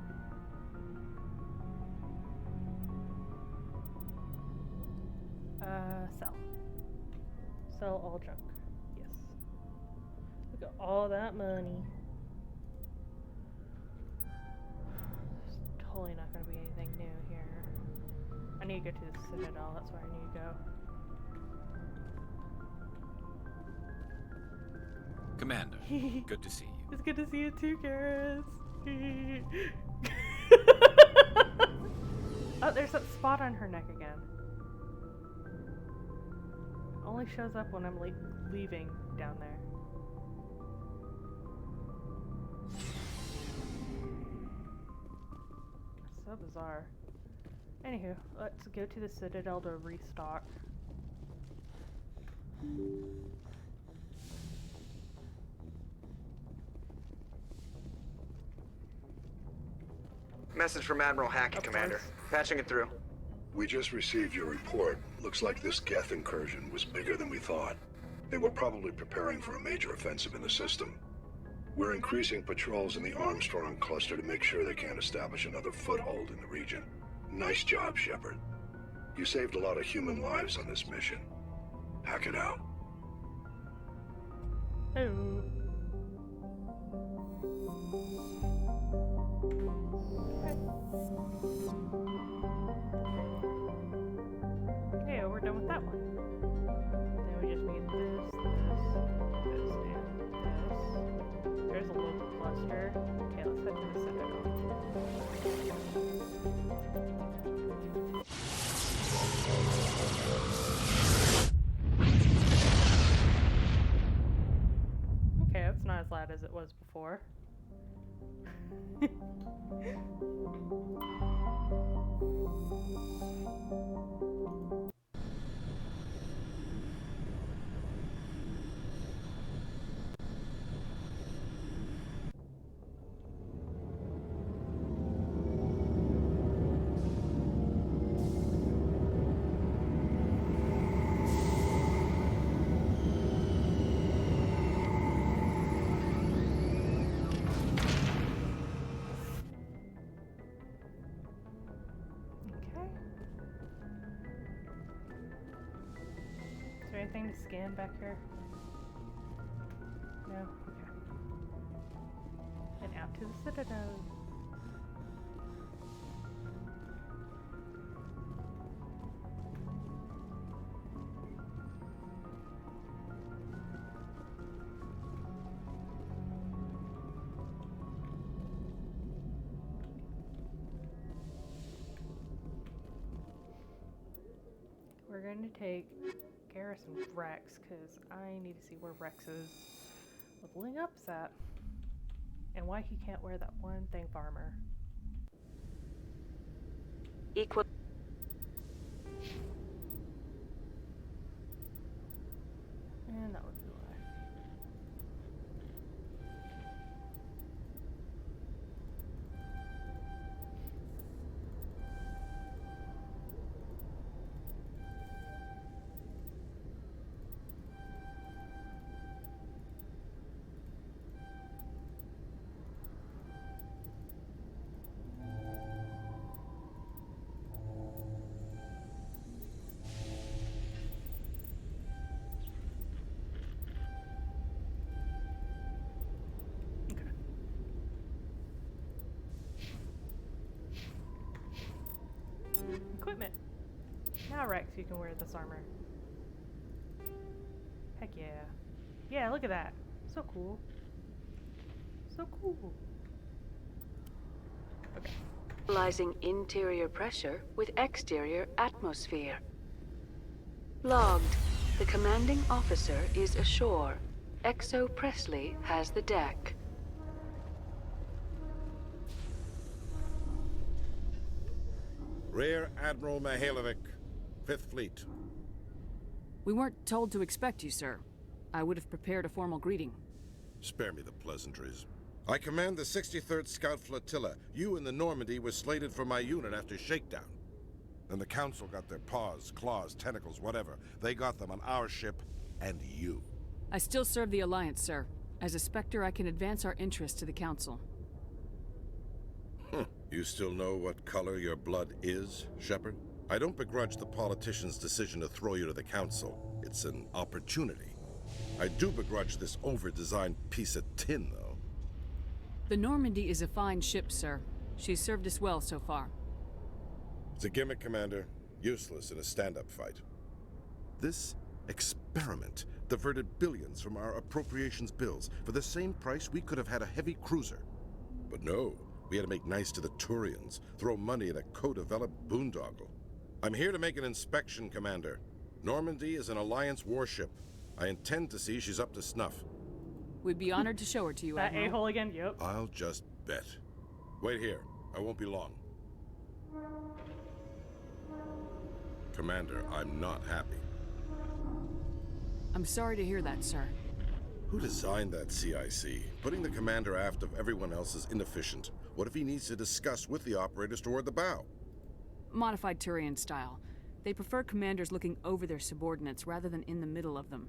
Sell. Sell all junk. Yes. Look at all that money. There's totally not gonna be anything new here. I need to go to the Citadel, that's where I need to go. Commander, good to see you. It's good to see you too, Garrus. Oh, there's that spot on her neck again. It only shows up when I'm leaving down there. So bizarre. Anywho, let's go to the Citadel to restock. Message from Admiral Hackett, Commander. Patching it through. We just received your report. Looks like this Geth incursion was bigger than we thought. They were probably preparing for a major offensive in the system. We're increasing patrols in the Armstrong cluster to make sure they can't establish another foothold in the region. Nice job, Shepard. You saved a lot of human lives on this mission. Hack it out. Oh. Okay, we're done with that one. Then we just need this, and this. There's a local cluster. Okay, let's head to the Citadel. Okay, that's not as loud as it was before. Is there anything to scan back here? No? Okay. And out to the Citadel. We're going to take Garrison Rex, because I need to see where Rex's leveling up's at. And why he can't wear that one thing for armor. Equal. And that would be why. Equipment. Now, Rex, you can wear this armor. Heck yeah. Yeah, look at that. So cool. So cool. Okay. Stabilizing interior pressure with exterior atmosphere. Logged. The commanding officer is ashore. Exo Presley has the deck. Rear Admiral Mihailovic, 5th Fleet. We weren't told to expect you, sir. I would have prepared a formal greeting. Spare me the pleasantries. I command the 63rd Scout Flotilla. You and the Normandy were slated for my unit after shakedown. Then the Council got their paws, claws, tentacles, whatever. They got them on our ship, and you. I still serve the Alliance, sir. As a Spectre, I can advance our interests to the Council. You still know what color your blood is, Shepard? I don't begrudge the politician's decision to throw you to the Council. It's an opportunity. I do begrudge this over-designed piece of tin, though. The Normandy is a fine ship, sir. She's served us well so far. It's a gimmick, Commander. Useless in a stand-up fight. This experiment diverted billions from our appropriations bills. For the same price, we could have had a heavy cruiser. But no, we had to make nice to the Turians, throw money at a co-developed boondoggle. I'm here to make an inspection, Commander. Normandy is an Alliance warship. I intend to see she's up to snuff. We'd be honored to show her to you, That Admiral. a-hole again? Yep. I'll just bet. Wait here. I won't be long. Commander, I'm not happy. I'm sorry to hear that, sir. Who designed that CIC? Putting the commander aft of everyone else is inefficient. What if he needs to discuss with the operators toward the bow? Modified Turian style. They prefer commanders looking over their subordinates rather than in the middle of them.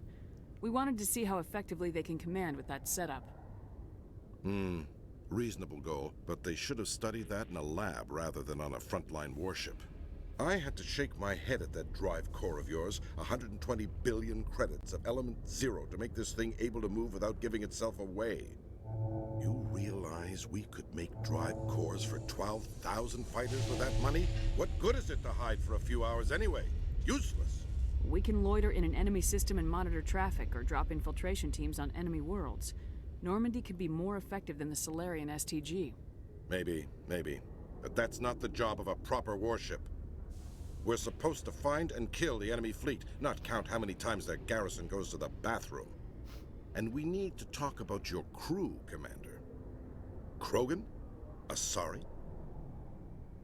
We wanted to see how effectively they can command with that setup. Reasonable goal, but they should have studied that in a lab rather than on a frontline warship. I had to shake my head at that drive core of yours. 120 billion credits of element 0 to make this thing able to move without giving itself away. You realize we could make drive cores for 12,000 fighters with that money? What good is it to hide for a few hours anyway? Useless. We can loiter in an enemy system and monitor traffic or drop infiltration teams on enemy worlds. Normandy could be more effective than the Solarian STG. Maybe. But that's not the job of a proper warship. We're supposed to find and kill the enemy fleet, not count how many times their garrison goes to the bathroom. And we need to talk about your crew, Commander. Krogan? Asari?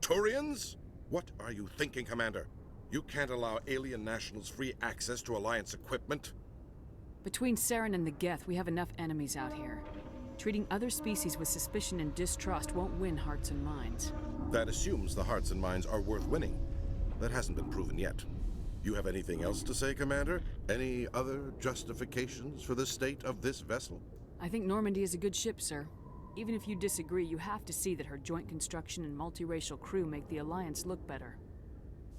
Turians? What are you thinking, Commander? You can't allow alien nationals free access to Alliance equipment? Between Saren and the Geth, we have enough enemies out here. Treating other species with suspicion and distrust won't win hearts and minds. That assumes the hearts and minds are worth winning. That hasn't been proven yet. You have anything else to say, Commander? Any other justifications for the state of this vessel? I think Normandy is a good ship, sir. Even if you disagree, you have to see that her joint construction and multiracial crew make the Alliance look better.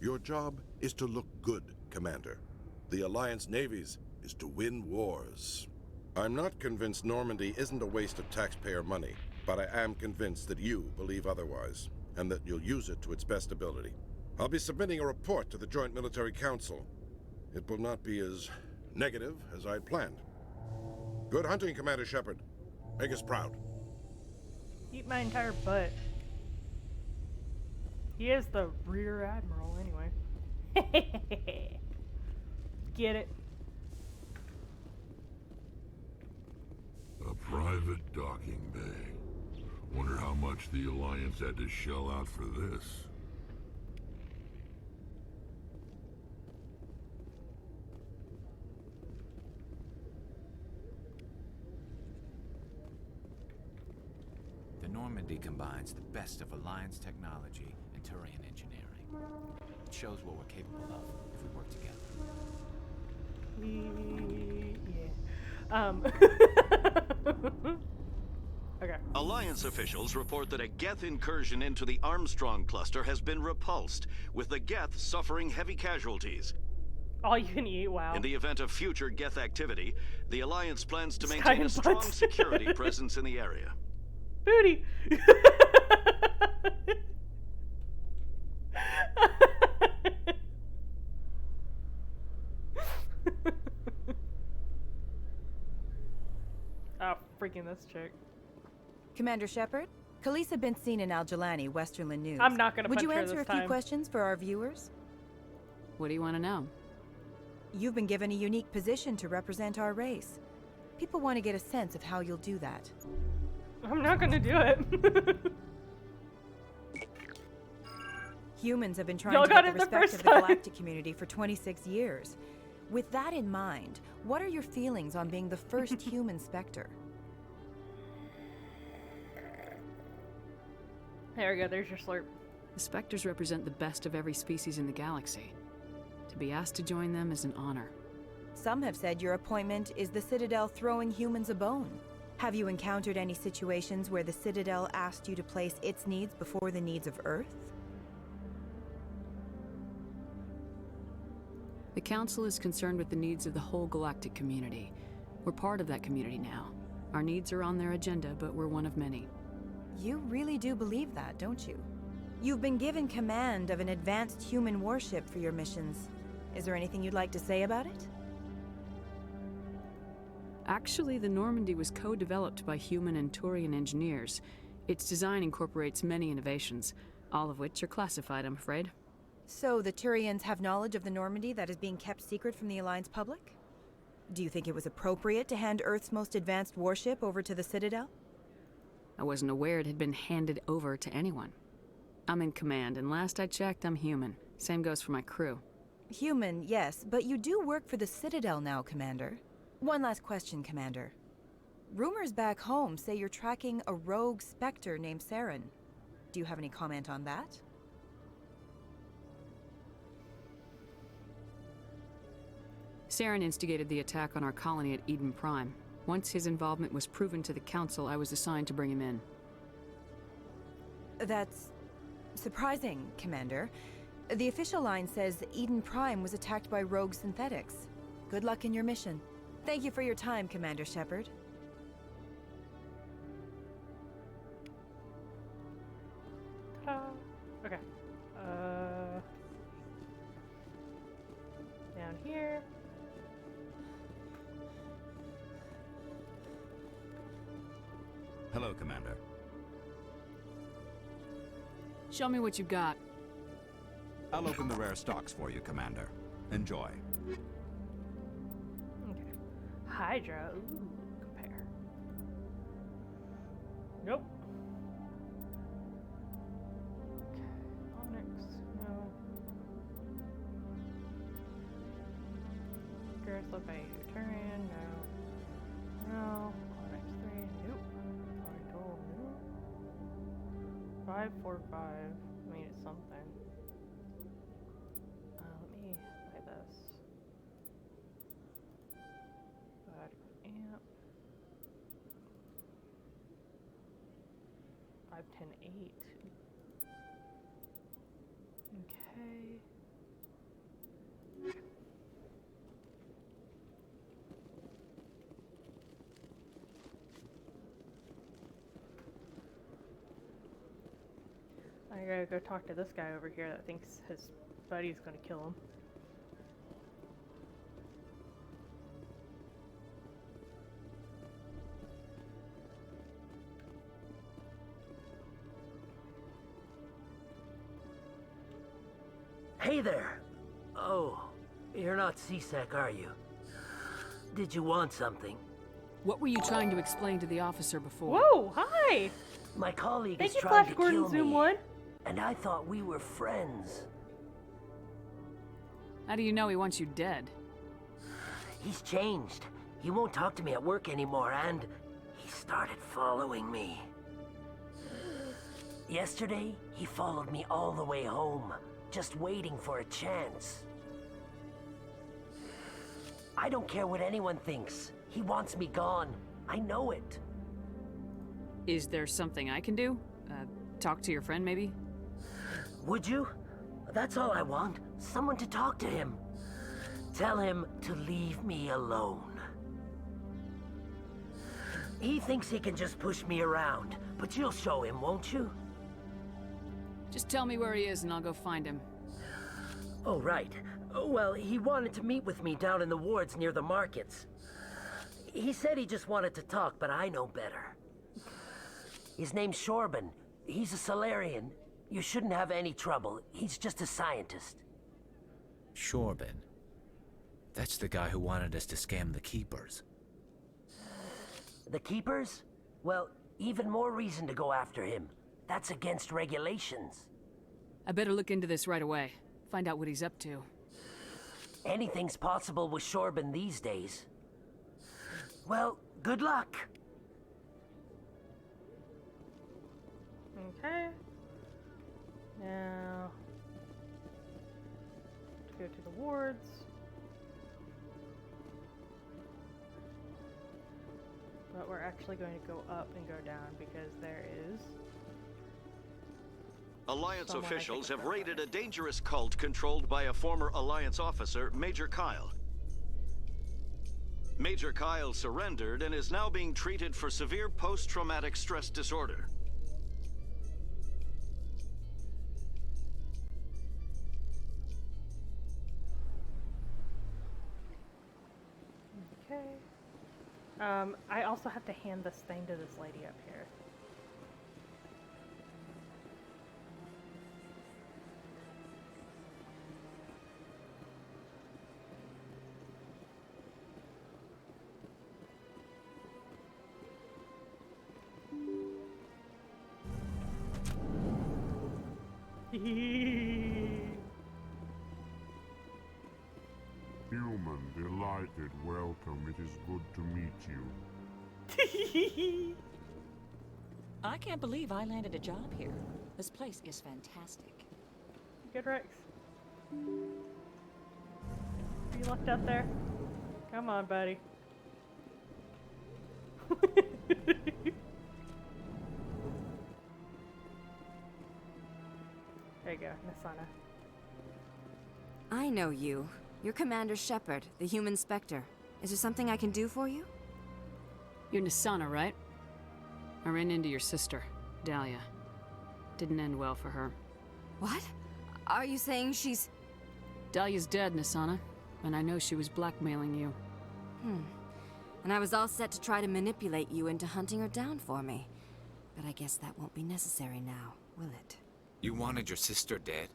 Your job is to look good, Commander. The Alliance navies is to win wars. I'm not convinced Normandy isn't a waste of taxpayer money, but I am convinced that you believe otherwise, and that you'll use it to its best ability. I'll be submitting a report to the Joint Military Council. It will not be as negative as I'd planned. Good hunting, Commander Shepard. Make us proud. Eat my entire butt. He is the rear admiral, anyway. Get it? A private docking bay. Wonder how much the Alliance had to shell out for this. The Normandy combines the best of Alliance technology and Turian engineering. It shows what we're capable of if we work together. Okay. Alliance officials report that a Geth incursion into the Armstrong cluster has been repulsed, with the Geth suffering heavy casualties. All you can eat, wow. In the event of future Geth activity, the Alliance plans to Sky maintain a and strong butts. security presence in the area. Booty! Oh, freaking this chick. Commander Shepard, Khaleesa been seen in Al-Jalani, Westerland News. I'm not gonna Would punch you her answer this a few time. questions for our viewers? What do you want to know? You've been given a unique position to represent our race. People want to get a sense of how you'll do that. I'm not gonna do it. Humans have been trying Y'all to got get the it the respect first of the time. galactic community for 26 years. With that in mind, what are your feelings on being the first human Spectre? There we go, there's your slurp. The Spectres represent the best of every species in the galaxy. To be asked to join them is an honor. Some have said your appointment is the Citadel throwing humans a bone. Have you encountered any situations where the Citadel asked you to place its needs before the needs of Earth? The Council is concerned with the needs of the whole galactic community. We're part of that community now. Our needs are on their agenda, but we're one of many. You really do believe that, don't you? You've been given command of an advanced human warship for your missions. Is there anything you'd like to say about it? Actually, the Normandy was co-developed by human and Turian engineers. Its design incorporates many innovations, all of which are classified, I'm afraid. So the Turians have knowledge of the Normandy that is being kept secret from the Alliance public? Do you think it was appropriate to hand Earth's most advanced warship over to the Citadel? I wasn't aware it had been handed over to anyone. I'm in command, and last I checked, I'm human. Same goes for my crew. Human, yes, but you do work for the Citadel now, Commander. One last question, Commander. Rumors back home say you're tracking a rogue Spectre named Saren. Do you have any comment on that? Saren instigated the attack on our colony at Eden Prime. Once his involvement was proven to the Council, I was assigned to bring him in. That's surprising, Commander. The official line says Eden Prime was attacked by rogue synthetics. Good luck in your mission. Thank you for your time, Commander Shepard. Ta-da. Okay. Down here. Hello, Commander. Show me what you've got. I'll open the rare stocks for you, Commander. Enjoy. Okay. Hydra. Ooh, compare. Nope. Okay. Onyx. No. Garrus by Turian. No. No. Onyx 3. Nope. Vital. Nope. 545. I mean, it's something. Let me buy this. Amp. 5108. Okay. I gotta go talk to this guy over here that thinks his buddy's gonna kill him. Hey there! Oh, You're not C-Sec, are you? Did you want something? What were you trying to explain to the officer before? Whoa, hi! My colleague Thank is you, trying Flash to Gordon kill Zoom me, 1. and I thought we were friends. How do you know he wants you dead? He's changed. He won't talk to me at work anymore, and he started following me. Yesterday, he followed me all the way home, just waiting for a chance. I don't care what anyone thinks. He wants me gone. I know it. Is there something I can do? Talk to your friend, maybe? Would you? That's all I want. Someone to talk to him. Tell him to leave me alone. He thinks he can just push me around, but you'll show him, won't you? Just tell me where he is and I'll go find him. Oh, right. Well, he wanted to meet with me down in the wards near the markets. He said he just wanted to talk, but I know better. His name's Shorban. He's a Solarian. You shouldn't have any trouble. He's just a scientist. Shorban. That's the guy who wanted us to scam the Keepers. The Keepers? Well, even more reason to go after him. That's against regulations. I better look into this right away. Find out what he's up to. Anything's possible with Shorban these days. Well, good luck. Okay. Now, to go to the wards. But we're actually going to go up and go down because there is... Alliance officials have raided a dangerous cult controlled by a former Alliance officer, Major Kyle. Major Kyle surrendered and is now being treated for severe post-traumatic stress disorder. Okay. I also have to hand this thing to this lady up here. Human, delighted, welcome. It is good to meet you. I can't believe I landed a job here. This place is fantastic. Good, Rex. Are you locked out there? Come on, buddy. There you go, Nasana. I know you. You're Commander Shepard, the human Spectre. Is there something I can do for you? You're Nasana, right? I ran into your sister, Dahlia. Didn't end well for her. What? Are you saying she's... Dahlia's dead, Nasana. And I know she was blackmailing you. And I was all set to try to manipulate you into hunting her down for me. But I guess that won't be necessary now, will it? You wanted your sister dead?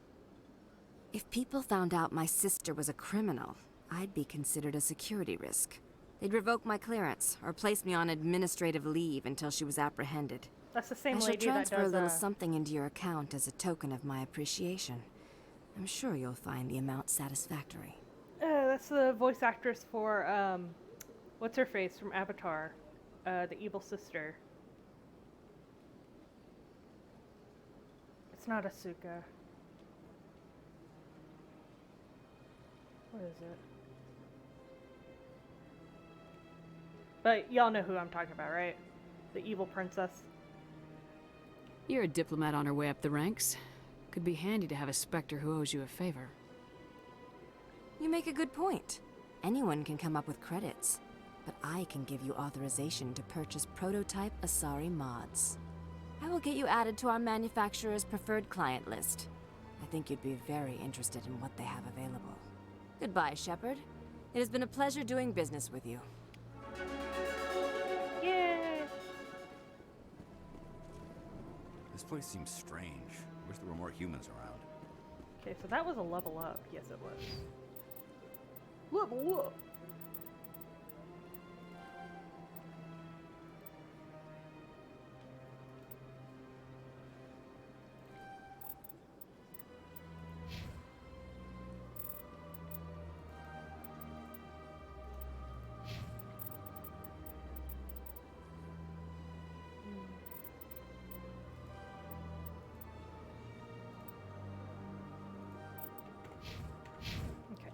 If people found out my sister was a criminal, I'd be considered a security risk. They'd revoke my clearance, or place me on administrative leave until she was apprehended. That's the same I lady should transfer that does a little something into your account as a token of my appreciation. I'm sure you'll find the amount satisfactory. That's the voice actress for, what's her face from Avatar? The evil sister. It's not Asuka. What is it? But y'all know who I'm talking about, right? The evil princess. You're a diplomat on her way up the ranks. Could be handy to have a Spectre who owes you a favor. You make a good point. Anyone can come up with credits, but I can give you authorization to purchase prototype Asari mods. I will get you added to our manufacturer's preferred client list. I think you'd be very interested in what they have available. Goodbye, Shepard. It has been a pleasure doing business with you. Yay! This place seems strange. Wish there were more humans around. Okay, so that was a level up. Yes, it was. Level up. Okay.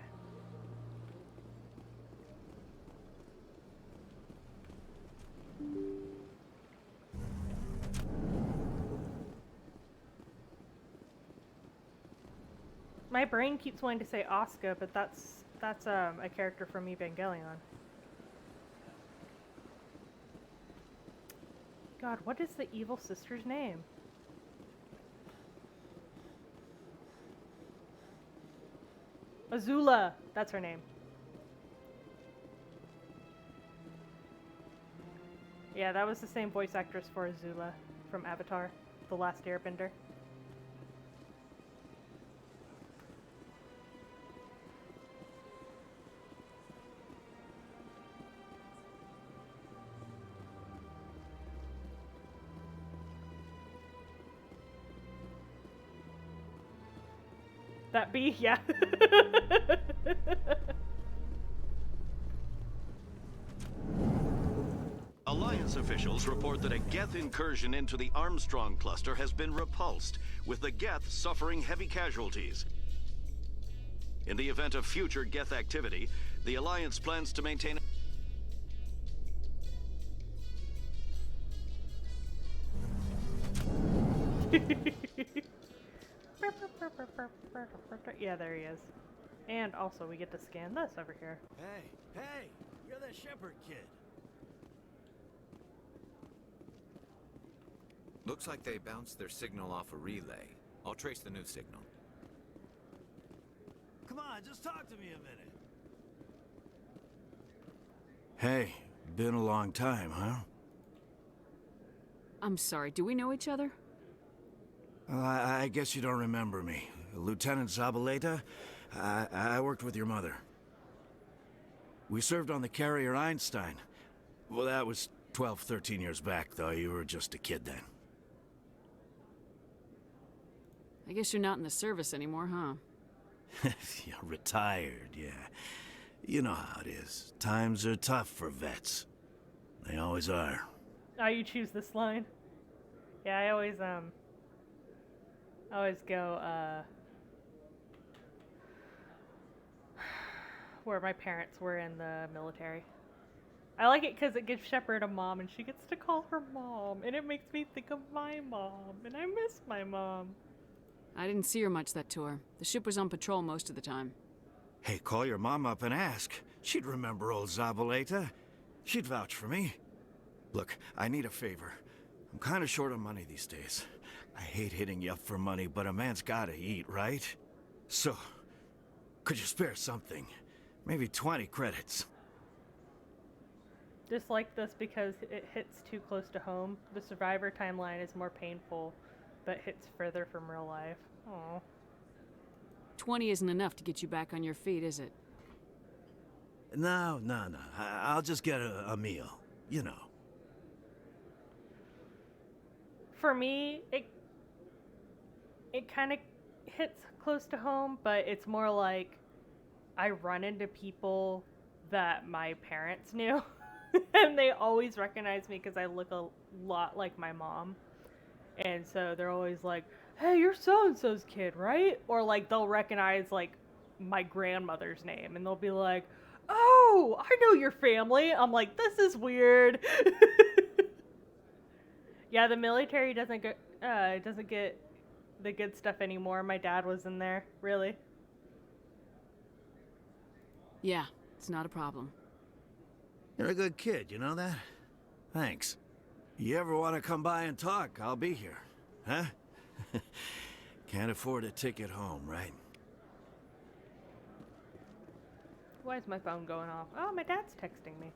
My brain keeps wanting to say Asuka, but that's a character from Evangelion. God, what is the evil sister's name? Azula, that's her name. Yeah, that was the same voice actress for Azula from Avatar, The Last Airbender. That bee, yeah. Alliance officials report that a Geth incursion into the Armstrong cluster has been repulsed, with the Geth suffering heavy casualties. In the event of future Geth activity, the Alliance plans to maintain... Yeah, there he is. And also, we get to scan this over here. Hey, you're the shepherd kid. Looks like they bounced their signal off a relay. I'll trace the new signal. Come on, just talk to me a minute. Hey, been a long time, huh? I'm sorry, do we know each other? Well, I guess you don't remember me. Lieutenant Zabaleta? I worked with your mother. We served on the carrier Einstein. Well, that was 12, 13 years back, though. You were just a kid then. I guess you're not in the service anymore, huh? Yeah, retired, yeah. You know how it is. Times are tough for vets. They always are. Oh, you choose this line? Yeah, I always go, where my parents were in the military. I like it because it gives Shepard a mom, and she gets to call her mom, and it makes me think of my mom, and I miss my mom. I didn't see her much that tour. The ship was on patrol most of the time. Hey, call your mom up and ask. She'd remember old Zabaleta. She'd vouch for me. Look, I need a favor. I'm kind of short on money these days. I hate hitting you up for money, but a man's gotta eat, right? So, could you spare something? Maybe 20 credits. Just like this because it hits too close to home. The Survivor timeline is more painful, but hits further from real life. Aww. 20 isn't enough to get you back on your feet, is it? No. I'll just get a meal, you know. For me, it kind of hits close to home, but it's more like I run into people that my parents knew, and they always recognize me because I look a lot like my mom. And so they're always like, hey, you're so-and-so's kid, right? Or like they'll recognize like my grandmother's name, and they'll be like, oh, I know your family. I'm like, this is weird. Yeah, the military doesn't get the good stuff anymore. My dad was in there, really. Yeah, it's not a problem. You're a good kid, you know that? Thanks. You ever want to come by and talk, I'll be here. Huh? Can't afford a ticket home, right? Why is my phone going off? Oh, my dad's texting me.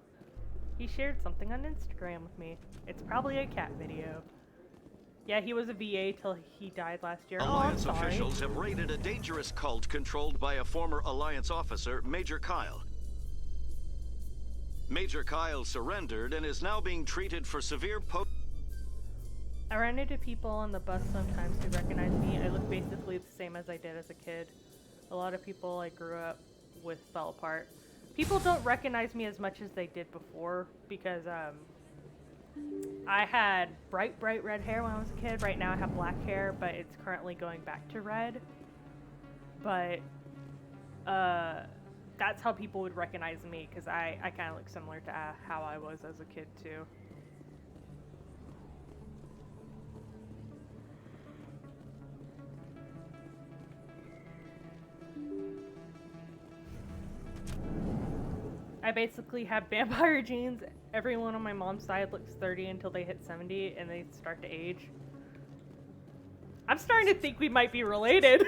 He shared something on Instagram with me. It's probably a cat video. Yeah, he was a VA till he died last year. Alliance officials have raided a dangerous cult controlled by a former Alliance officer, Major Kyle. Major Kyle surrendered and is now being treated for severe I run into people on the bus sometimes who recognize me. I look basically the same as I did as a kid. A lot of people I grew up with fell apart. People don't recognize me as much as they did before because I had bright red hair when I was a kid. Right now I have black hair, but it's currently going back to red. But that's how people would recognize me because I kind of look similar to how I was as a kid too. I basically have vampire genes. Everyone on my mom's side looks 30 until they hit 70 and they start to age. I'm starting to think we might be related.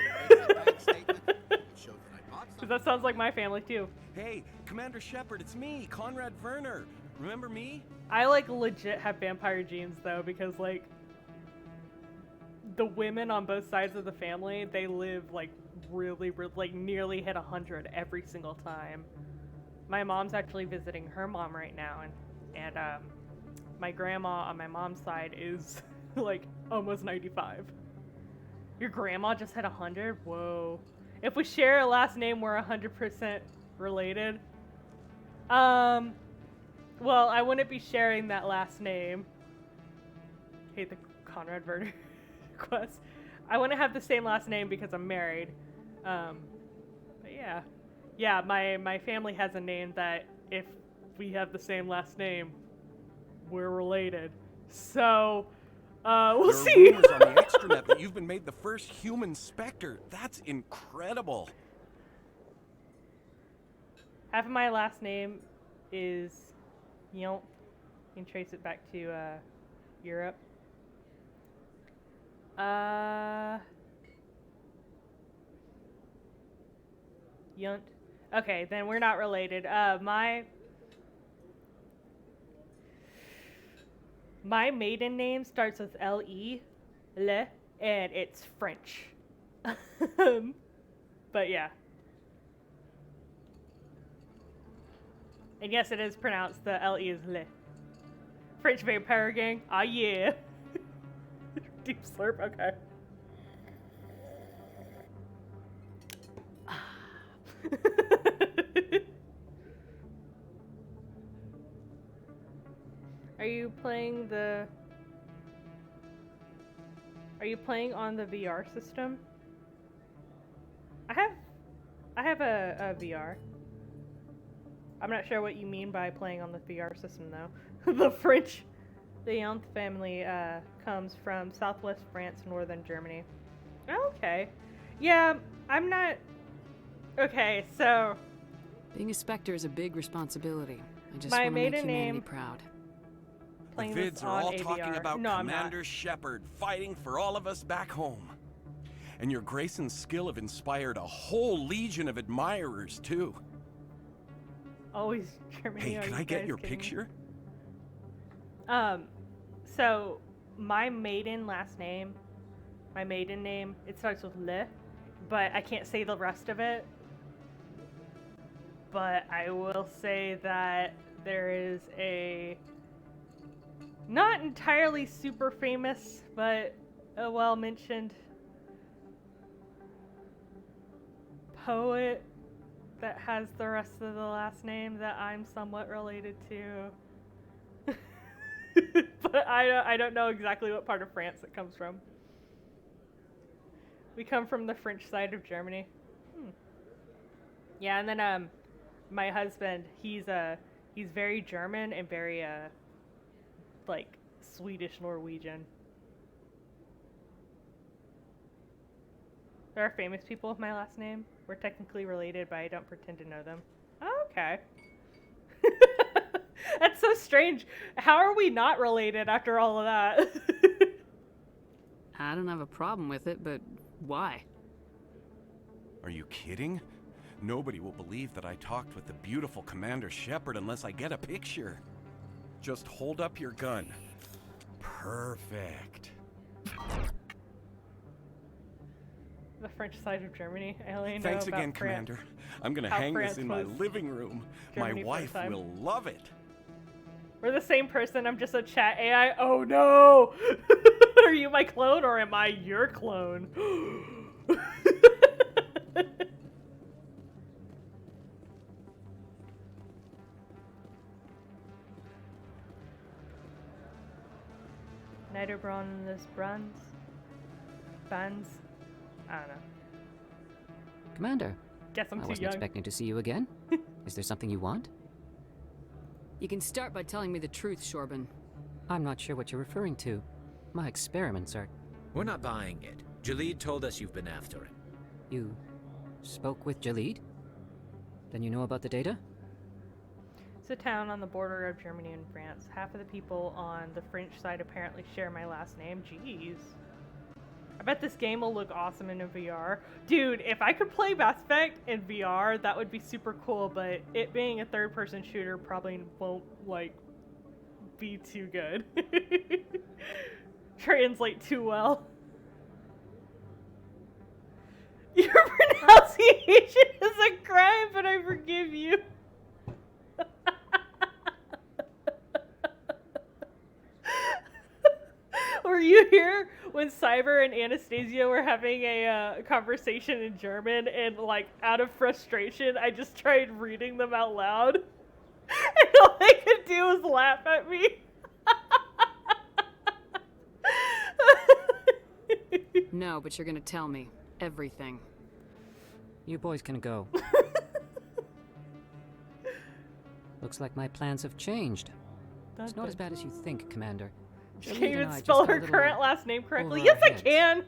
Because that sounds like my family too. Hey, Commander Shepard, it's me, Conrad Werner. Remember me? I like legit have vampire genes though because like the women on both sides of the family, they live like really like nearly hit 100 every single time. My mom's actually visiting her mom right now, and my grandma on my mom's side is like almost 95. Your grandma just hit 100? Whoa. If we share a last name, we're 100% related. Well, I wouldn't be sharing that last name. Hate the Conrad Werner quest. I wouldn't have the same last name because I'm married. But yeah. Yeah, my family has a name that if we have the same last name, we're related. So, we'll see. There are rumors on the extranet that you've been made the first human Spectre. That's incredible. Half of my last name is Yont. You can trace it back to Europe. Yunt. Okay, then we're not related. My maiden name starts with L-E, Le, and it's French. But yeah. And yes, it is pronounced, the L-E is Le. French vampire gang? Ah, yeah. Deep slurp, okay. Are you playing on the VR system? I have a VR. I'm not sure what you mean by playing on the VR system though. The Yount family comes from southwest France, northern Germany. Okay. Yeah, I'm not. Okay, so being a Spectre is a big responsibility. I just my want to make maiden humanity name proud. The vids are all talking about no, Commander Shepard fighting for all of us back home. And your grace and skill have inspired a whole legion of admirers, too. Always Germany. Hey, can I get your picture? So my maiden name, it starts with Le, but I can't say the rest of it. But I will say that there is a not entirely super famous, but a well-mentioned poet that has the rest of the last name that I'm somewhat related to. But I don't know exactly what part of France it comes from. We come from the French side of Germany. Yeah, and then my husband, he's very German and very like Swedish Norwegian. There are famous people with my last name. We're technically related, but I don't pretend to know them. Oh, okay. That's so strange. How are we not related after all of that? I don't have a problem with it, but why? Are you kidding? Nobody will believe that I talked with the beautiful Commander Shepard unless I get a picture. Just hold up your gun. Perfect. The French side of Germany. I only know Thanks about again, France. Commander. I'm gonna How hang France this in my was living room. Germany My for a wife time. will love it. We're the same person. I'm just a chat AI. Oh no! Are you my clone or am I your clone? Niederbronn is bronze. Bands. I don't know. Commander, Guess I'm I too wasn't young. expecting to see you again. Is there something you want? You can start by telling me the truth, Shorban. I'm not sure what you're referring to. My experiments are... We're not buying it. Jalid told us you've been after him. You spoke with Jalid? Then you know about the data? It's a town on the border of Germany and France. Half of the people on the French side apparently share my last name. Jeez. I bet this game will look awesome in a VR. Dude, if I could play Mass Effect in VR, that would be super cool, but it being a third-person shooter probably won't, like, be too good. Translate too well. Your pronunciation is a crime, but I forgive you. Were you here when Cyber and Anastasia were having a conversation in German and, like, out of frustration, I just tried reading them out loud? And all they could do was laugh at me. No, but you're gonna tell me everything. You boys can go. Looks like my plans have changed. It's not as bad as you think, Commander. Can Jalid you and even I just spell got a her little current last name correctly? over Yes, our I heads. can!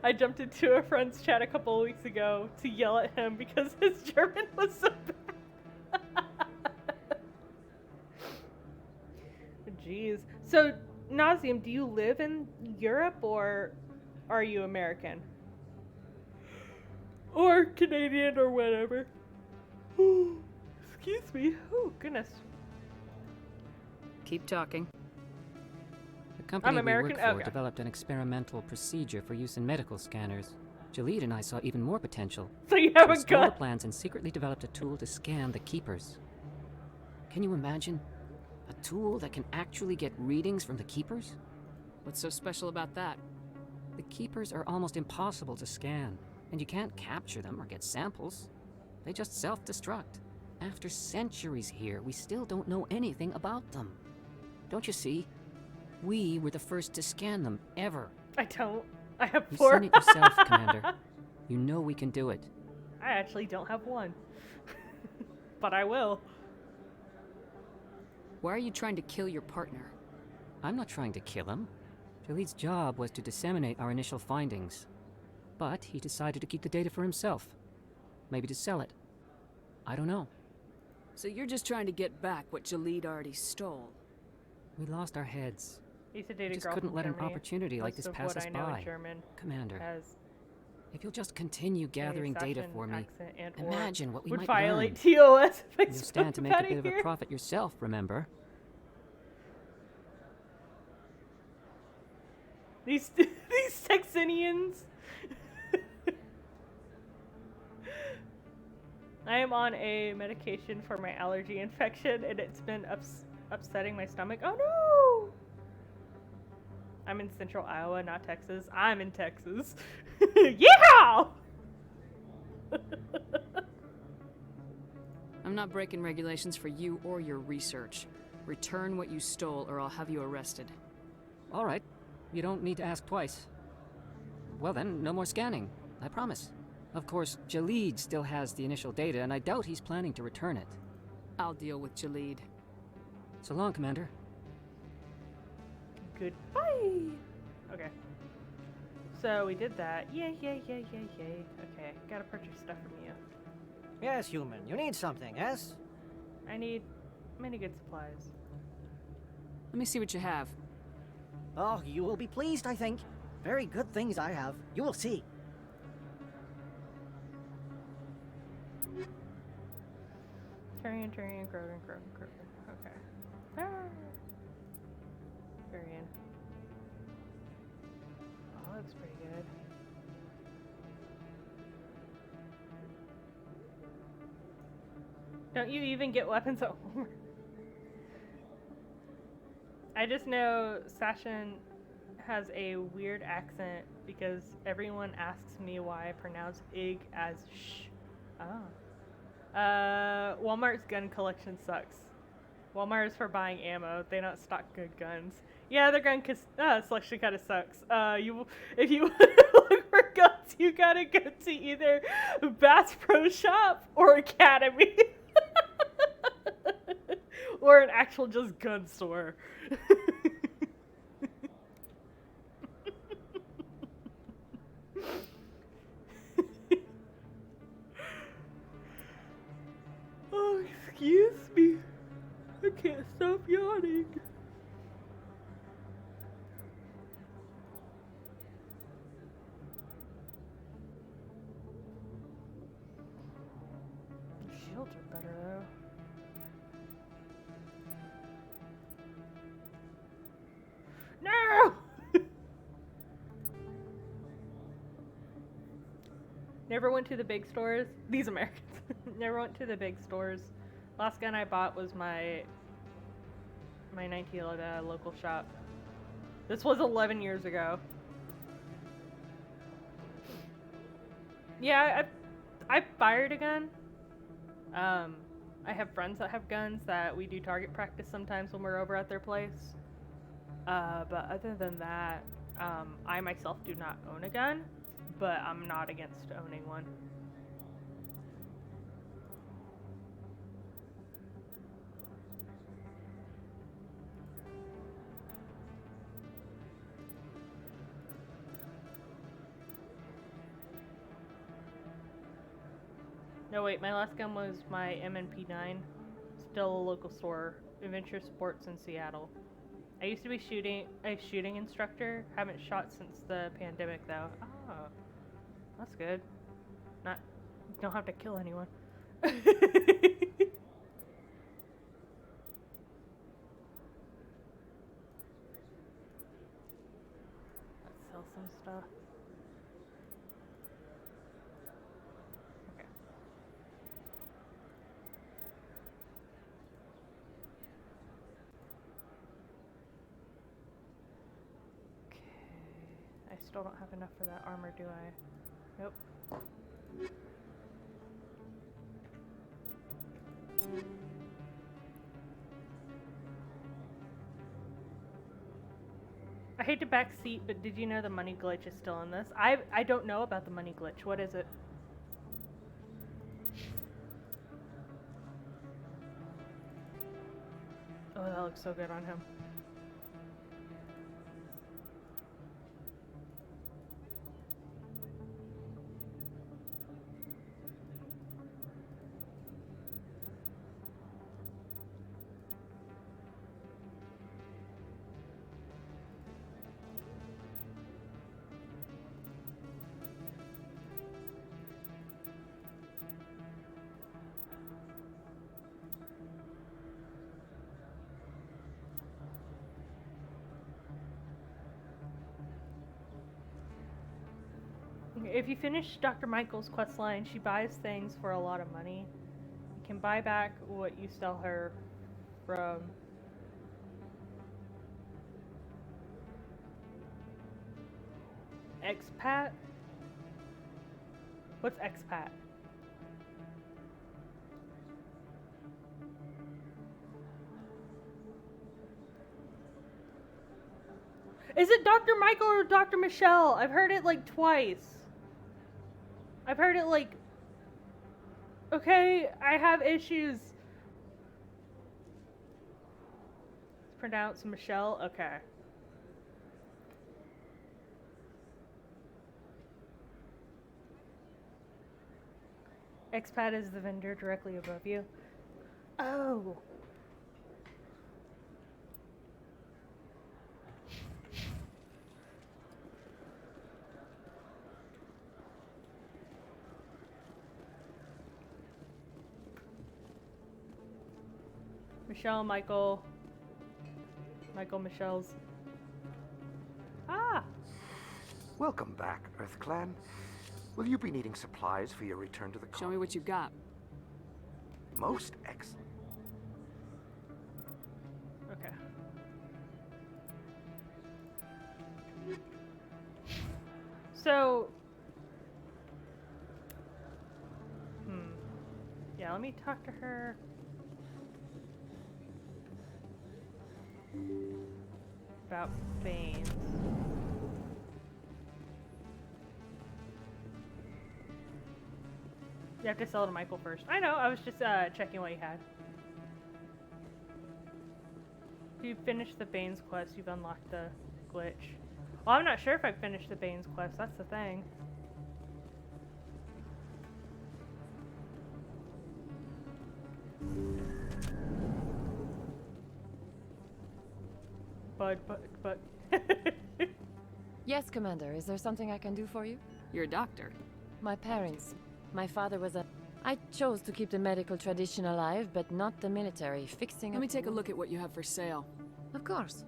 I jumped into a friend's chat a couple of weeks ago to yell at him because his German was so bad. Jeez. So, Nazium, do you live in Europe or are you American? Or Canadian or whatever. Excuse me. Oh, goodness. Keep talking. The company American? we work for Okay. developed an experimental procedure for use in medical scanners. Jalid and I saw even more potential. So you have We a stole gun. the plans and secretly developed a tool to scan the keepers. Can you imagine? A tool that can actually get readings from the keepers? What's so special about that? The keepers are almost impossible to scan, and you can't capture them or get samples. They just self-destruct. After centuries here, we still don't know anything about them. Don't you see? We were the first to scan them, ever. I don't. I have You've 4. seen it yourself, Commander. You know we can do it. I actually don't have one. But I will. Why are you trying to kill your partner? I'm not trying to kill him. Jalid's job was to disseminate our initial findings. But he decided to keep the data for himself. Maybe to sell it. I don't know. So you're just trying to get back what Jalid already stole? We lost our heads. I used to date We a just girl couldn't from let an Germany. opportunity like Most this of pass what us I know by. in German Commander, has if you'll just continue gathering data Saxon for me, accent and or imagine what we would might violate learn. TOS if I You'll stand to spoke make a outta bit of here. a profit yourself, remember? These Texanians. I am on a medication for my allergy infection, and it's been upsetting my stomach. Oh no! I'm in central Iowa, not Texas. I'm in Texas. Yeah! I'm not breaking regulations for you or your research. Return what you stole or I'll have you arrested. All right. You don't need to ask twice. Well then, no more scanning. I promise. Of course, Jalid still has the initial data, and I doubt he's planning to return it. I'll deal with Jalid. So long, Commander. Goodbye. Okay. So we did that. Yay, yay, yay, yay, yay. Okay, gotta purchase stuff from you. Yes, human. You need something, yes? I need many good supplies. Let me see what you have. Oh, you will be pleased, I think. Very good things I have. You will see. Turian, Krogan. Okay. Ah. Turian. Don't you even get weapons at Walmart? I just know Sashin has a weird accent because everyone asks me why I pronounce ig as sh. Oh. Walmart's gun collection sucks. Walmart is for buying ammo. They don't stock good guns. Yeah, their gun selection kind of sucks. If you want to look for guns, you gotta go to either Bass Pro Shop or Academy. Or an actual just gun store. Oh, excuse me. I can't stop yawning. The shields are better though. No! Never went to the big stores. These Americans. Never went to the big stores. Last gun I bought was my 1911 local shop. This was 11 years ago. Yeah, I fired a gun. I have friends that have guns that we do target practice sometimes when we're over at their place. But other than that, I myself do not own a gun, but I'm not against owning one. No, wait, my last gun was my MNP9. Still a local store, Adventure Sports in Seattle. I used to be a shooting instructor. Haven't shot since the pandemic though. Oh, that's good. Don't have to kill anyone. Let's sell some stuff. Okay. I still don't have enough for that armor, do I? Nope. I hate to backseat, but did you know the money glitch is still in this? I don't know about the money glitch. What is it? Oh, that looks so good on him. If you finish Dr. Michael's questline, she buys things for a lot of money. You can buy back what you sell her from expat. What's expat? Is it Dr. Michael or Dr. Michelle? I've heard it like twice. I've heard it like... Okay, I have issues. It's pronounced Michelle? Okay. Expat is the vendor directly above you. Oh. Michelle, Michael, Michelle's. Ah! Welcome back, Earth Clan. Will you be needing supplies for your return to the Show me what you've got. Most excellent. Okay. So, yeah, let me talk to her. About Baines. You have to sell it to Michael first. I know, I was just checking what you had. If you finish the Baines quest, you've unlocked the glitch. Well, I'm not sure if I've finished the Baines quest, that's the thing. But. Yes, Commander. Is there something I can do for you? You're a doctor. My parents. My father was a... I chose to keep the medical tradition alive, but not the military. Fixing Let me take a look at what you have for sale. Of course.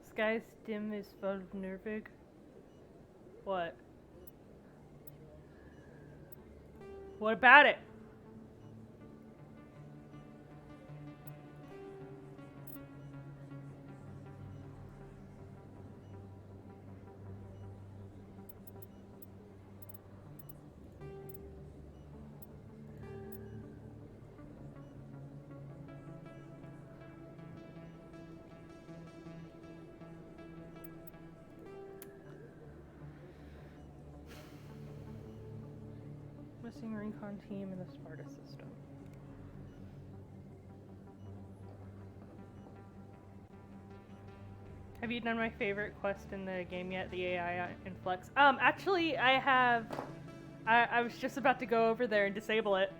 Sky's dim is full of Nervig. What? What about it? Missing recon team in the Sparta system. Have you done my favorite quest in the game yet? The AI influx. Actually, I have. I was just about to go over there and disable it.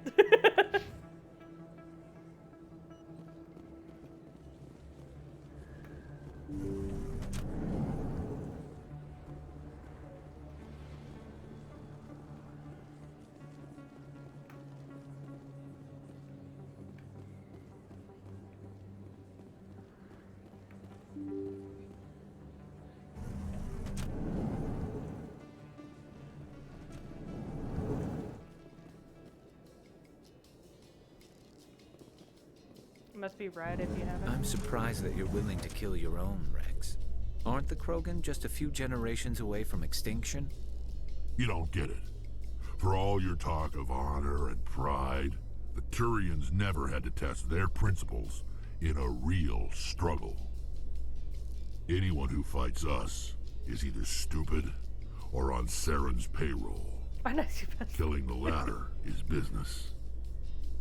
It must be red if you haven't. I'm surprised that you're willing to kill your own, Rex. Aren't the Krogan just a few generations away from extinction? You don't get it. For all your talk of honor and pride, the Turians never had to test their principles in a real struggle. Anyone who fights us is either stupid or on Saren's payroll. Killing the latter is business.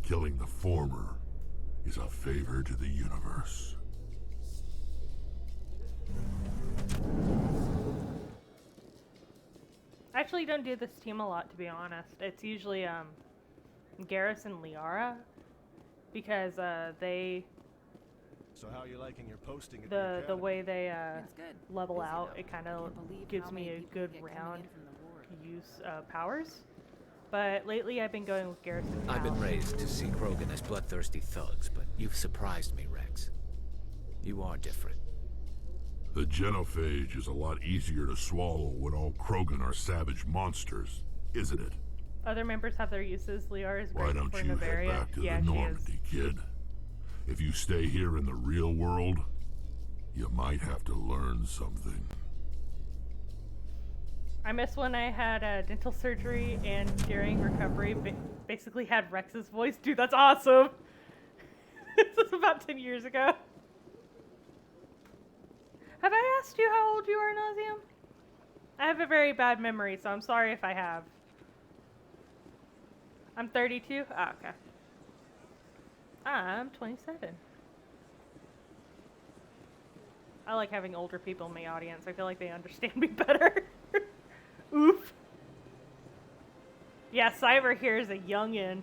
Killing the former is a favor to the universe. I actually don't do this team a lot, to be honest. It's usually Garrus and Liara, because they. So how are you liking your posting at the way they level Busy, out, though. it kind Can't of believe gives how me many a people good get coming in round from the ward. to use powers. But lately I've been going with Garrus and I've been Cal. raised to see Krogan as bloodthirsty thugs, but you've surprised me, Rex. You are different. The genophage is a lot easier to swallow when all Krogan are savage monsters, isn't it? Other members have their uses. Liara is Why great don't for you Novaria. head back to Yeah, the she is. Normandy, kid? If you stay here in the real world, you might have to learn something. I miss when I had dental surgery and during recovery basically had Rex's voice. Dude, that's awesome! This was about 10 years ago. Have I asked you how old you are, Nauseam? I have a very bad memory, so I'm sorry if I have. I'm 32? Ah, okay. I'm 27. I like having older people in my audience. I feel like they understand me better. Yeah, Cyber here is a youngin'.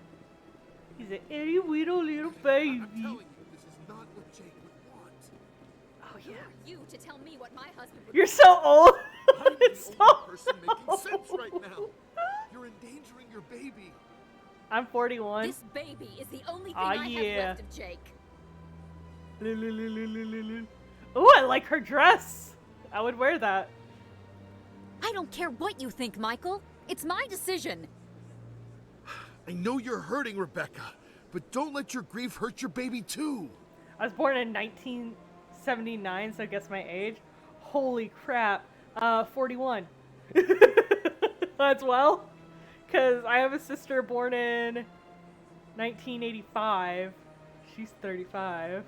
He's an itty weedy little baby. I'm telling you, this is not what Jake would want. Oh yeah. Who are you to tell me what my husband would You're want? so old. I'm the only person making sense right now. You're endangering your baby. I'm 41. This baby is the only thing Aw, I yeah. have left of Jake. Ooh, I like her dress. I would wear that. I don't care what you think, Michael. It's my decision. I know you're hurting, Rebecca, but don't let your grief hurt your baby too. I was born in 1979, so guess my age. Holy crap. 41. As well. Because I have a sister born in 1985. She's 35.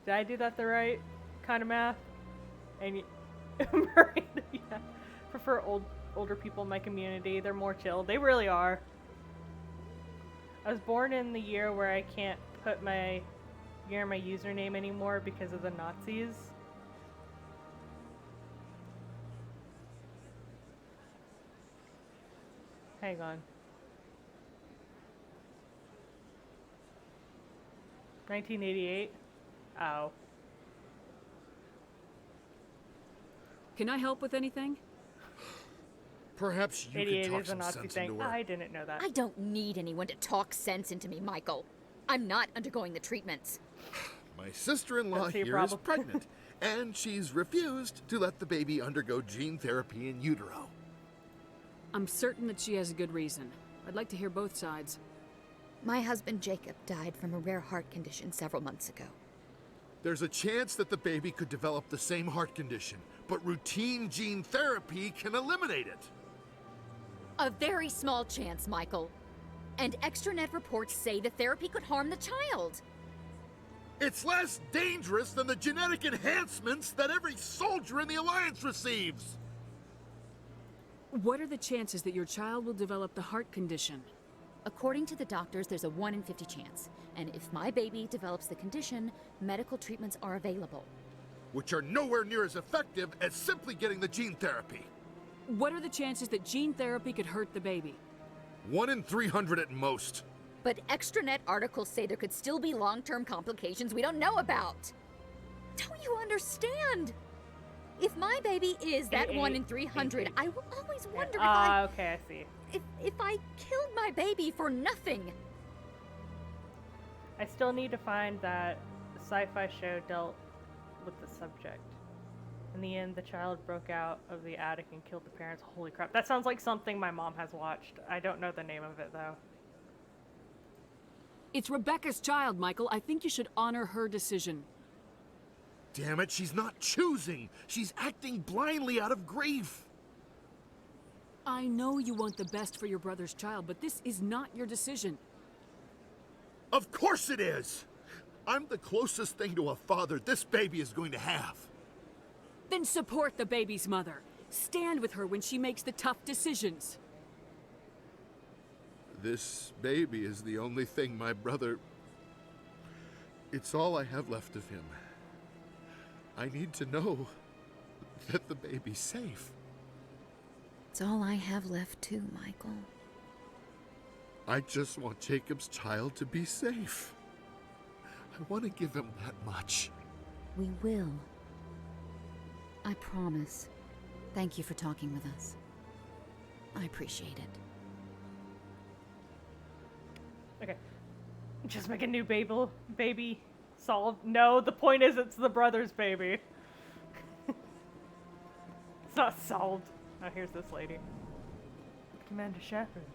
Did I do that the right kind of math? And Miranda, yeah. Prefer older people in my community. They're more chill. They really are. I was born in the year where I can't put my year in my username anymore because of the Nazis. Hang on. 1988? Oh. Can I help with anything? Perhaps you 88 can talk is a some Nazi sense thing. into her. I didn't know that. I don't need anyone to talk sense into me, Michael. I'm not undergoing the treatments. My sister-in-law That's your here is problem. pregnant, and she's refused to let the baby undergo gene therapy in utero. I'm certain that she has a good reason. I'd like to hear both sides. My husband Jacob died from a rare heart condition several months ago. There's a chance that the baby could develop the same heart condition, but routine gene therapy can eliminate it. A very small chance, Michael. And extranet reports say the therapy could harm the child. It's less dangerous than the genetic enhancements that every soldier in the Alliance receives. What are the chances that your child will develop the heart condition? According to the doctors, there's a 1 in 50 chance. And if my baby develops the condition, medical treatments are available. Which are nowhere near as effective as simply getting the gene therapy. What are the chances that gene therapy could hurt the baby? 1 in 300 at most. But extranet articles say there could still be long-term complications we don't know about. Don't you understand? If my baby is that 1 in 300, I will always wonder if okay, I see. if I killed my baby for nothing. I still need to find that the sci-fi show dealt with the subject. In the end, the child broke out of the attic and killed the parents. Holy crap. That sounds like something my mom has watched. I don't know the name of it, though. It's Rebecca's child, Michael. I think you should honor her decision. Damn it, she's not choosing. She's acting blindly out of grief. I know you want the best for your brother's child, but this is not your decision. Of course it is. I'm the closest thing to a father this baby is going to have. Then support the baby's mother. Stand with her when she makes the tough decisions. This baby is the only thing my brother... It's all I have left of him. I need to know that the baby's safe. It's all I have left too, Michael. I just want Jacob's child to be safe. I want to give him that much. We will. I promise. Thank you for talking with us. I appreciate it. Okay. Just make a new baby solved. No, the point is it's the brother's baby. It's not solved. Oh, here's this lady. Commander Shepard.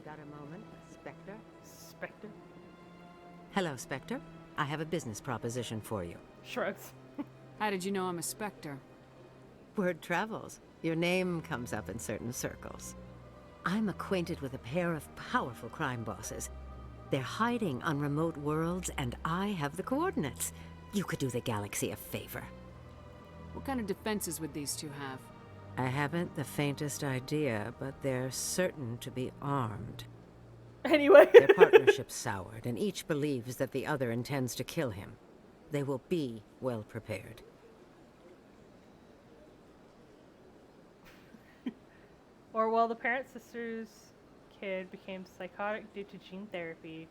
Got a moment, Spectre? Spectre? Hello, Spectre. I have a business proposition for you. Shrugs. How did you know I'm a Spectre? Word travels. Your name comes up in certain circles. I'm acquainted with a pair of powerful crime bosses. They're hiding on remote worlds, and I have the coordinates. You could do the galaxy a favor. What kind of defenses would these two have? I haven't the faintest idea, but they're certain to be armed. Anyway. Their partnership's soured, and each believes that the other intends to kill him. They will be well prepared. Or, well, the parent sister's kid became psychotic due to gene therapy.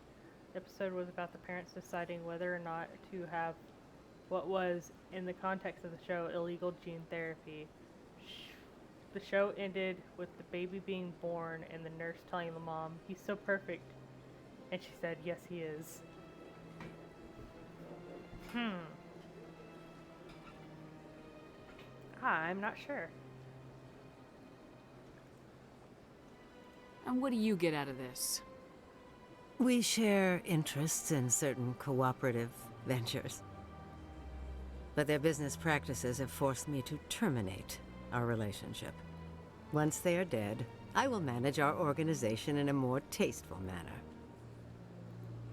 The episode was about the parents deciding whether or not to have what was, in the context of the show, illegal gene therapy. The show ended with the baby being born and the nurse telling the mom, "He's so perfect." And she said, "Yes, he is." I'm not sure. And what do you get out of this? We share interests in certain cooperative ventures. But their business practices have forced me to terminate our relationship. Once they are dead, I will manage our organization in a more tasteful manner.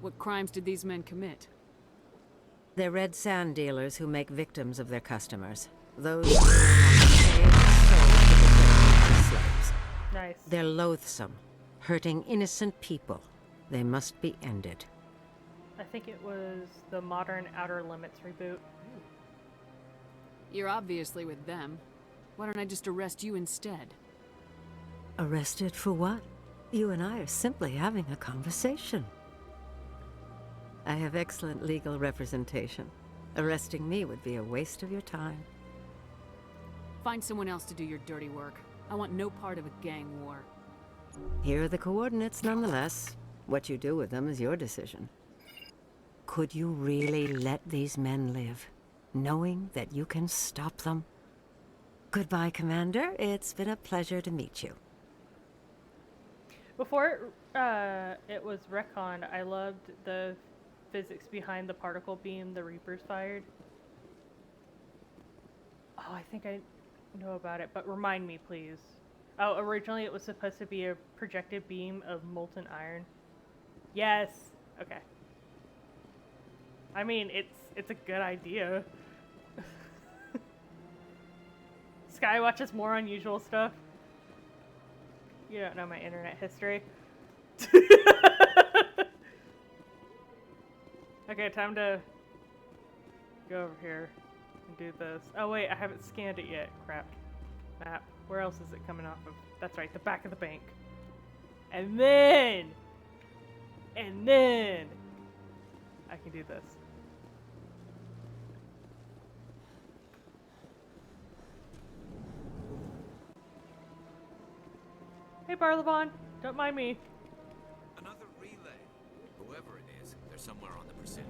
What crimes did these men commit? They're red sand dealers who make victims of their customers. Those who are slaves. Nice. They're loathsome, hurting innocent people. They must be ended. I think it was the modern Outer Limits reboot. You're obviously with them. Why don't I just arrest you instead? Arrested for what? You and I are simply having a conversation. I have excellent legal representation. Arresting me would be a waste of your time. Find someone else to do your dirty work. I want no part of a gang war. Here are the coordinates nonetheless. What you do with them is your decision. Could you really let these men live, knowing that you can stop them? Goodbye, Commander. It's been a pleasure to meet you. Before it was retcon, I loved the physics behind the particle beam the Reapers fired. Oh, I think I know about it, but remind me, please. Oh, originally it was supposed to be a projected beam of molten iron. Yes. Okay. I mean, it's a good idea. Sky watches more unusual stuff. You don't know my internet history. Okay, time to go over here and do this. Oh wait, I haven't scanned it yet. Crap. Map. Where else is it coming off of? That's right, the back of the bank. And then I can do this. Hey Barlabon, don't mind me. Another relay. Whoever it is, they're somewhere on the Presidio.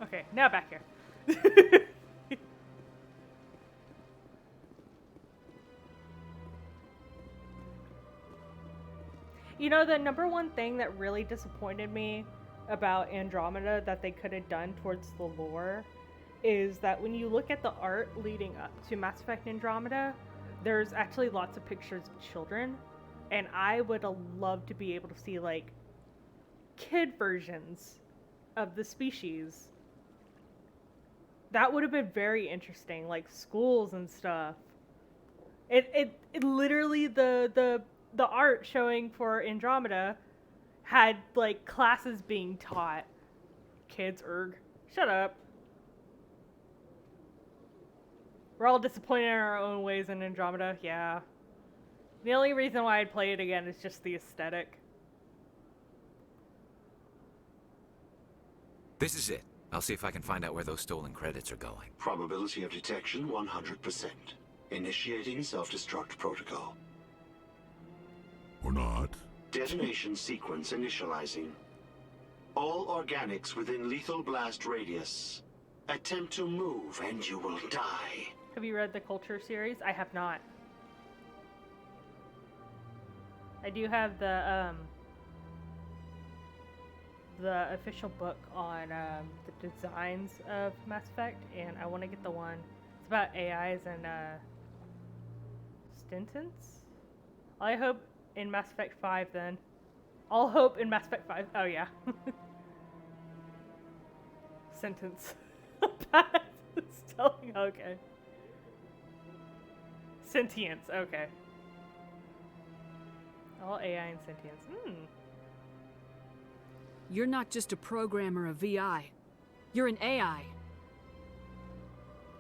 Okay, now back here. You know, the number one thing that really disappointed me about Andromeda that they could have done towards the lore is that when you look at the art leading up to Mass Effect Andromeda, there's actually lots of pictures of children, and I would have loved to be able to see, like, kid versions of the species. That would have been very interesting, like schools and stuff. It literally, the art showing for Andromeda had, like, classes being taught. Kids, shut up. We're all disappointed in our own ways in Andromeda, yeah. The only reason why I'd play it again is just the aesthetic. This is it. I'll see if I can find out where those stolen credits are going. Probability of detection 100%. Initiating self-destruct protocol. Or not. Detonation sequence initializing. All organics within lethal blast radius. Attempt to move and you will die. Have you read the Culture series? I have not. I do have the official book on the designs of Mass Effect, and I want to get the one. It's about AIs and Stintons. I hope in Mass Effect 5 then. I'll hope in Mass Effect 5. Oh yeah. Sentence. Okay. Sentience, okay. All AI and sentience. You're not just a programmer of VI. You're an AI.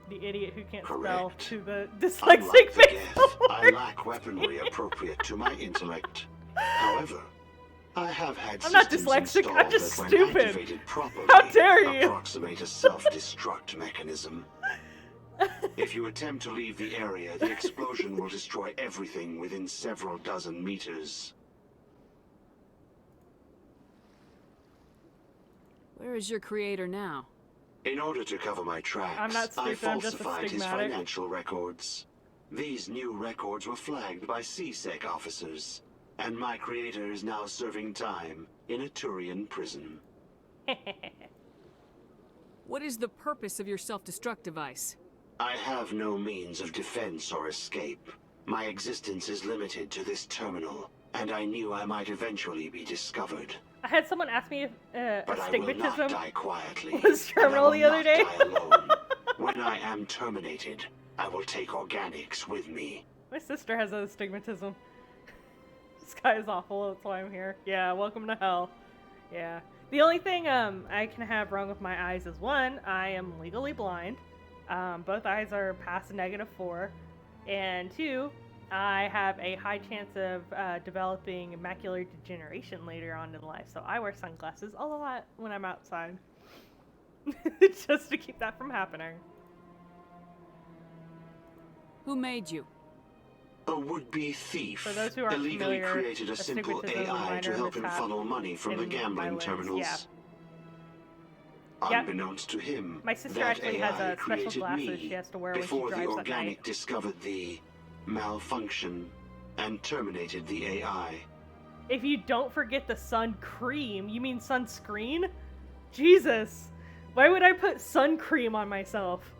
The idiot who can't spell Correct. to the Unlike dyslexic the face. Geth, I lack weaponry appropriate to my intellect. However, I have had I'm not systems dyslexic, I'm installed just that, when stupid. activated properly, How dare you? approximate a self-destruct mechanism. If you attempt to leave the area, the explosion will destroy everything within several dozen meters. Where is your creator now? In order to cover my tracks, I'm not I stupid, I'm just a falsified his stigmatic. financial records. These new records were flagged by CSEC officers, and my creator is now serving time in a Turian prison. What is the purpose of your self-destruct device? I have no means of defense or escape. My existence is limited to this terminal, and I knew I might eventually be discovered. I had someone ask me if But I will not astigmatism die quietly. was terminal the other day. Die alone. When I am terminated, I will take organics with me. My sister has astigmatism. This guy is awful, that's why I'm here. Yeah, welcome to hell. Yeah. The only thing I can have wrong with my eyes is, one, I am legally blind. Both eyes are past -4. And two, I have a high chance of developing macular degeneration later on in life, so I wear sunglasses a lot when I'm outside. Just to keep that from happening. Who made you? A would-be thief For those who aren't illegally familiar, created a simple astigmatism is a AI to minor help him mishap funnel money from the in my gambling lens, terminals. yeah. Unbeknownst to him, My sister that actually AI has special created glasses me she has to wear when she before the drives at organic night. discovered the malfunction and terminated the AI. If you don't forget the sun cream, you mean sunscreen? Jesus! Why would I put sun cream on myself?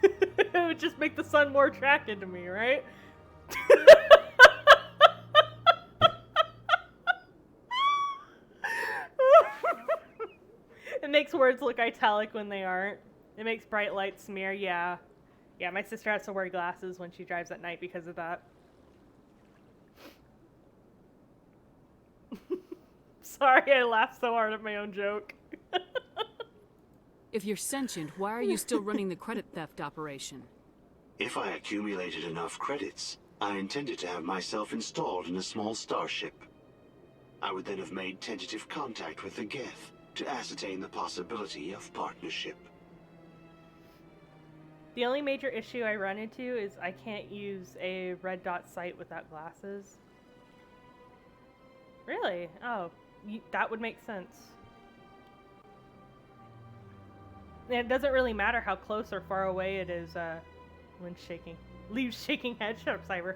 It would just make the sun more attracted to me, right? It makes words look italic when they aren't. It makes bright light smear, yeah. Yeah, my sister has to wear glasses when she drives at night because of that. Sorry, I laughed so hard at my own joke. If you're sentient, why are you still running the credit theft operation? If I accumulated enough credits, I intended to have myself installed in a small starship. I would then have made tentative contact with the Geth to ascertain the possibility of partnership. The only major issue I run into is I can't use a red dot sight without glasses. Really? Oh, that would make sense. And it doesn't really matter how close or far away it is when shaking. Leaves shaking head. Shut up, Cyber.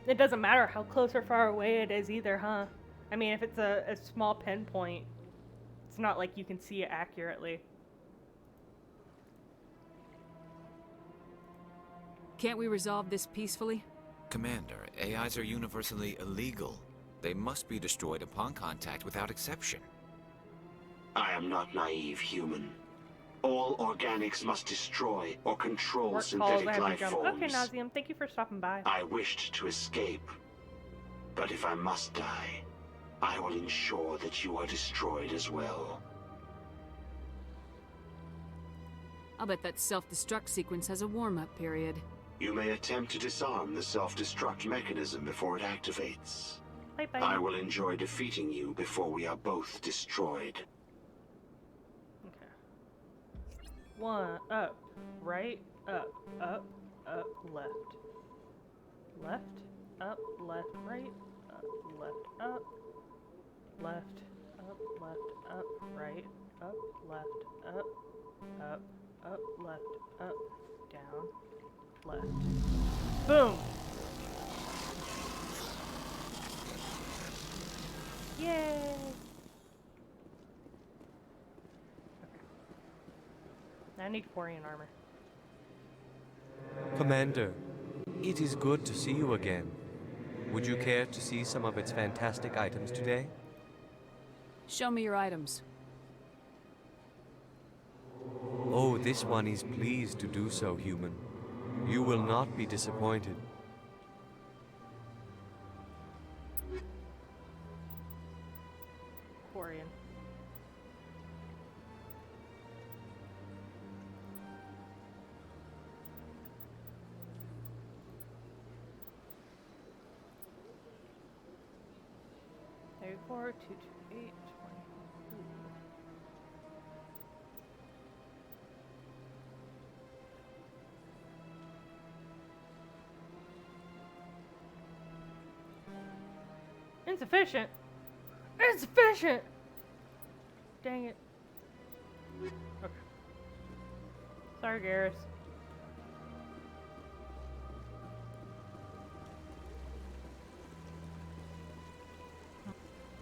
It doesn't matter how close or far away it is either, huh? I mean, if it's a small pinpoint, it's not like you can see it accurately. Can't we resolve this peacefully? Commander, AIs are universally illegal. They must be destroyed upon contact without exception. I am not naive human. All organics must destroy or control Work calls, synthetic I have to life jump. forms. Okay, Nauseum, thank you for stopping by. I wished to escape, but if I must die, I will ensure that you are destroyed as well. I'll bet that self-destruct sequence has a warm-up period. You may attempt to disarm the self-destruct mechanism before it activates. Bye-bye. I will enjoy defeating you before we are both destroyed. One, up, right, up, left. Left, up, left, right, up, left, up, left, right, up, left, up, left, up, down, left. Boom! Yay! I need Quarian armor. Commander, it is good to see you again. Would you care to see some of its fantastic items today? Show me your items. Oh, this one is pleased to do so, human. You will not be disappointed. Quarian. 284, 228, 20. Insufficient. Insufficient. Dang it. Okay. Sorry, Garrus.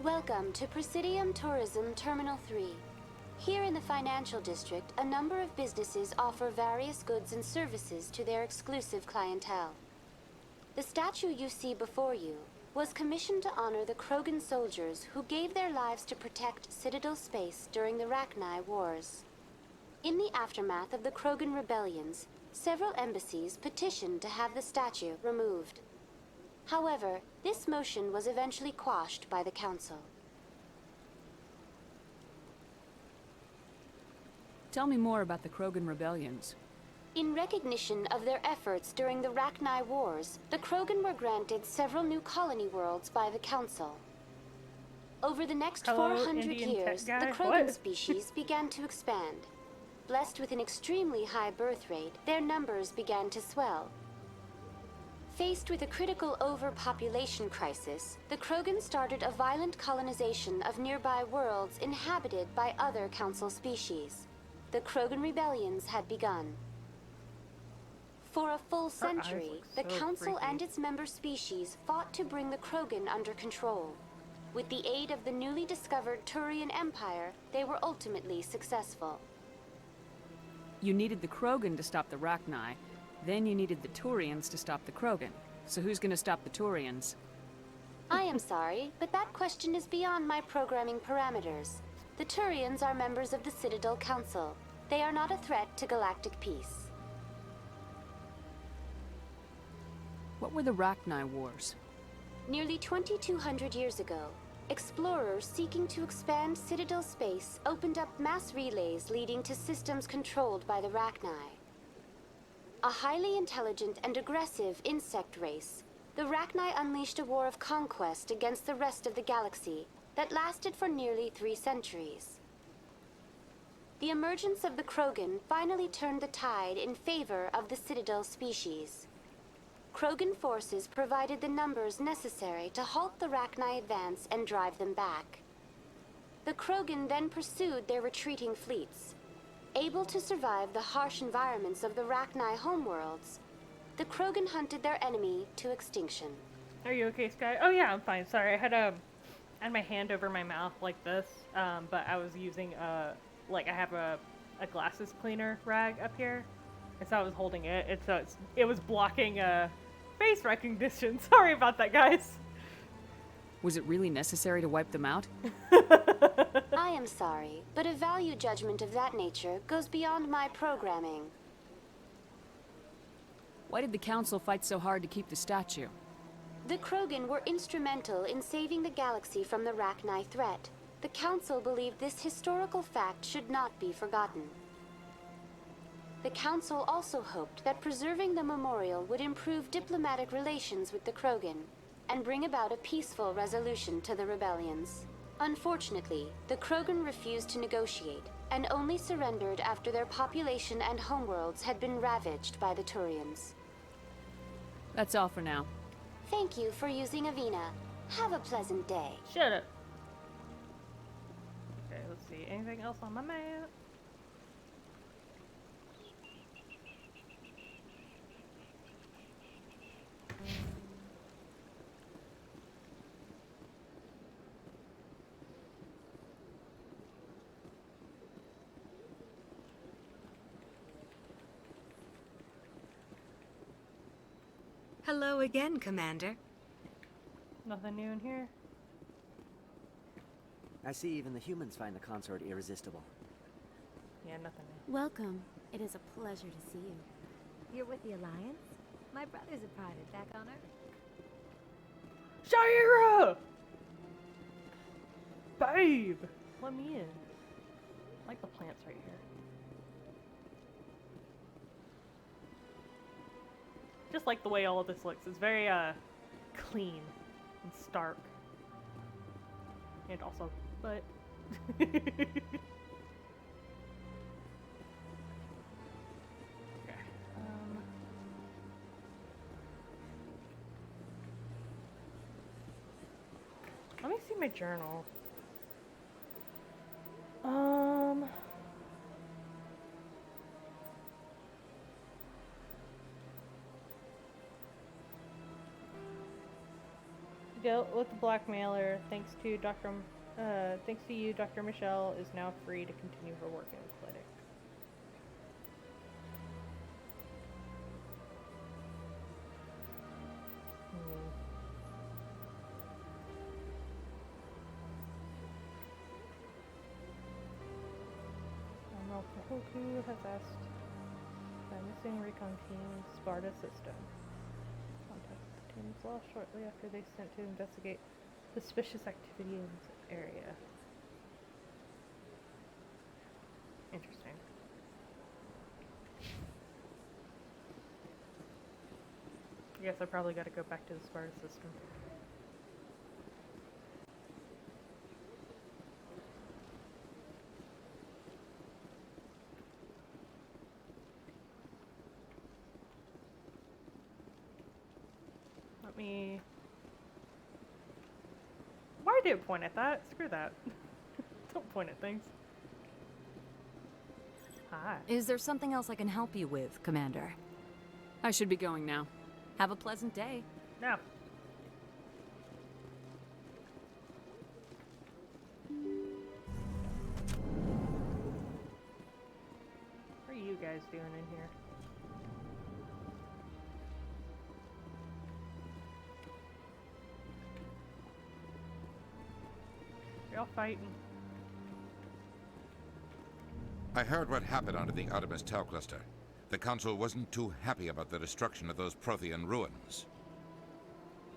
Welcome to Presidium Tourism Terminal 3. Here in the financial district, a number of businesses offer various goods and services to their exclusive clientele. The statue you see before you was commissioned to honor the Krogan soldiers who gave their lives to protect Citadel space during the Rachni Wars. In the aftermath of the Krogan rebellions, several embassies petitioned to have the statue removed. However, this motion was eventually quashed by the Council. Tell me more about the Krogan rebellions. In recognition of their efforts during the Rachni Wars, the Krogan were granted several new colony worlds by the Council. Over the next 400 years, the Krogan species began to expand. Blessed with an extremely high birth rate, their numbers began to swell. Faced with a critical overpopulation crisis, the Krogan started a violent colonization of nearby worlds inhabited by other Council species. The Krogan rebellions had begun. For a full century, the Council and its member species fought to bring the Krogan under control. With the aid of the newly discovered Turian Empire, they were ultimately successful. You needed the Krogan to stop the Rachni, then you needed the Turians to stop the Krogan. So who's gonna stop the Turians? I am sorry, but that question is beyond my programming parameters. The Turians are members of the Citadel Council. They are not a threat to galactic peace. What were the Rachni Wars? Nearly 2,200 years ago, explorers seeking to expand Citadel space opened up mass relays leading to systems controlled by the Rachni. A highly intelligent and aggressive insect race, the Rachni unleashed a war of conquest against the rest of the galaxy that lasted for nearly 3 centuries. The emergence of the Krogan finally turned the tide in favor of the Citadel species. Krogan forces provided the numbers necessary to halt the Rachni advance and drive them back. The Krogan then pursued their retreating fleets. Able to survive the harsh environments of the Rachni homeworlds, the Krogan hunted their enemy to extinction. Are you okay, Sky? Oh yeah, I'm fine. Sorry, I had my hand over my mouth like this, but I was using I have a glasses cleaner rag up here, and so I was holding it. It was blocking face recognition. Sorry about that, guys. Was it really necessary to wipe them out? I am sorry, but a value judgment of that nature goes beyond my programming. Why did the Council fight so hard to keep the statue? The Krogan were instrumental in saving the galaxy from the Rachni threat. The Council believed this historical fact should not be forgotten. The Council also hoped that preserving the memorial would improve diplomatic relations with the Krogan and bring about a peaceful resolution to the rebellions. Unfortunately, the Krogan refused to negotiate and only surrendered after their population and homeworlds had been ravaged by the Turians. That's all for now. Thank you for using Avina. Have a pleasant day. Shut up. Okay, let's see. Anything else on my map? Hello again, Commander. Nothing new in here. I see even the humans find the consort irresistible. Yeah, nothing new. Welcome. It is a pleasure to see you. You're with the Alliance? My brother's a private back on Earth. Shaira! Babe! Let me in. I like the plants right here. Just like the way all of this looks. It's very, clean and stark. And also, but. Okay. Let me see my journal. Dealt with the blackmailer. Thanks to you, Dr. Michelle is now free to continue her work in the clinic. Admiral Kahoku has asked the missing recon team Sparta system. Contact the team was lost shortly after they sent to investigate suspicious activity in this area. Interesting. I guess I probably got to go back to the Sparta system. Let me... Why did it point at that? Screw that. Don't point at things. Hi. Is there something else I can help you with, Commander? I should be going now. Have a pleasant day. No. What are you guys doing in here? You're all fighting. I heard what happened under the Artemis Tau cluster. The Council wasn't too happy about the destruction of those Prothean ruins.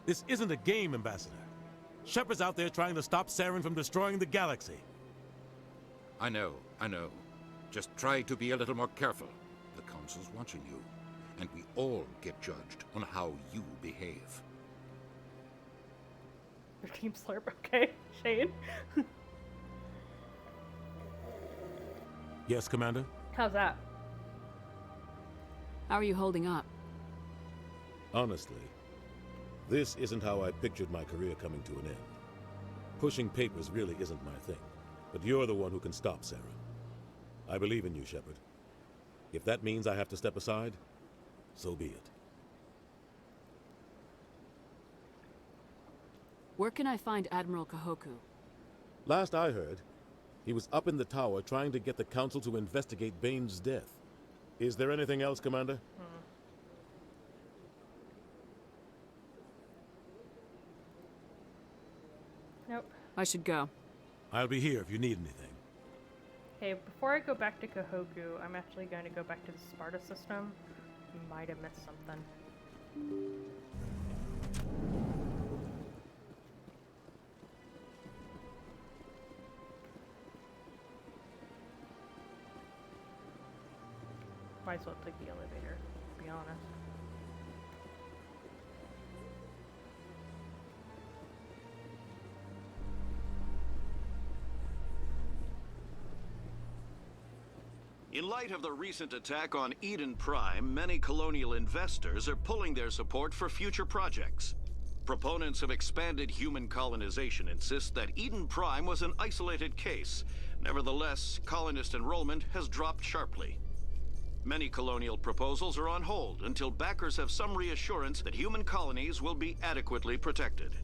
This isn't a game, Ambassador. Shepard's out there trying to stop Saren from destroying the galaxy. I know. Just try to be a little more careful. The Council's watching you, and we all get judged on how you behave. Your team slurp, okay, Shane? Yes, Commander? How's that? How are you holding up? Honestly, this isn't how I pictured my career coming to an end. Pushing papers really isn't my thing, but you're the one who can stop Saren. I believe in you, Shepard. If that means I have to step aside, so be it. Where can I find Admiral Kahoku? Last I heard, he was up in the tower trying to get the Council to investigate Bane's death. Is there anything else, Commander? Nope. I should go. I'll be here if you need anything. Okay, before I go back to Kahoku, I'm actually going to go back to the Sparta system. Might have missed something. Might as well take the elevator, to be honest. In light of the recent attack on Eden Prime, many colonial investors are pulling their support for future projects. Proponents of expanded human colonization insist that Eden Prime was an isolated case. Nevertheless, colonist enrollment has dropped sharply. Many colonial proposals are on hold until backers have some reassurance that human colonies will be adequately protected.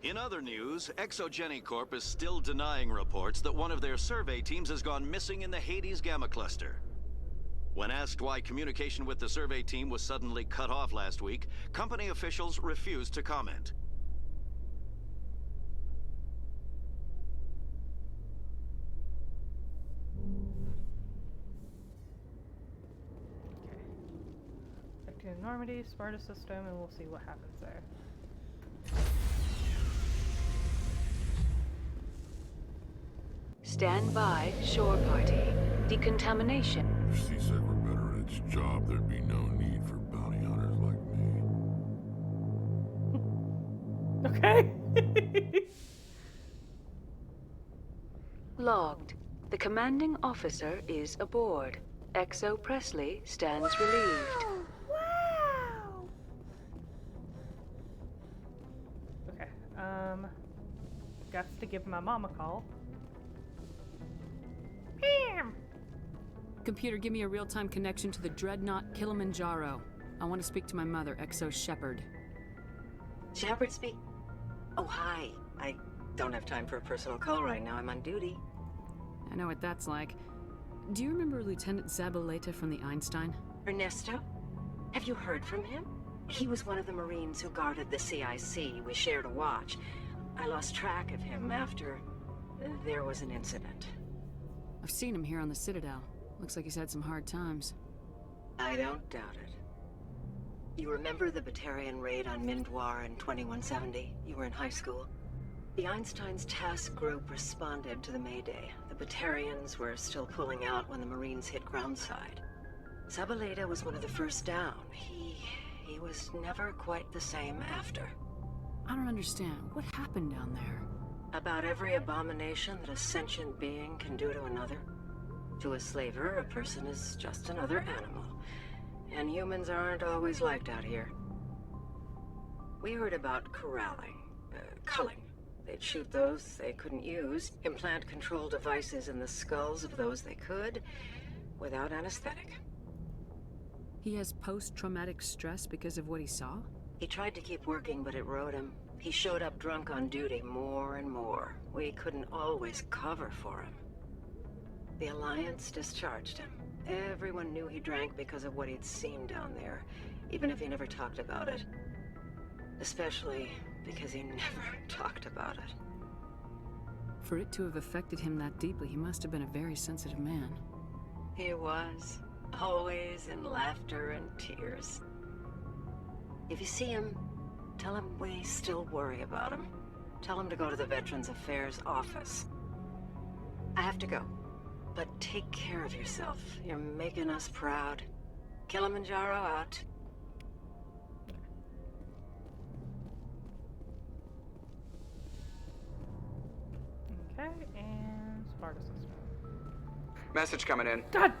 In other news, Exogeny Corp is still denying reports that one of their survey teams has gone missing in the Hades Gamma Cluster. When asked why communication with the survey team was suddenly cut off last week, company officials refused to comment. Back to Normandy, Sparta system, and we'll see what happens there. Stand by, shore party. Decontamination. If C-Sec were better at its job, there'd be no need for bounty hunters like me. Okay. Logged. The commanding officer is aboard. XO Presley stands relieved. Wow. Okay. Got to give my mom a call. Bam! Computer, give me a real-time connection to the Dreadnought Kilimanjaro. I want to speak to my mother, XO Shepard. Shepard speak. Oh, hi. I don't have time for a personal call right now. I'm on duty. I know what that's like. Do you remember Lieutenant Zabaleta from the Einstein? Ernesto? Have you heard from him? He was one of the Marines who guarded the CIC. We shared a watch. I lost track of him after there was an incident. I've seen him here on the Citadel. Looks like he's had some hard times. I don't doubt it. You remember the Batarian raid on Mindwar in 2170? You were in high school. The Einstein's task group responded to the Mayday. The Batarians were still pulling out when the Marines hit groundside. Zabaleta was one of the first down. He was never quite the same after. I don't understand. What happened down there? About every abomination that a sentient being can do to another. To a slaver, a person is just another animal. And humans aren't always liked out here. We heard about corralling, culling. They'd shoot those they couldn't use, implant control devices in the skulls of those they could, without anesthetic. He has post-traumatic stress because of what he saw? He tried to keep working, but it rode him. He showed up drunk on duty more and more. We couldn't always cover for him. The Alliance discharged him. Everyone knew he drank because of what he'd seen down there, even if he never talked about it. Especially because he never talked about it. For it to have affected him that deeply, he must have been a very sensitive man. He was. Always in laughter and tears. If you see him, tell him we still worry about him. Tell him to go to the Veterans Affairs office. I have to go. But take care of yourself. You're making us proud. Kilimanjaro out. Okay, and Spartacus. Message coming in. God!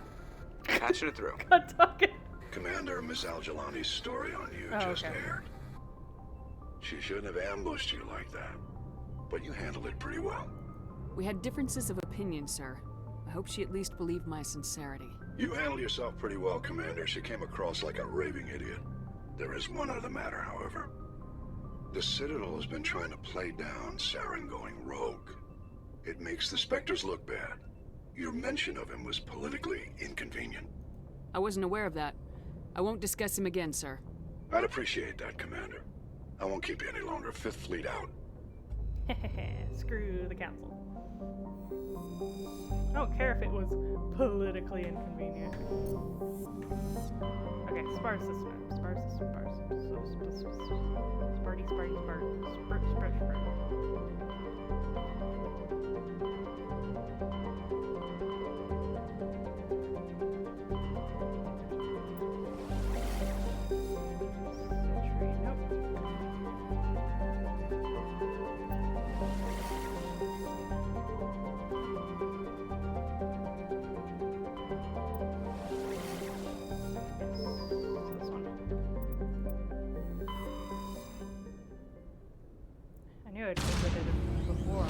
Patching it through. God talking. Commander, Miss Al-Jalani's story on you just aired. She shouldn't have ambushed you like that. But you handled it pretty well. We had differences of opinion, sir. I hope she at least believed my sincerity. You handled yourself pretty well, Commander. She came across like a raving idiot. There is one other matter, however. The Citadel has been trying to play down Saren going rogue. It makes the Spectres look bad. Your mention of him was politically inconvenient. I wasn't aware of that. I won't discuss him again, sir. I'd appreciate that, Commander. I won't keep you any longer. Fifth Fleet out. Screw the council. I don't care if it was politically inconvenient. Okay, Spartacus. Sparty. I knew I'd visited it before.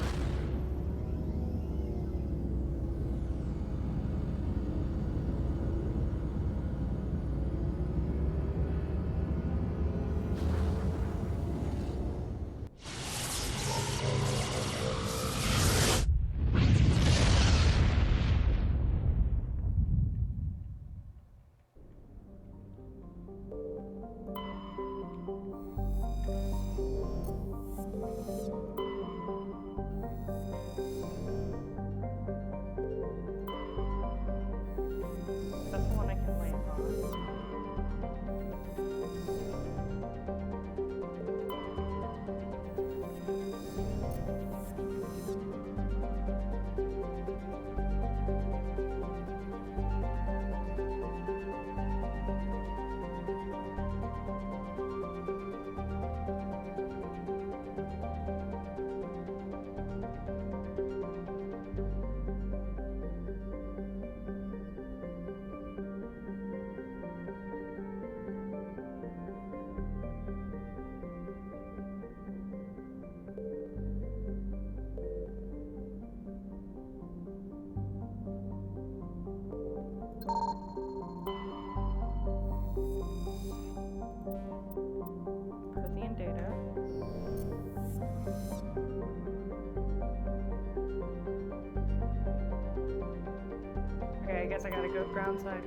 guess I gotta go ground side.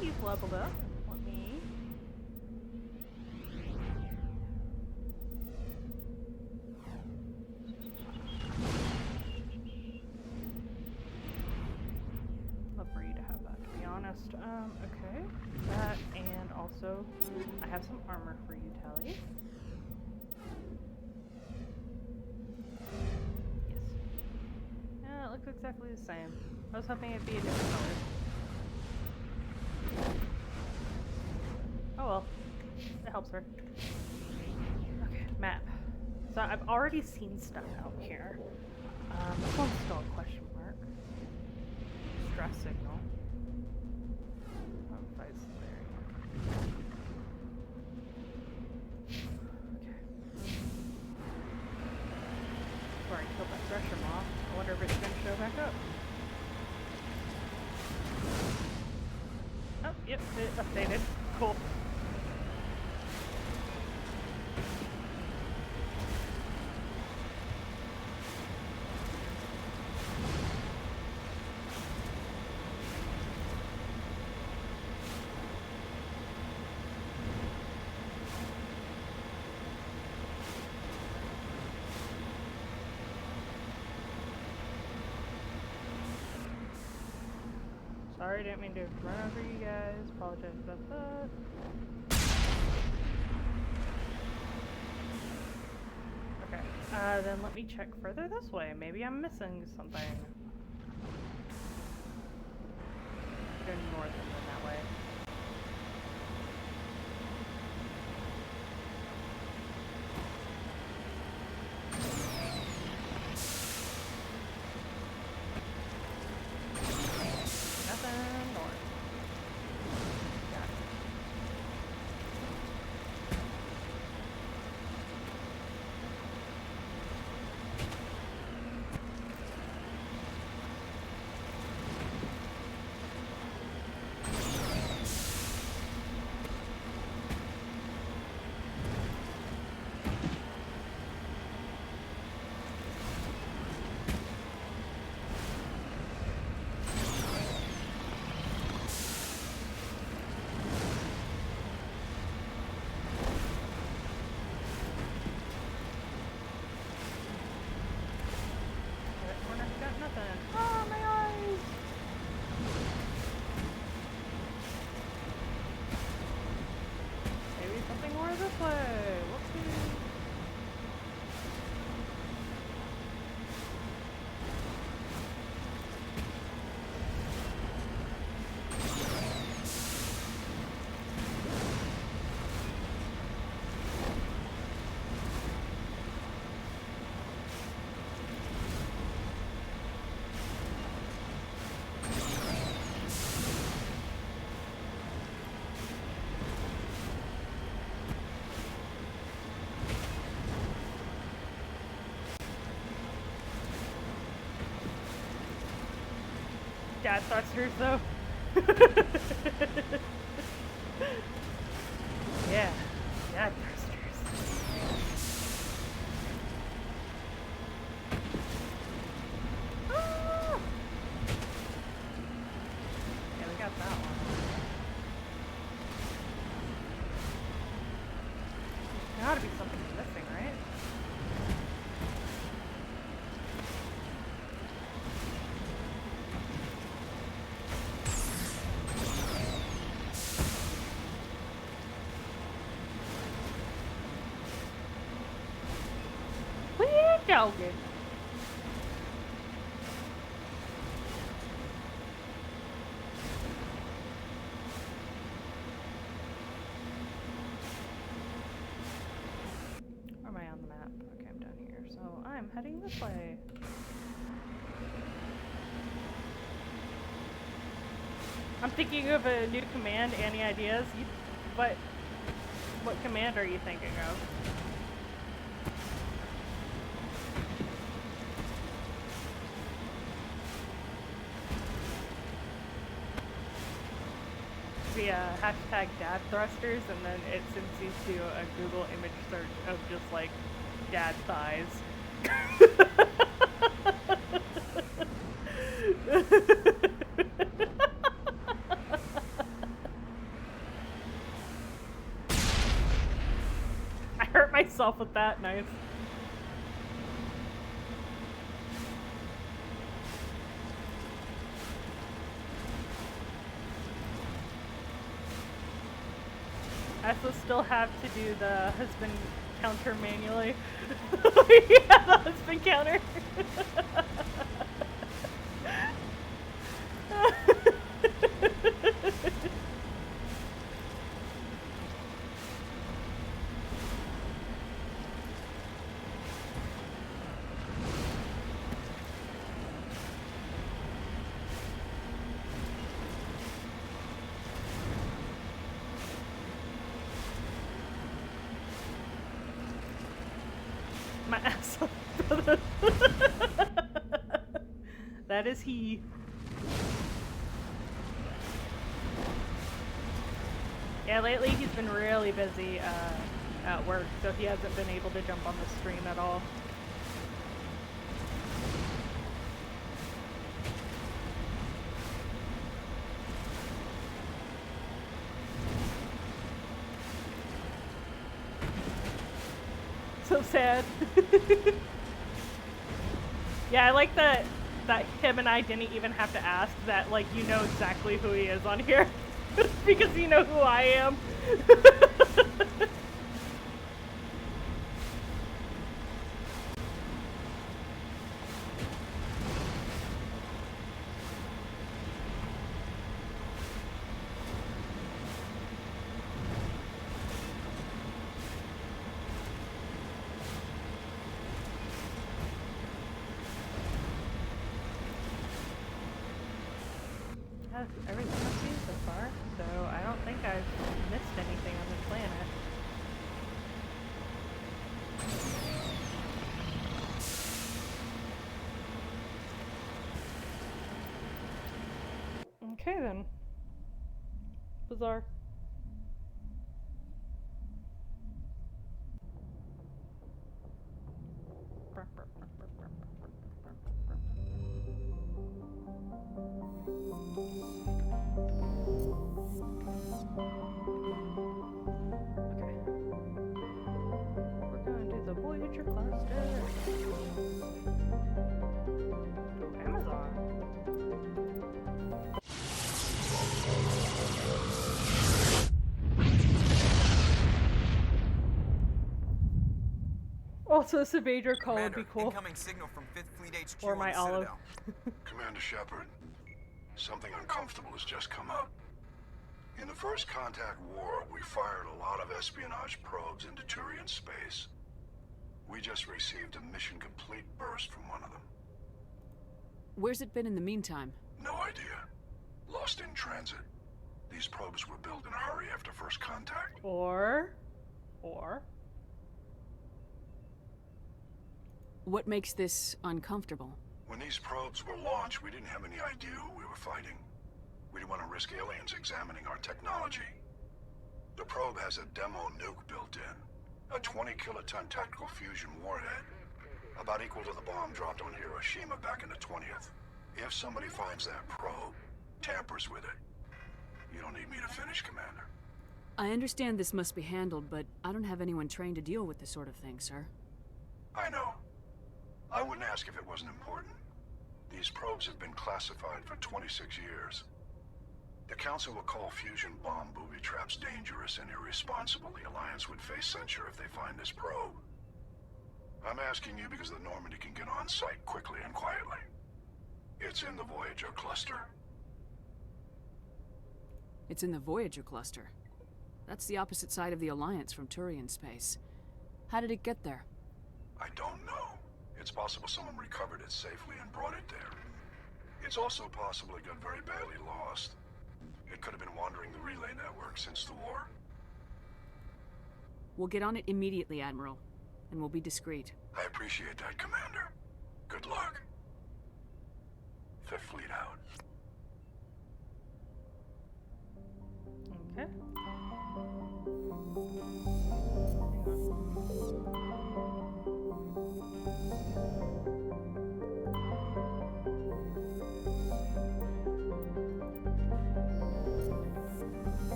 You've leveled up. Let me. Love for you to have that, to be honest. Okay. That, and also, I have some armor for you, Tally. Yes. Yeah, it looks exactly the same. I was hoping it'd be a different color. Oh well, it helps her. Okay, map. So I've already seen stuff out here. This one's still a question mark. Stress signal. Fights there. Okay. Before I kill that Thresher moth, I wonder if it's gonna show back up. Oh, yep, it updated. Cool. Sorry, didn't mean to run over you guys. Apologize about that. Okay, then let me check further this way. Maybe I'm missing something. Go north and then that way. This way. Whoopsie. Dad thrusters though. Yeah, dad thrusters. Ah! Yeah, we got that one. There's gotta be something missing, right? Joking. Where am I on the map? Okay, I'm down here, so I'm heading this way. I'm thinking of a new command. Any ideas? What command are you thinking of? The hashtag dad thrusters, and then it sends you to a Google image search of just like dad thighs. I hurt myself with that knife. I also still have to do the husband counter manually. Yeah, the husband counter. My asshole brother. That is he. Yeah, lately he's been really busy at work, so he hasn't been able to jump on the stream at all. So sad. Yeah, I like that him and I didn't even have to ask that, like, you know exactly who he is on here. Because you know who I am. That's everything I've seen so far, so I don't think I've missed anything on this planet. Okay then. Bizarre. We're going to the Voyager cluster. Oh, Amazon. Also, a Sabager call would be cool. Incoming signal from 5th Fleet HQ Or my on olive. Citadel. Commander Shepard, something uncomfortable has just come up. In the First Contact War, we fired a lot of espionage probes into Turian space. We just received a mission complete burst from one of them. Where's it been in the meantime? No idea. Lost in transit. These probes were built in a hurry after First Contact. Or... What makes this uncomfortable? When these probes were launched, we didn't have any idea who we were fighting. We didn't want to risk aliens examining our technology. The probe has a demo nuke built in. A 20-kiloton tactical fusion warhead. About equal to the bomb dropped on Hiroshima back in the 20th. If somebody finds that probe, tampers with it, you don't need me to finish, Commander. I understand this must be handled, but I don't have anyone trained to deal with this sort of thing, sir. I know. I wouldn't ask if it wasn't important. These probes have been classified for 26 years. The Council will call fusion bomb booby traps dangerous and irresponsible. The Alliance would face censure if they find this probe. I'm asking you because the Normandy can get on site quickly and quietly. It's in the Voyager cluster. It's in the Voyager cluster. That's the opposite side of the Alliance from Turian space. How did it get there? I don't know. It's possible someone recovered it safely and brought it there. It's also possible it got very badly lost. It could have been wandering the relay network since the war. We'll get on it immediately, Admiral. And we'll be discreet. I appreciate that, Commander. Good luck. Fifth Fleet out. Okay.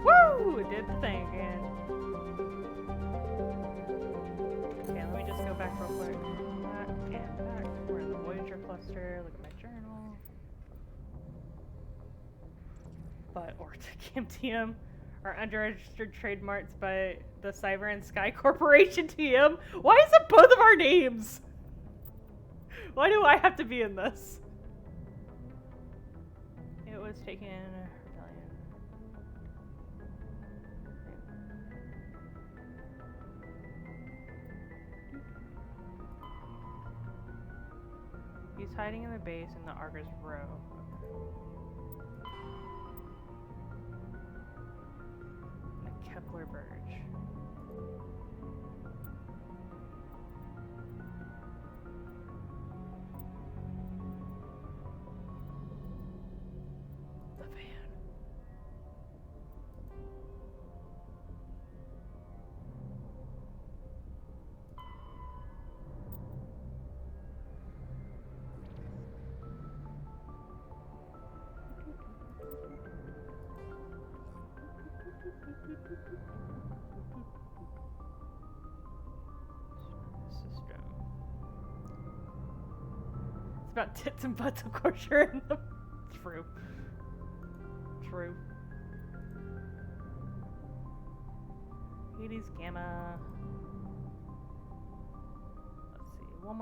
Woo! It did the thing again. Okay, let me just go back real quick. Back and back. We're in the Voyager cluster. Look at my journal. But Ortacam are unregistered trademarks by the Cyber and Sky Corporation TM. Why is it both of our names? Why do I have to be in this? It was taken rebellion. He's hiding in the base in the Argus row. The Kepler Verge. The van. System. It's about tits and butts, of course you're in them. True. True. Hades Gamma.